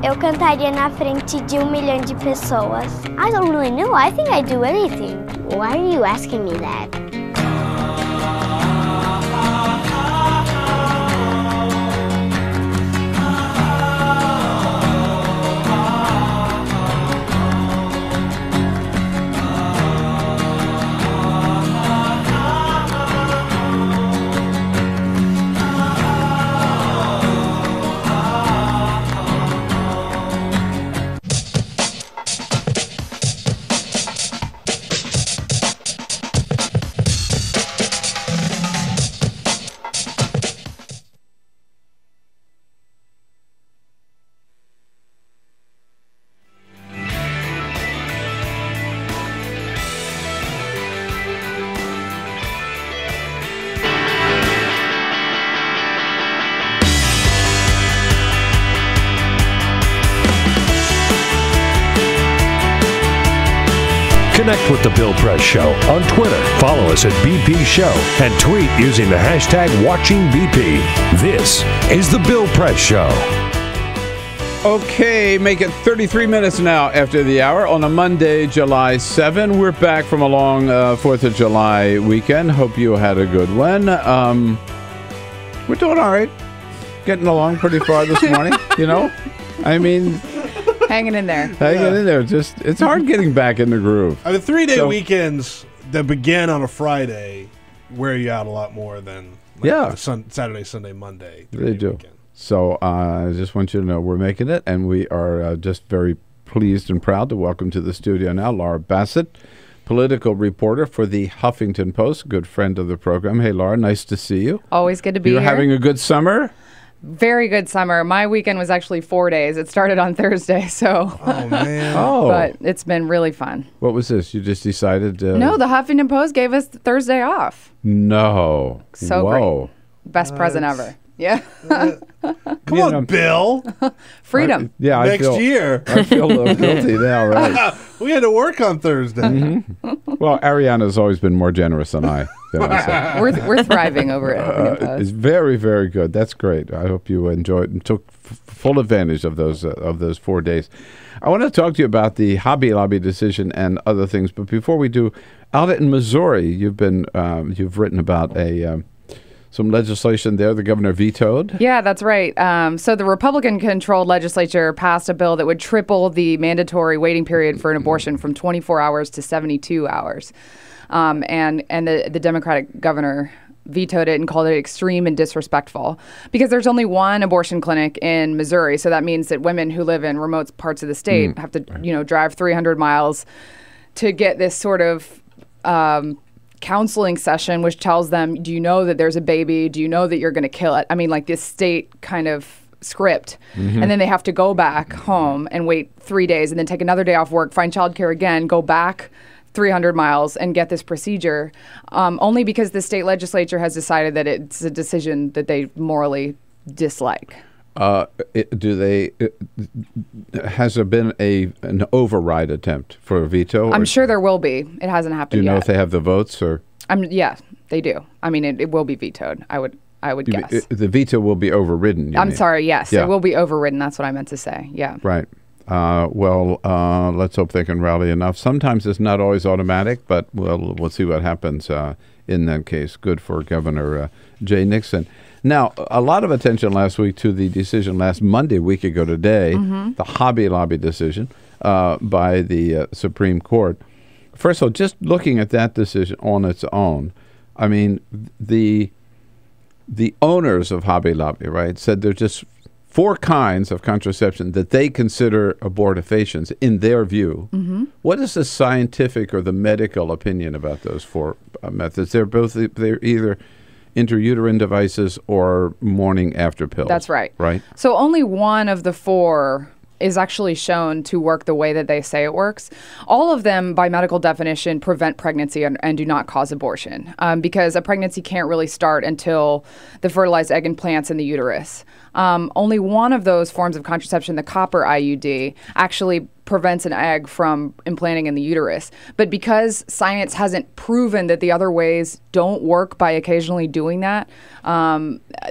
[SPEAKER 1] Eu cantaria na frente de 1 milhão de pessoas.
[SPEAKER 10] I don't really know. I think I'd do anything. Why are you asking me that?
[SPEAKER 13] Connect with The Bill Press Show on Twitter. Follow us at BP Show and tweet using the hashtag WatchingBP. This is The Bill Press Show.
[SPEAKER 14] Okay, make it 33 minutes now after the hour on a Monday, July 7. We're back from a long 4th of July weekend. Hope you had a good one. We're doing all right. Getting along pretty far this morning, you know? I mean...
[SPEAKER 8] Hanging in there.
[SPEAKER 14] Hanging in there. Just it's hard getting back in the groove.
[SPEAKER 6] I mean, 3-day weekends that begin on a Friday wear you out a lot more than Saturday, Sunday, Monday.
[SPEAKER 14] They do. Weekend. So I just want you to know we're making it, and we are just very pleased and proud to welcome to the studio now Laura Bassett, political reporter for the Huffington Post, good friend of the program. Hey, Laura, nice to see you.
[SPEAKER 8] Always good to be here.
[SPEAKER 14] You're having a good summer?
[SPEAKER 8] Very good summer. My weekend was actually 4 days. It started on Thursday, so.
[SPEAKER 6] Oh, man.
[SPEAKER 8] But it's been really fun.
[SPEAKER 14] What was this? You just decided to...
[SPEAKER 8] No, the Huffington Post gave us Thursday off.
[SPEAKER 14] No.
[SPEAKER 8] So great. Best present ever. Yeah.
[SPEAKER 6] Come on, Bill.
[SPEAKER 8] Freedom.
[SPEAKER 6] Next year.
[SPEAKER 14] I feel a little guilty now, right?
[SPEAKER 6] We had to work on Thursday.
[SPEAKER 14] Mm-hmm. Well, Ariana's always been more generous than I.
[SPEAKER 8] We're thriving over it.
[SPEAKER 14] It's very, very good. That's great. I hope you enjoyed and took full advantage of those 4 days. I want to talk to you about the Hobby Lobby decision and other things, but before we do, out in Missouri, you've written about some legislation there the governor vetoed.
[SPEAKER 8] Yeah, that's right. So the Republican-controlled legislature passed a bill that would triple the mandatory waiting period for an abortion from 24 hours to 72 hours. And the Democratic governor vetoed it and called it extreme and disrespectful because there's only one abortion clinic in Missouri. So that means that women who live in remote parts of the state have to, drive 300 miles to get this sort of counseling session, which tells them, do you know that there's a baby? Do you know that you're going to kill it? I mean, like this state kind of script. Mm-hmm. And then they have to go back home and wait 3 days and then take another day off work, find childcare again, go back 300 miles and get this procedure, only because the state legislature has decided that it's a decision that they morally dislike.
[SPEAKER 14] Has there been an override attempt for a veto?
[SPEAKER 8] I'm sure there will be. It hasn't happened yet.
[SPEAKER 14] Do you know if they have the votes or?
[SPEAKER 8] Yeah, they do. I mean, it will be vetoed. I would guess.
[SPEAKER 14] The veto will be overridden.
[SPEAKER 8] I'm sorry. Yes, it will be overridden. That's what I meant to say. Yeah.
[SPEAKER 14] Right. Let's hope they can rally enough. Sometimes it's not always automatic, but we'll see what happens in that case. Good for Governor Jay Nixon. Now, a lot of attention last week to the decision last Monday, a week ago today, the Hobby Lobby decision by the Supreme Court. First of all, just looking at that decision on its own, I mean, the owners of Hobby Lobby, right, said there's just 4 kinds of contraception that they consider abortifacients in their view. Mm-hmm. What is the scientific or the medical opinion about those 4 methods? They're either intrauterine devices or morning after pills.
[SPEAKER 8] That's right.
[SPEAKER 14] Right.
[SPEAKER 8] So only one of the 4 is actually shown to work the way that they say it works. All of them, by medical definition, prevent pregnancy and do not cause abortion because a pregnancy can't really start until the fertilized egg implants in the uterus. Only one of those forms of contraception, the copper IUD, actually prevents an egg from implanting in the uterus. But because science hasn't proven that the other ways don't work by occasionally doing that,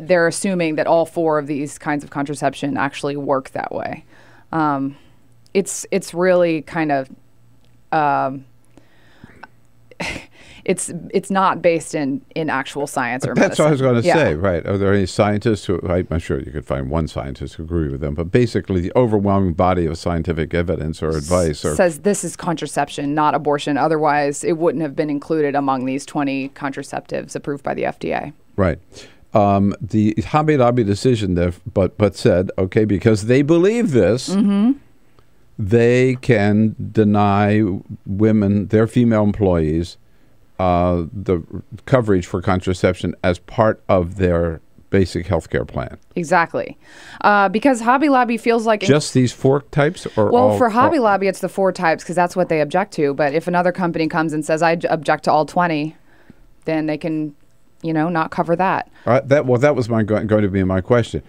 [SPEAKER 8] they're assuming that all 4 of these kinds of contraception actually work that way. It's really kind of it's not based in actual science or medicine.
[SPEAKER 14] That's what I was going to say, right? Are there any scientists who, I'm sure you could find one scientist who agree with them, but basically the overwhelming body of scientific evidence or advice
[SPEAKER 8] says this is contraception, not abortion. Otherwise, it wouldn't have been included among these 20 contraceptives approved by the FDA.
[SPEAKER 14] Right. The Hobby Lobby decision there, but said, okay, because they believe this, they can deny women, their female employees, the coverage for contraception as part of their basic health care plan.
[SPEAKER 8] Exactly. Because Hobby Lobby feels like...
[SPEAKER 14] Just these 4 types?
[SPEAKER 8] Well, for Hobby Lobby, it's the 4 types because that's what they object to. But if another company comes and says, I object to all 20, then they can... not cover that.
[SPEAKER 14] That was going to be my question.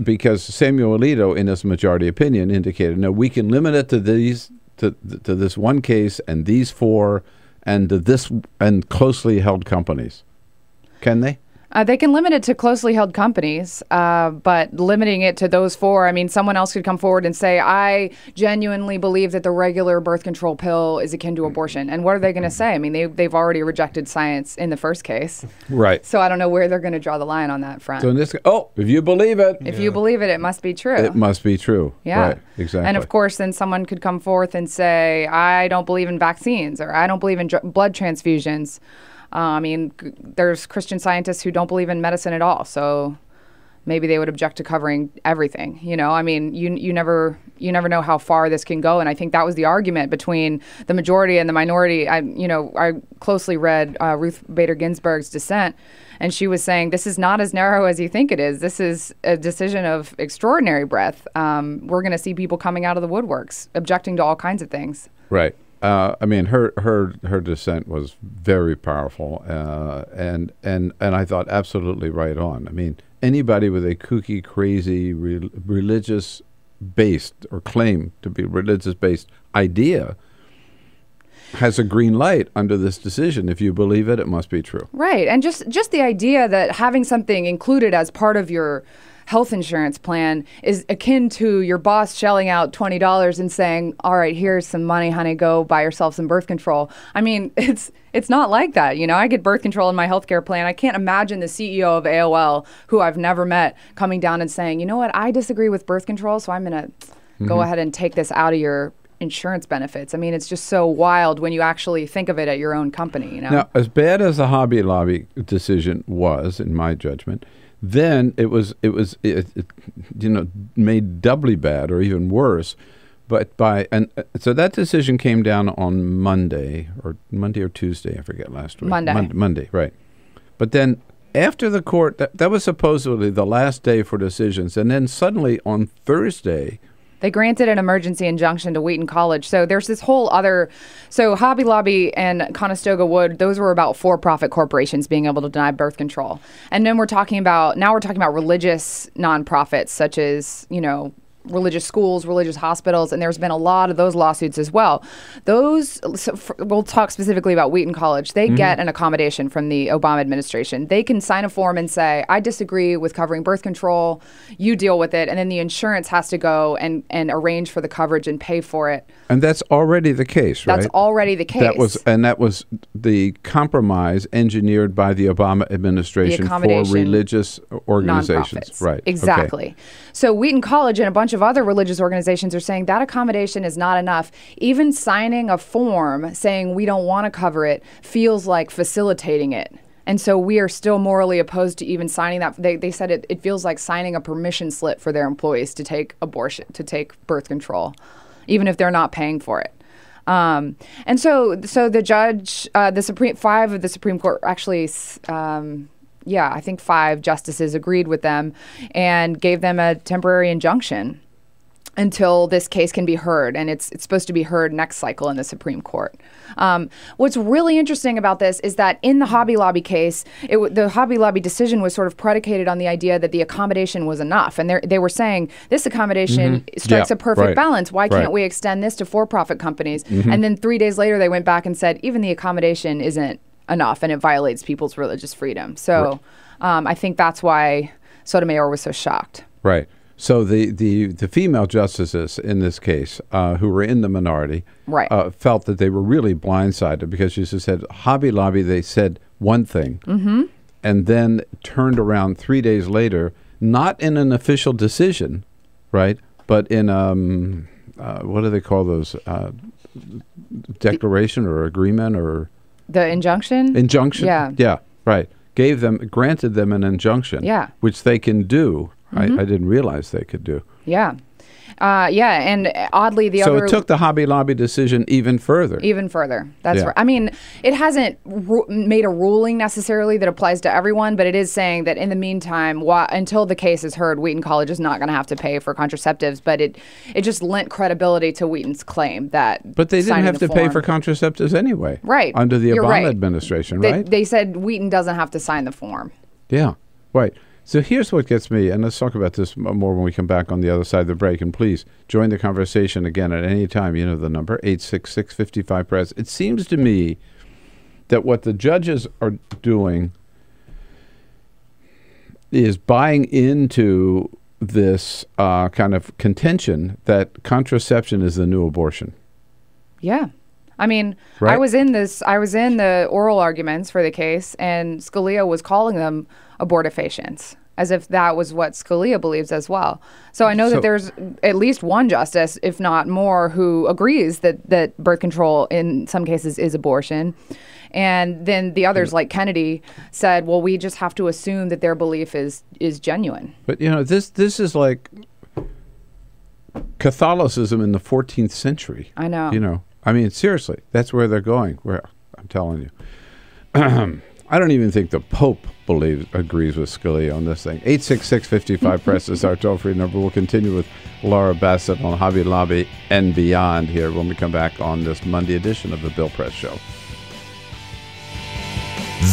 [SPEAKER 14] Because Samuel Alito, in his majority opinion, indicated, no, we can limit it to these, to this one case and these 4 and this and closely held companies. Can they?
[SPEAKER 8] They can limit it to closely held companies, but limiting it to those 4, I mean, someone else could come forward and say, I genuinely believe that the regular birth control pill is akin to abortion. And what are they going to say? I mean, they've already rejected science in the first case.
[SPEAKER 14] Right.
[SPEAKER 8] So I don't know where they're going to draw the line on that front.
[SPEAKER 14] So in this, if you believe it.
[SPEAKER 8] If you believe it, it must be true.
[SPEAKER 14] It must be true.
[SPEAKER 8] Yeah.
[SPEAKER 14] Right, exactly.
[SPEAKER 8] And of course, then someone could come forth and say, I don't believe in vaccines or I don't believe in blood transfusions. I mean, there's Christian scientists who don't believe in medicine at all, so maybe they would object to covering everything. I mean, you never know how far this can go, and I think that was the argument between the majority and the minority. I closely read Ruth Bader Ginsburg's dissent, and she was saying this is not as narrow as you think it is. This is a decision of extraordinary breadth. We're going to see people coming out of the woodworks, objecting to all kinds of things.
[SPEAKER 14] Right. I mean, her dissent was very powerful, and I thought absolutely right on. I mean, anybody with a kooky, crazy, religious-based or claim to be religious-based idea has a green light under this decision. If you believe it, it must be true.
[SPEAKER 8] Right. And just the idea that having something included as part of your health insurance plan is akin to your boss shelling out $20 and saying, all right, here's some money, honey, go buy yourself some birth control. I mean, it's not like that. You know, I get birth control in my healthcare plan. I can't imagine the CEO of AOL, who I've never met, coming down and saying, you know what, I disagree with birth control, so I'm going to go ahead and take this out of your insurance benefits. I mean, it's just so wild when you actually think of it at your own company, you know?
[SPEAKER 14] Now, as bad as the Hobby Lobby decision was, in my judgment, then it made doubly bad or even worse. But so that decision came down on Monday or Tuesday, I forget, last week. Monday, right. But then after the court, that was supposedly the last day for decisions. And then suddenly on Thursday,
[SPEAKER 8] they granted an emergency injunction to Wheaton College. So there's this whole other... So Hobby Lobby and Conestoga Wood, those were about for-profit corporations being able to deny birth control. And then we're talking about religious nonprofits such as, you know, religious schools, religious hospitals, and there's been a lot of those lawsuits as well. We'll talk specifically about Wheaton College. They get an accommodation from the Obama administration. They can sign a form and say, I disagree with covering birth control, you deal with it, and then the insurance has to go and arrange for the coverage and pay for it.
[SPEAKER 14] And that's already the case, right?
[SPEAKER 8] That's already the case.
[SPEAKER 14] That was the compromise engineered by the Obama administration for religious organizations.
[SPEAKER 8] Nonprofits.
[SPEAKER 14] Right.
[SPEAKER 8] Exactly.
[SPEAKER 14] Okay.
[SPEAKER 8] So Wheaton College and a bunch of other religious organizations are saying that accommodation is not enough. Even signing a form saying we don't want to cover it feels like facilitating it. And so we are still morally opposed to even signing that. They said it feels like signing a permission slip for their employees to take birth control, even if they're not paying for it. And so the judge, five of the Supreme Court actually, I think 5 justices agreed with them and gave them a temporary injunction until this case can be heard, and it's supposed to be heard next cycle in the Supreme Court. What's really interesting about this is that in the Hobby Lobby case, the Hobby Lobby decision was sort of predicated on the idea that the accommodation was enough, and they were saying this accommodation strikes a perfect balance. Why can't we extend this to for-profit companies? And then 3 days later, they went back and said even the accommodation isn't enough, and it violates people's religious freedom. So I think that's why Sotomayor was so shocked.
[SPEAKER 14] Right. So the female justices in this case, who were in the minority, felt that they were really blindsided because she said Hobby Lobby, they said one thing and then turned around 3 days later, not in an official decision, right, but in what do they call those, declaration or agreement or...
[SPEAKER 8] The injunction?
[SPEAKER 14] Injunction?
[SPEAKER 8] Yeah.
[SPEAKER 14] Yeah, right. Granted them an injunction, which they can do. I didn't realize they could do.
[SPEAKER 8] Yeah. And oddly,
[SPEAKER 14] So it took the Hobby Lobby decision even further.
[SPEAKER 8] Even further. That's right. I mean, it hasn't made a ruling necessarily that applies to everyone, but it is saying that in the meantime, until the case is heard, Wheaton College is not going to have to pay for contraceptives, but it just lent credibility to Wheaton's claim that...
[SPEAKER 14] But they didn't have to pay for contraceptives anyway.
[SPEAKER 8] Right.
[SPEAKER 14] Under the Obama administration, right?
[SPEAKER 8] They said Wheaton doesn't have to sign the form.
[SPEAKER 14] Yeah, right. So here's what gets me, and let's talk about this more when we come back on the other side of the break. And please join the conversation again at any time. You know the number, 866-55-PRESS. It seems to me that what the judges are doing is buying into this kind of contention that contraception is the new abortion.
[SPEAKER 8] Yeah. I mean, right? I was in the oral arguments for the case, and Scalia was calling them abortifacients, as if that was what Scalia believes as well. So I know that there's at least one justice, if not more, who agrees that birth control in some cases is abortion. And then the others, like Kennedy, said, well, we just have to assume that their belief is genuine.
[SPEAKER 14] But, you know, this is like Catholicism in the 14th century.
[SPEAKER 8] I know.
[SPEAKER 14] You know, I mean, seriously, that's where they're going. I'm telling you. I don't even think the Pope agrees with Scalia on this thing. 866-55-PRESS is our toll-free number. We'll continue with Laura Bassett on Hobby Lobby and beyond here when we come back on this Monday edition of the Bill Press Show.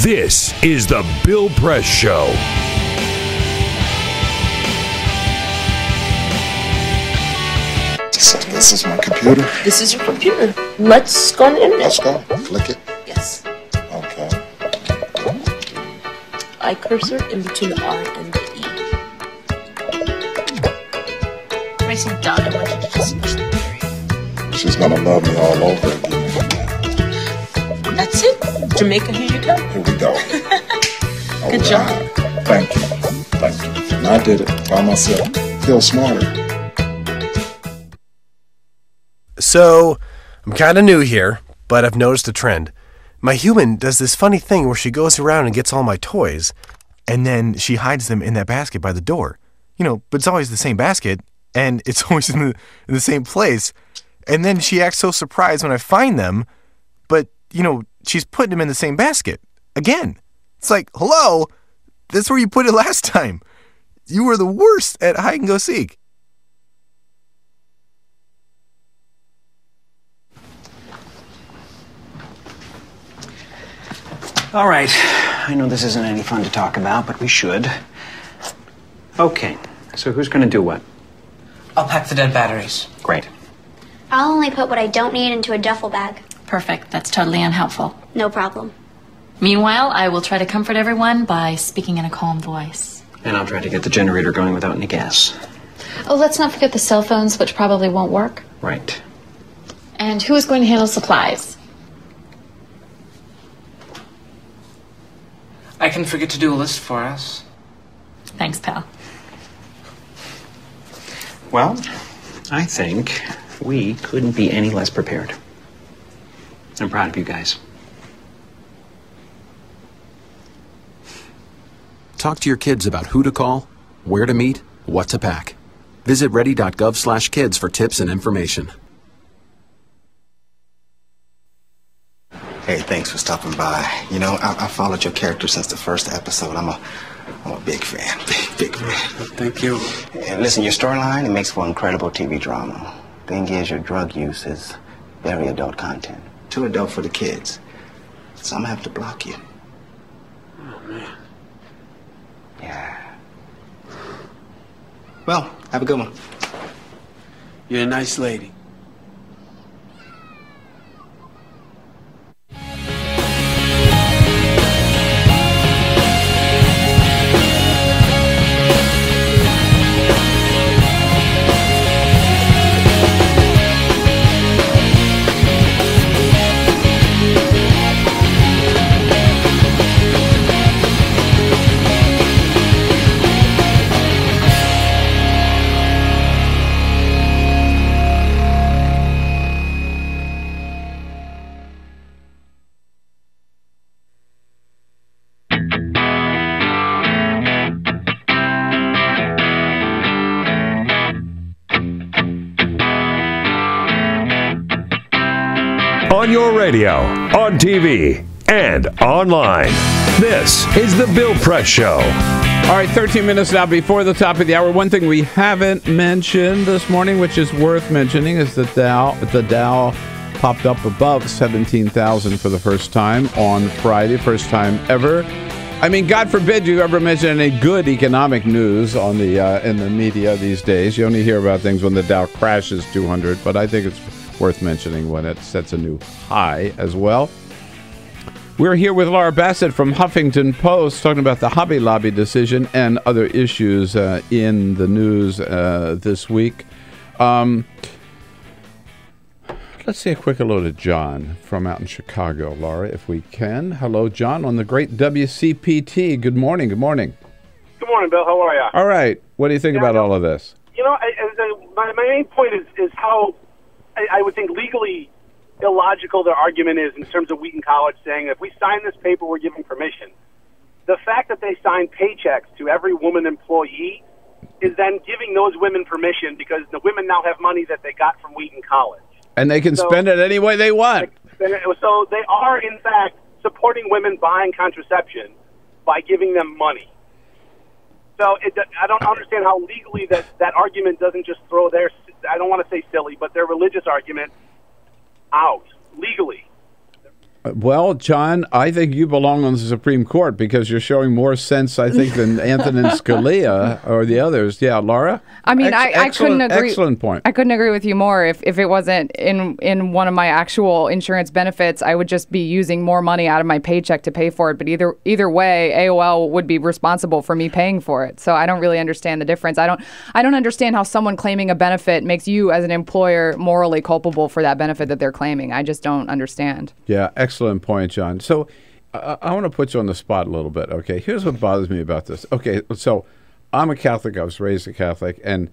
[SPEAKER 13] This is the Bill Press Show.
[SPEAKER 19] This is my computer.
[SPEAKER 4] This is your computer. Let's go on the internet.
[SPEAKER 19] Let's go. Click it.
[SPEAKER 4] Yes.
[SPEAKER 19] Okay.
[SPEAKER 4] I cursor in between the R and the E. Pressing done. I want you to just push the period.
[SPEAKER 19] She's gonna love me all over again.
[SPEAKER 4] That's it. Jamaica, here you go.
[SPEAKER 19] Here we go.
[SPEAKER 4] Good job.
[SPEAKER 19] Thank you. Thank you. And I did it by myself. Feel smarter.
[SPEAKER 5] So, I'm kind of new here, but I've noticed a trend. My human does this funny thing where she goes around and gets all my toys, and then she hides them in that basket by the door. You know, but it's always the same basket, and it's always in the same place. And then she acts so surprised when I find them, but, you know, she's putting them in the same basket. Again. It's like, hello? That's where you put it last time. You were the worst at hide and go seek.
[SPEAKER 22] All right. I know this isn't any fun to talk about, but we should. Okay. So who's going to do what?
[SPEAKER 23] I'll pack the dead batteries.
[SPEAKER 22] Great.
[SPEAKER 21] I'll only put what I don't need into a duffel bag.
[SPEAKER 24] Perfect. That's totally unhelpful.
[SPEAKER 21] No problem.
[SPEAKER 24] Meanwhile, I will try to comfort everyone by speaking in a calm voice.
[SPEAKER 22] And I'll try to get the generator going without any gas.
[SPEAKER 24] Oh, let's not forget the cell phones, which probably won't work.
[SPEAKER 22] Right.
[SPEAKER 24] And who is going to handle supplies?
[SPEAKER 23] I can forget to do a list for us.
[SPEAKER 24] Thanks, pal.
[SPEAKER 22] Well, I think we couldn't be any less prepared. I'm proud of you guys.
[SPEAKER 7] Talk to your kids about who to call, where to meet, what to pack. Visit ready.gov/kids for tips and information.
[SPEAKER 25] Hey, thanks for stopping by. You know, I followed your character since the first episode. I'm a big fan. Big fan.
[SPEAKER 22] Thank you.
[SPEAKER 25] And listen, your storyline, it makes for incredible TV drama. Thing is, your drug use is very adult content. Too adult for the kids. So I'm gonna have to block you.
[SPEAKER 22] Oh, man.
[SPEAKER 25] Yeah. Well, have a good one.
[SPEAKER 23] You're a nice lady.
[SPEAKER 13] On your radio, on TV, and online. This is The Bill Press Show.
[SPEAKER 14] All right, 13 minutes now before the top of the hour. One thing we haven't mentioned this morning, which is worth mentioning, is that the Dow popped up above 17,000 for the first time on Friday, first time ever. I mean, God forbid you ever mention any good economic news on the in the media these days. You only hear about things when the Dow crashes 200, but I think it's worth mentioning when it sets a new high as well. We're here with Laura Bassett from Huffington Post talking about the Hobby Lobby decision and other issues in the news this week. Let's say a quick hello to John from out in Chicago, Laura, if we can. Hello, John, on the great WCPT. Good morning. Good morning.
[SPEAKER 27] Good morning, Bill. How are you?
[SPEAKER 14] All right. What do you think about all of this?
[SPEAKER 27] You know, my main point is how I would think legally illogical their argument is in terms of Wheaton College saying if we sign this paper, we're giving permission. The fact that they sign paychecks to every woman employee is then giving those women permission because the women now have money that they got from Wheaton College.
[SPEAKER 14] And they can spend it any way they want.
[SPEAKER 27] So they are, in fact, supporting women buying contraception by giving them money. So I don't understand how legally that argument doesn't just throw their, I don't want to say silly, but their religious argument out legally.
[SPEAKER 14] Well, John, I think you belong on the Supreme Court because you're showing more sense, I think, than Antonin Scalia or the others. Yeah, Laura?
[SPEAKER 8] I mean, I couldn't agree.
[SPEAKER 14] Excellent point.
[SPEAKER 8] I couldn't agree with you more. If it wasn't in one of my actual insurance benefits, I would just be using more money out of my paycheck to pay for it. But either way, AOL would be responsible for me paying for it. So I don't really understand the difference. I don't understand how someone claiming a benefit makes you as an employer morally culpable for that benefit that they're claiming. I just don't understand.
[SPEAKER 14] Yeah, excellent point, John. So I want to put you on the spot a little bit. Okay, here's what bothers me about this. Okay, so I'm a Catholic. I was raised a Catholic, and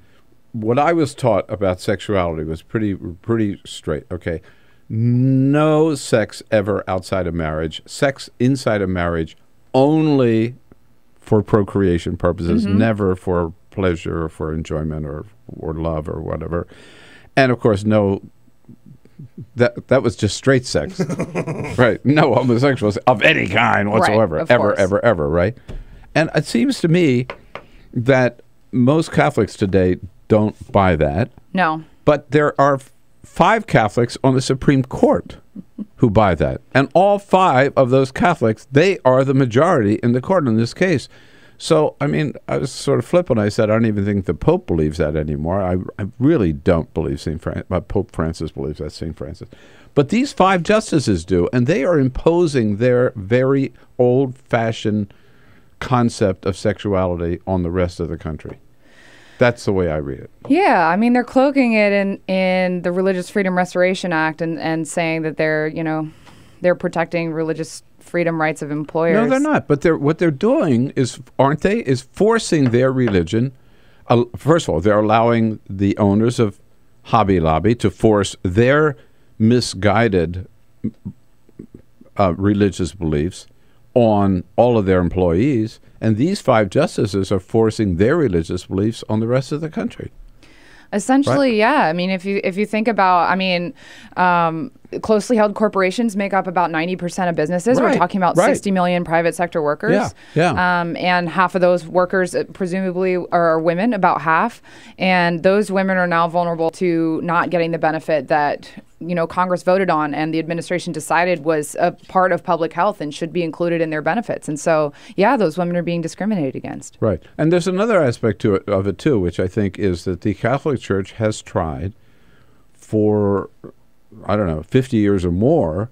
[SPEAKER 14] what I was taught about sexuality was pretty straight. Okay, no sex ever outside of marriage. Sex inside of marriage only for procreation purposes, never for pleasure or for enjoyment or love or whatever. And of course, no. That was just straight sex, right? No homosexuals of any kind whatsoever,
[SPEAKER 8] right,
[SPEAKER 14] ever, right? And it seems to me that most Catholics today don't buy that.
[SPEAKER 8] No.
[SPEAKER 14] But there are 5 Catholics on the Supreme Court who buy that. And all 5 of those Catholics, they are the majority in the court in this case. So, I mean, I was sort of flippant. I said, I don't even think the Pope believes that anymore. I really don't believe Pope Francis believes that, St. Francis. But these 5 justices do, and they are imposing their very old-fashioned concept of sexuality on the rest of the country. That's the way I read it.
[SPEAKER 8] Yeah, I mean, they're cloaking it in the Religious Freedom Restoration Act and saying that they're protecting religious freedom rights of employers.
[SPEAKER 14] No, they're not. But what they're doing is, aren't they, is forcing their religion. First of all, they're allowing the owners of Hobby Lobby to force their misguided religious beliefs on all of their employees. And these 5 justices are forcing their religious beliefs on the rest of the country.
[SPEAKER 8] Essentially,
[SPEAKER 14] right?
[SPEAKER 8] Yeah. I mean, if you think about, closely held corporations make up about 90% of businesses.
[SPEAKER 14] Right,
[SPEAKER 8] We're talking about 60 million private sector workers.
[SPEAKER 14] Yeah.
[SPEAKER 8] And half of those workers presumably are women, about half. And those women are now vulnerable to not getting the benefit that Congress voted on and the administration decided was a part of public health and should be included in their benefits. And so, yeah, those women are being discriminated against.
[SPEAKER 14] Right. And there's another aspect of it, too, which I think is that the Catholic Church has tried for, 50 years or more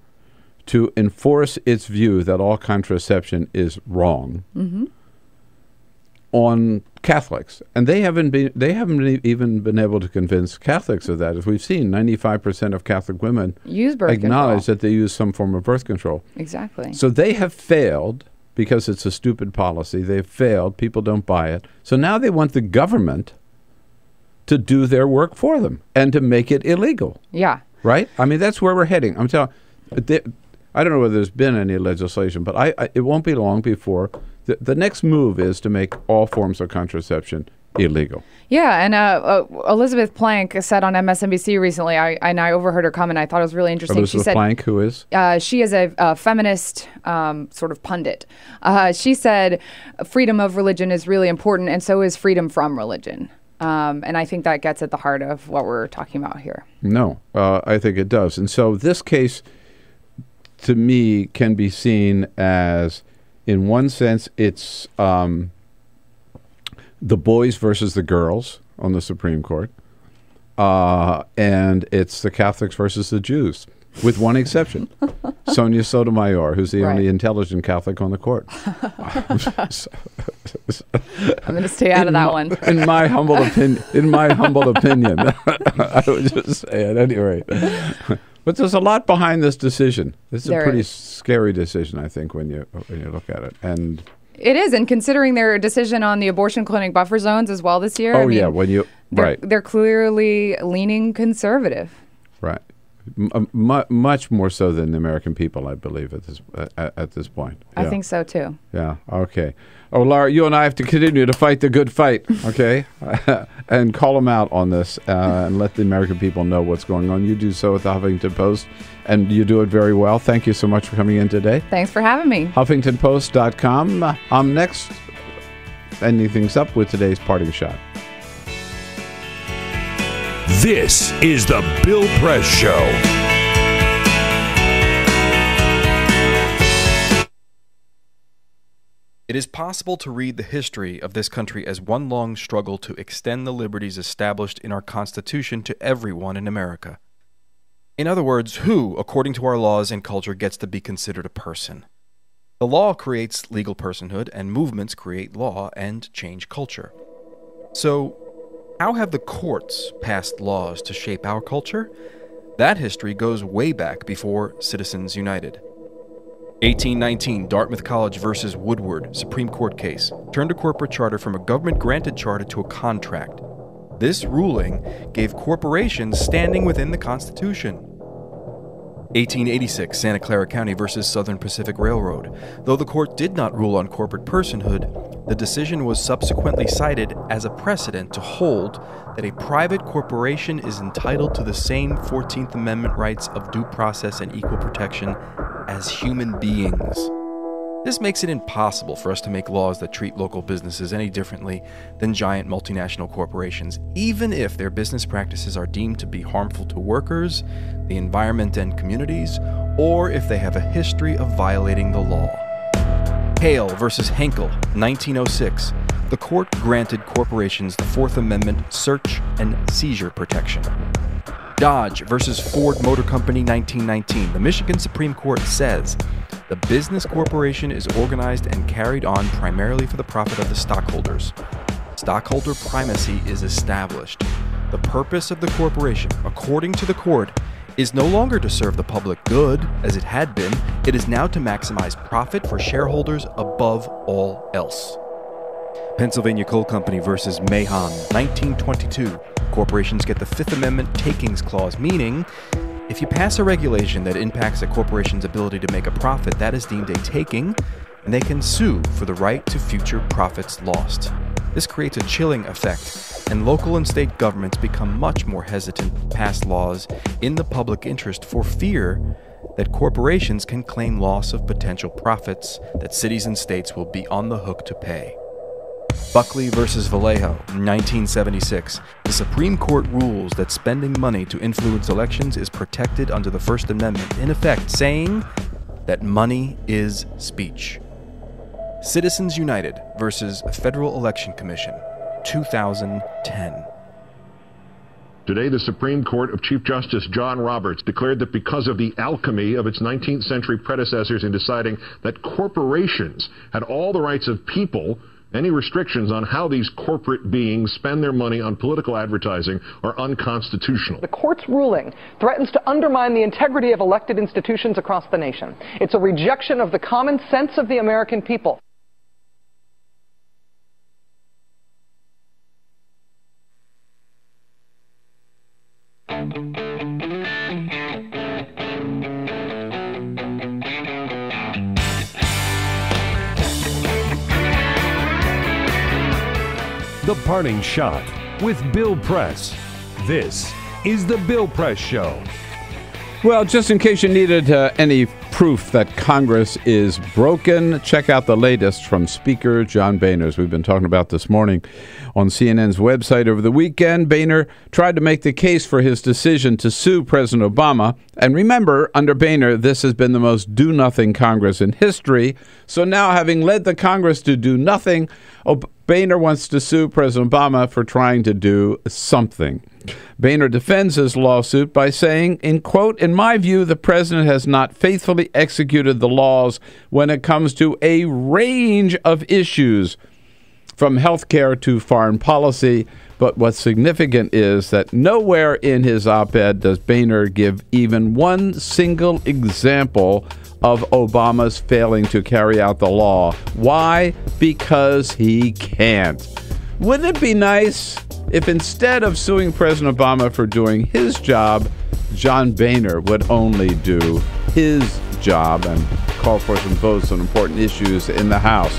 [SPEAKER 14] to enforce its view that all contraception is wrong on Catholics. And they haven't even been able to convince Catholics of that. As we've seen, 95% of Catholic women acknowledge that they use some form of birth control.
[SPEAKER 8] Exactly.
[SPEAKER 14] So they have failed because it's a stupid policy. They've failed. People don't buy it. So now they want the government to do their work for them and to make it illegal.
[SPEAKER 8] Yeah.
[SPEAKER 14] Right? I mean, that's where we're heading. I'm telling you, I don't know whether there's been any legislation, but it won't be long before the next move is to make all forms of contraception illegal.
[SPEAKER 8] Yeah, and Elizabeth Plank said on MSNBC recently, I overheard her comment. I thought it was really interesting.
[SPEAKER 14] Elizabeth Plank, who is?
[SPEAKER 8] She is a feminist sort of pundit. She said freedom of religion is really important, and so is freedom from religion. And I think that gets at the heart of what we're talking about here.
[SPEAKER 14] No, I think it does. And so this case, to me, can be seen as, in one sense, it's the boys versus the girls on the Supreme Court. And it's the Catholics versus the Jews, with one exception. Sonia Sotomayor, who's the only intelligent Catholic on the court.
[SPEAKER 8] I'm going to stay out of that one.
[SPEAKER 14] In my humble opinion, I would just say at any rate. But there's a lot behind this decision. This is a pretty scary decision, I think, when you look at it. And
[SPEAKER 8] it is, and considering their decision on the abortion clinic buffer zones as well this year. They're clearly leaning conservative.
[SPEAKER 14] Right. Much more so than the American people, I believe, at this point.
[SPEAKER 8] I think so, too.
[SPEAKER 14] Yeah, okay. Oh, Laura, you and I have to continue to fight the good fight, okay? And call them out on this and let the American people know what's going on. You do so at the Huffington Post, and you do it very well. Thank you so much for coming in today.
[SPEAKER 8] Thanks for having me.
[SPEAKER 14] HuffingtonPost.com. I'm next, ending things up with today's parting shot.
[SPEAKER 13] This is the Bill Press Show.
[SPEAKER 2] It is possible to read the history of this country as one long struggle to extend the liberties established in our Constitution to everyone in America. In other words, who, according to our laws and culture, gets to be considered a person? The law creates legal personhood, and movements create law and change culture. So, how have the courts passed laws to shape our culture? That history goes way back before Citizens United. 1819, Dartmouth College versus Woodward, Supreme Court case, turned a corporate charter from a government-granted charter to a contract. This ruling gave corporations standing within the Constitution. 1886, Santa Clara County versus Southern Pacific Railroad. Though the court did not rule on corporate personhood, the decision was subsequently cited as a precedent to hold that a private corporation is entitled to the same 14th Amendment rights of due process and equal protection as human beings. This makes it impossible for us to make laws that treat local businesses any differently than giant multinational corporations, even if their business practices are deemed to be harmful to workers, the environment, and communities, or if they have a history of violating the law. Hale versus Henkel, 1906. The court granted corporations the Fourth Amendment search and seizure protection. Dodge versus Ford Motor Company, 1919. The Michigan Supreme Court says the business corporation is organized and carried on primarily for the profit of the stockholders. Stockholder primacy is established. The purpose of the corporation, according to the court, is no longer to serve the public good, as it had been. It is now to maximize profit for shareholders above all else. Pennsylvania Coal Company versus Mahon, 1922. Corporations get the Fifth Amendment takings clause, meaning if you pass a regulation that impacts a corporation's ability to make a profit, that is deemed a taking, and they can sue for the right to future profits lost. This creates a chilling effect, and local and state governments become much more hesitant to pass laws in the public interest for fear that corporations can claim loss of potential profits that cities and states will be on the hook to pay. Buckley versus Vallejo, 1976. The Supreme Court rules that spending money to influence elections is protected under the First Amendment, in effect saying that money is speech. Citizens United versus Federal Election Commission, 2010.
[SPEAKER 3] Today, the Supreme Court of Chief Justice John Roberts declared that because of the alchemy of its 19th century predecessors in deciding that corporations had all the rights of people, any restrictions on how these corporate beings spend their money on political advertising are unconstitutional.
[SPEAKER 9] The court's ruling threatens to undermine the integrity of elected institutions across the nation. It's a rejection of the common sense of the American people.
[SPEAKER 13] The Parting Shot with Bill Press. This is The Bill Press Show.
[SPEAKER 14] Well, just in case you needed any proof that Congress is broken, check out the latest from Speaker John Boehner. As we've been talking about this morning on CNN's website over the weekend, Boehner tried to make the case for his decision to sue President Obama. And remember, under Boehner, this has been the most do-nothing Congress in history. So now, having led the Congress to do nothing, Boehner wants to sue President Obama for trying to do something. Boehner defends his lawsuit by saying, in quote, "In my view, the president has not faithfully executed the laws when it comes to a range of issues, from health care to foreign policy." But what's significant is that nowhere in his op-ed does Boehner give even one single example of Obama's failing to carry out the law. Why? Because he can't. Wouldn't it be nice if instead of suing President Obama for doing his job, John Boehner would only do his job and call for some votes on important issues in the House?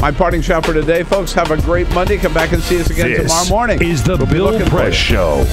[SPEAKER 14] My parting shot for today, folks. Have a great Monday. Come back and see us again tomorrow morning.
[SPEAKER 13] This is the Bill Press Show.